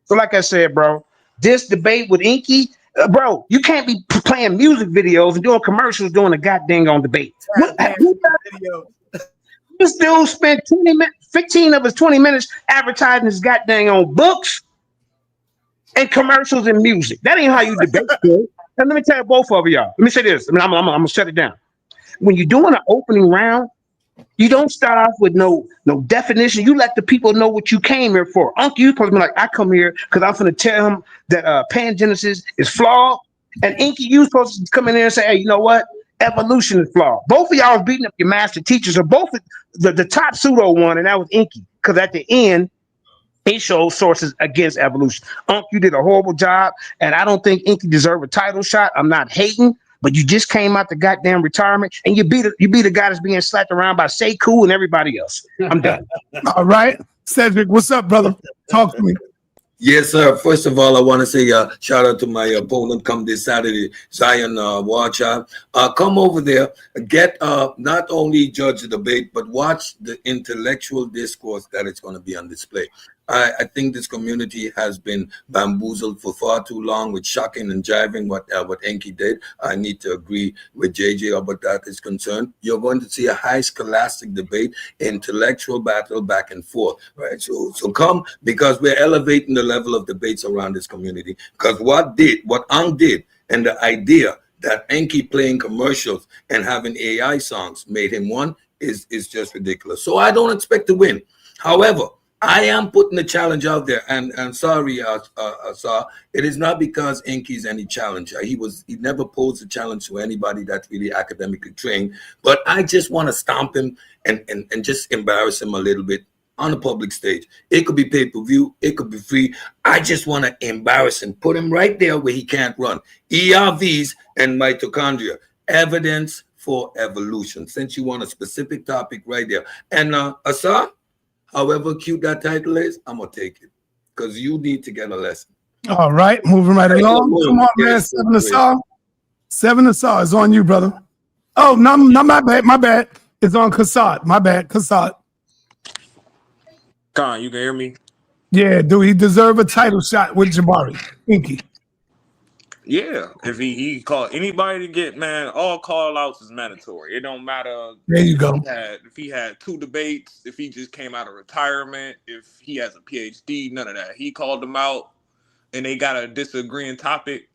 R: So like I said, bro, this debate with Enqi, bro, you can't be playing music videos and doing commercials doing a goddamn on debate. This dude spent 15 of his 20 minutes advertising his goddamn on books and commercials and music. That ain't how you debate. And let me tell you both of y'all. Let me say this. I'm gonna shut it down. when you're doing an opening round, you don't start off with no definition. You let the people know what you came here for. Uncle, you supposed to be like, I come here because I'm going to tell him that pangenesis is flawed. And Enqi, you supposed to come in there and say, hey, you know what? Evolution is flawed. Both of y'all beating up your master teachers, or both the top pseudo one, and that was Enqi. Because at the end, he showed sources against evolution. You did a horrible job, and I don't think Enqi deserved a title shot. I'm not hating, but you just came out the goddamn retirement, and you beat a guy that's being slapped around by Sekou and everybody else. I'm done.
A: All right, Cedric, what's up, brother? Talk to me.
K: Yes, sir. First of all, I want to say shout out to my opponent come this Saturday, Zion Warchild. Come over there, get not only judge the debate, but watch the intellectual discourse that is going to be on display. I think this community has been bamboozled for far too long with shocking and jiving what Enqi did. I need to agree with JJ about that is concerned. You're going to see a high scholastic debate, intellectual battle back and forth, right? So come, because we're elevating the level of debates around this community. Because what Ankh did, and the idea that Enqi playing commercials and having AI songs made him one is just ridiculous. So I don't expect to win. However, I am putting the challenge out there, and sorry, Sir, it is not because Enqi is any challenger. He never posed a challenge to anybody that's really academically trained. But I just want to stomp him and just embarrass him a little bit on a public stage. It could be pay-per-view, it could be free. I just want to embarrass him, put him right there where he can't run. ERVs and mitochondria, evidence for evolution. Since you want a specific topic right there, and Asar, however cute that title is, I'm gonna take it because you need to get a lesson.
A: All right, moving right along. Come on, man. 7 Asar. 7 Asar is on you, brother. Oh, no, my bad. My bad. It's on Kassad. My bad, Kassad.
N: Con, you can hear me?
A: Yeah, do he deserve a title shot with Jabari? Enqi.
N: Yeah, if he called anybody to get, man, all call outs is mandatory. It don't matter.
A: There you go.
N: If he had 2 debates, if he just came out of retirement, if he has a PhD, none of that. He called them out, and they got a disagreeing topic.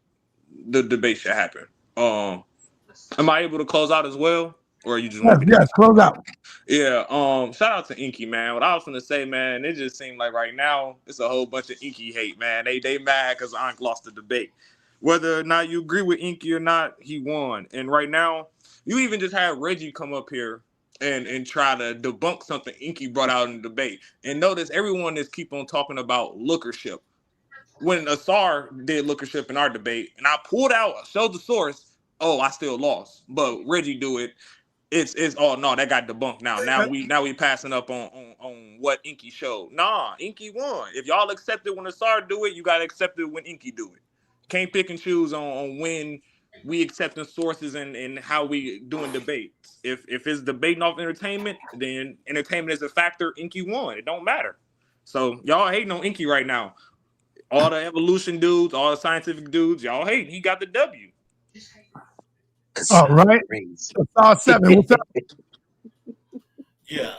N: The debate should happen. Am I able to close out as well, or you just want me to?
A: Yes, close out.
N: Yeah. Shout out to Enqi, man. What I was gonna say, man, it just seemed like right now it's a whole bunch of Enqi hate, man. They mad because Ankh lost the debate. Whether or not you agree with Enqi or not, he won. And right now, you even just had Reggie come up here and try to debunk something Enqi brought out in the debate. And notice everyone is keep on talking about lookership. When Asar did lookership in our debate, and I pulled out, showed the source, I still lost. But Reggie do it. It's oh no, that got debunked now. Now we passing up on what Enqi showed. Nah, Enqi won. If y'all accept it when Asar do it, you gotta accept it when Enqi do it. Can't pick and choose on when we accepting sources and how we doing debates. If it's debating off entertainment, then entertainment is a factor. Enqi won. It don't matter. So y'all hating on Enqi right now. All the evolution dudes, all the scientific dudes, y'all hate. He got the W.
A: All right. Asar 7. What's up?
S: Yeah,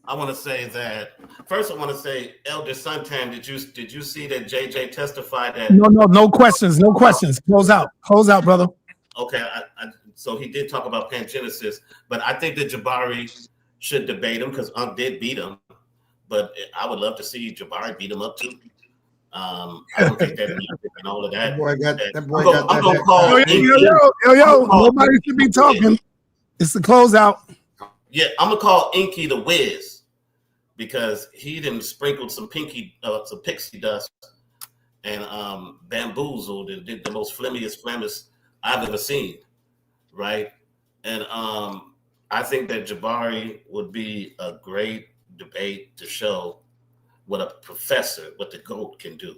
S: I want to say that first. I want to say, Elder Suntan, did you see that JJ testified that?
A: No questions. No questions. Close out, brother.
S: Okay, so he did talk about pangenesis, but I think that Jabari should debate him because Ankh did beat him. But I would love to see Jabari beat him up too. I don't think that and all of that.
G: That boy got
S: I'm gonna call
A: Yo, nobody should be talking. It's the closeout.
S: Yeah, I'm gonna call Enqi the Wiz because he didn't sprinkle some pixie dust and bamboozled and did the most flammiest I've ever seen, right? And I think that Jabari would be a great debate to show what a professor, what the GOAT can do,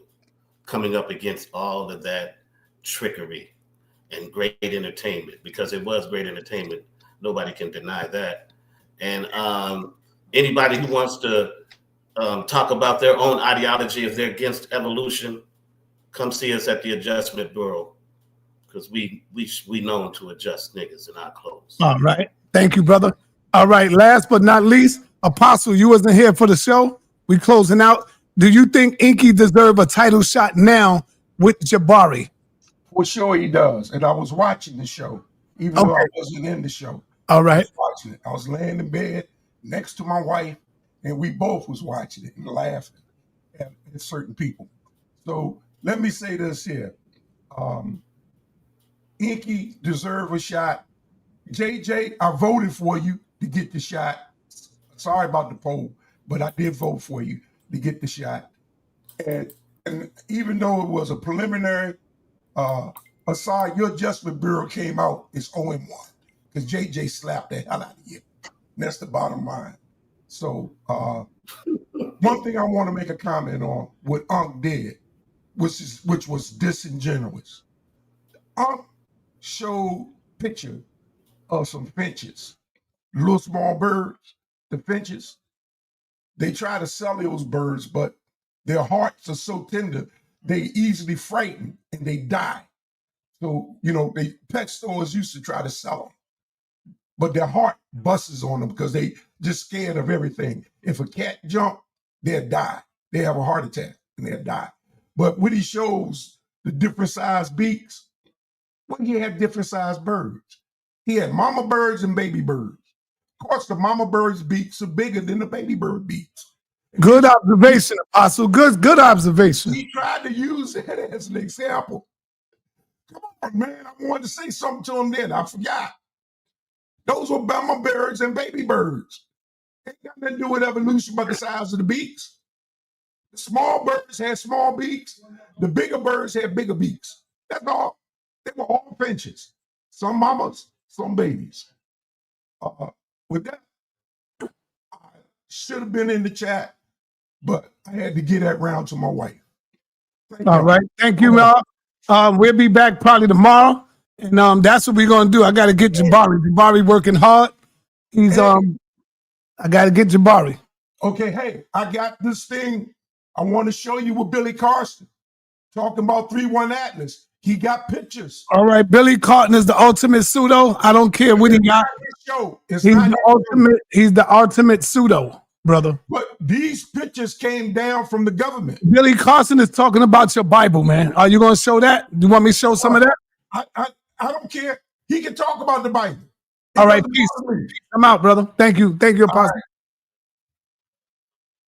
S: coming up against all of that trickery and great entertainment, because it was great entertainment. Nobody can deny that. And anybody who wants to talk about their own ideology, if they're against evolution, come see us at the Adjustment Bureau, because we known to adjust niggas in our clothes.
A: All right. Thank you, brother. All right. Last but not least, Apostle, you wasn't here for the show. We closing out. Do you think Enqi deserve a title shot now with Jabari?
U: For sure he does. And I was watching the show. even though I wasn't in the show.
A: All
U: I
A: right.
U: was watching it. I was laying in bed next to my wife, and we both was watching it and laughing at certain people. So let me say this here. Enqi deserve a shot. JJ, I voted for you to get the shot. Sorry about the poll, but I did vote for you to get the shot. And even though it was a preliminary, aside, your Adjustment Bureau came out, it's 0-1 because JJ slapped the hell out of you. And that's the bottom line. So one thing I want to make a comment on what Ankh did, which was disingenuous. Ankh showed picture of some finches, little small birds, the finches. They try to sell those birds, but their hearts are so tender, they easily frighten and they die. So, they pet stores used to try to sell them, but their heart busts on them because they just scared of everything. If a cat jump, they'll die. They have a heart attack and they'll die. But when he shows the different size beaks, well, he had different size birds. He had mama birds and baby birds. Of course, the mama bird's beaks are bigger than the baby bird beaks.
A: Good observation, Apostle. Good observation.
U: He tried to use that as an example. Come on, man. I wanted to say something to him then. I forgot. Those were mama birds and baby birds. Ain't got nothing to do with evolution but the size of the beaks. The small birds had small beaks. The bigger birds had bigger beaks. That's all. They were all finches. Some mamas, some babies. With that, I should have been in the chat, but I had to get that round to my wife.
A: All right. Thank you, Mel. We'll be back probably tomorrow. And that's what we're gonna do. I gotta get Jabari. Jabari working hard. He's I gotta get Jabari.
U: Okay, hey, I got this thing I want to show you with Billy Carson. Talking about 3-1 Atlas. He got pictures.
A: All right, Billy Carton is the ultimate pseudo. I don't care what he got. He's the ultimate pseudo, brother.
U: But these pictures came down from the government.
A: Billy Carson is talking about your Bible, man. Are you gonna show that? Do you want me to show some of that?
U: I don't care. He can talk about the Bible.
A: All right, peace. I'm out, brother. Thank you. Thank you, Apostle.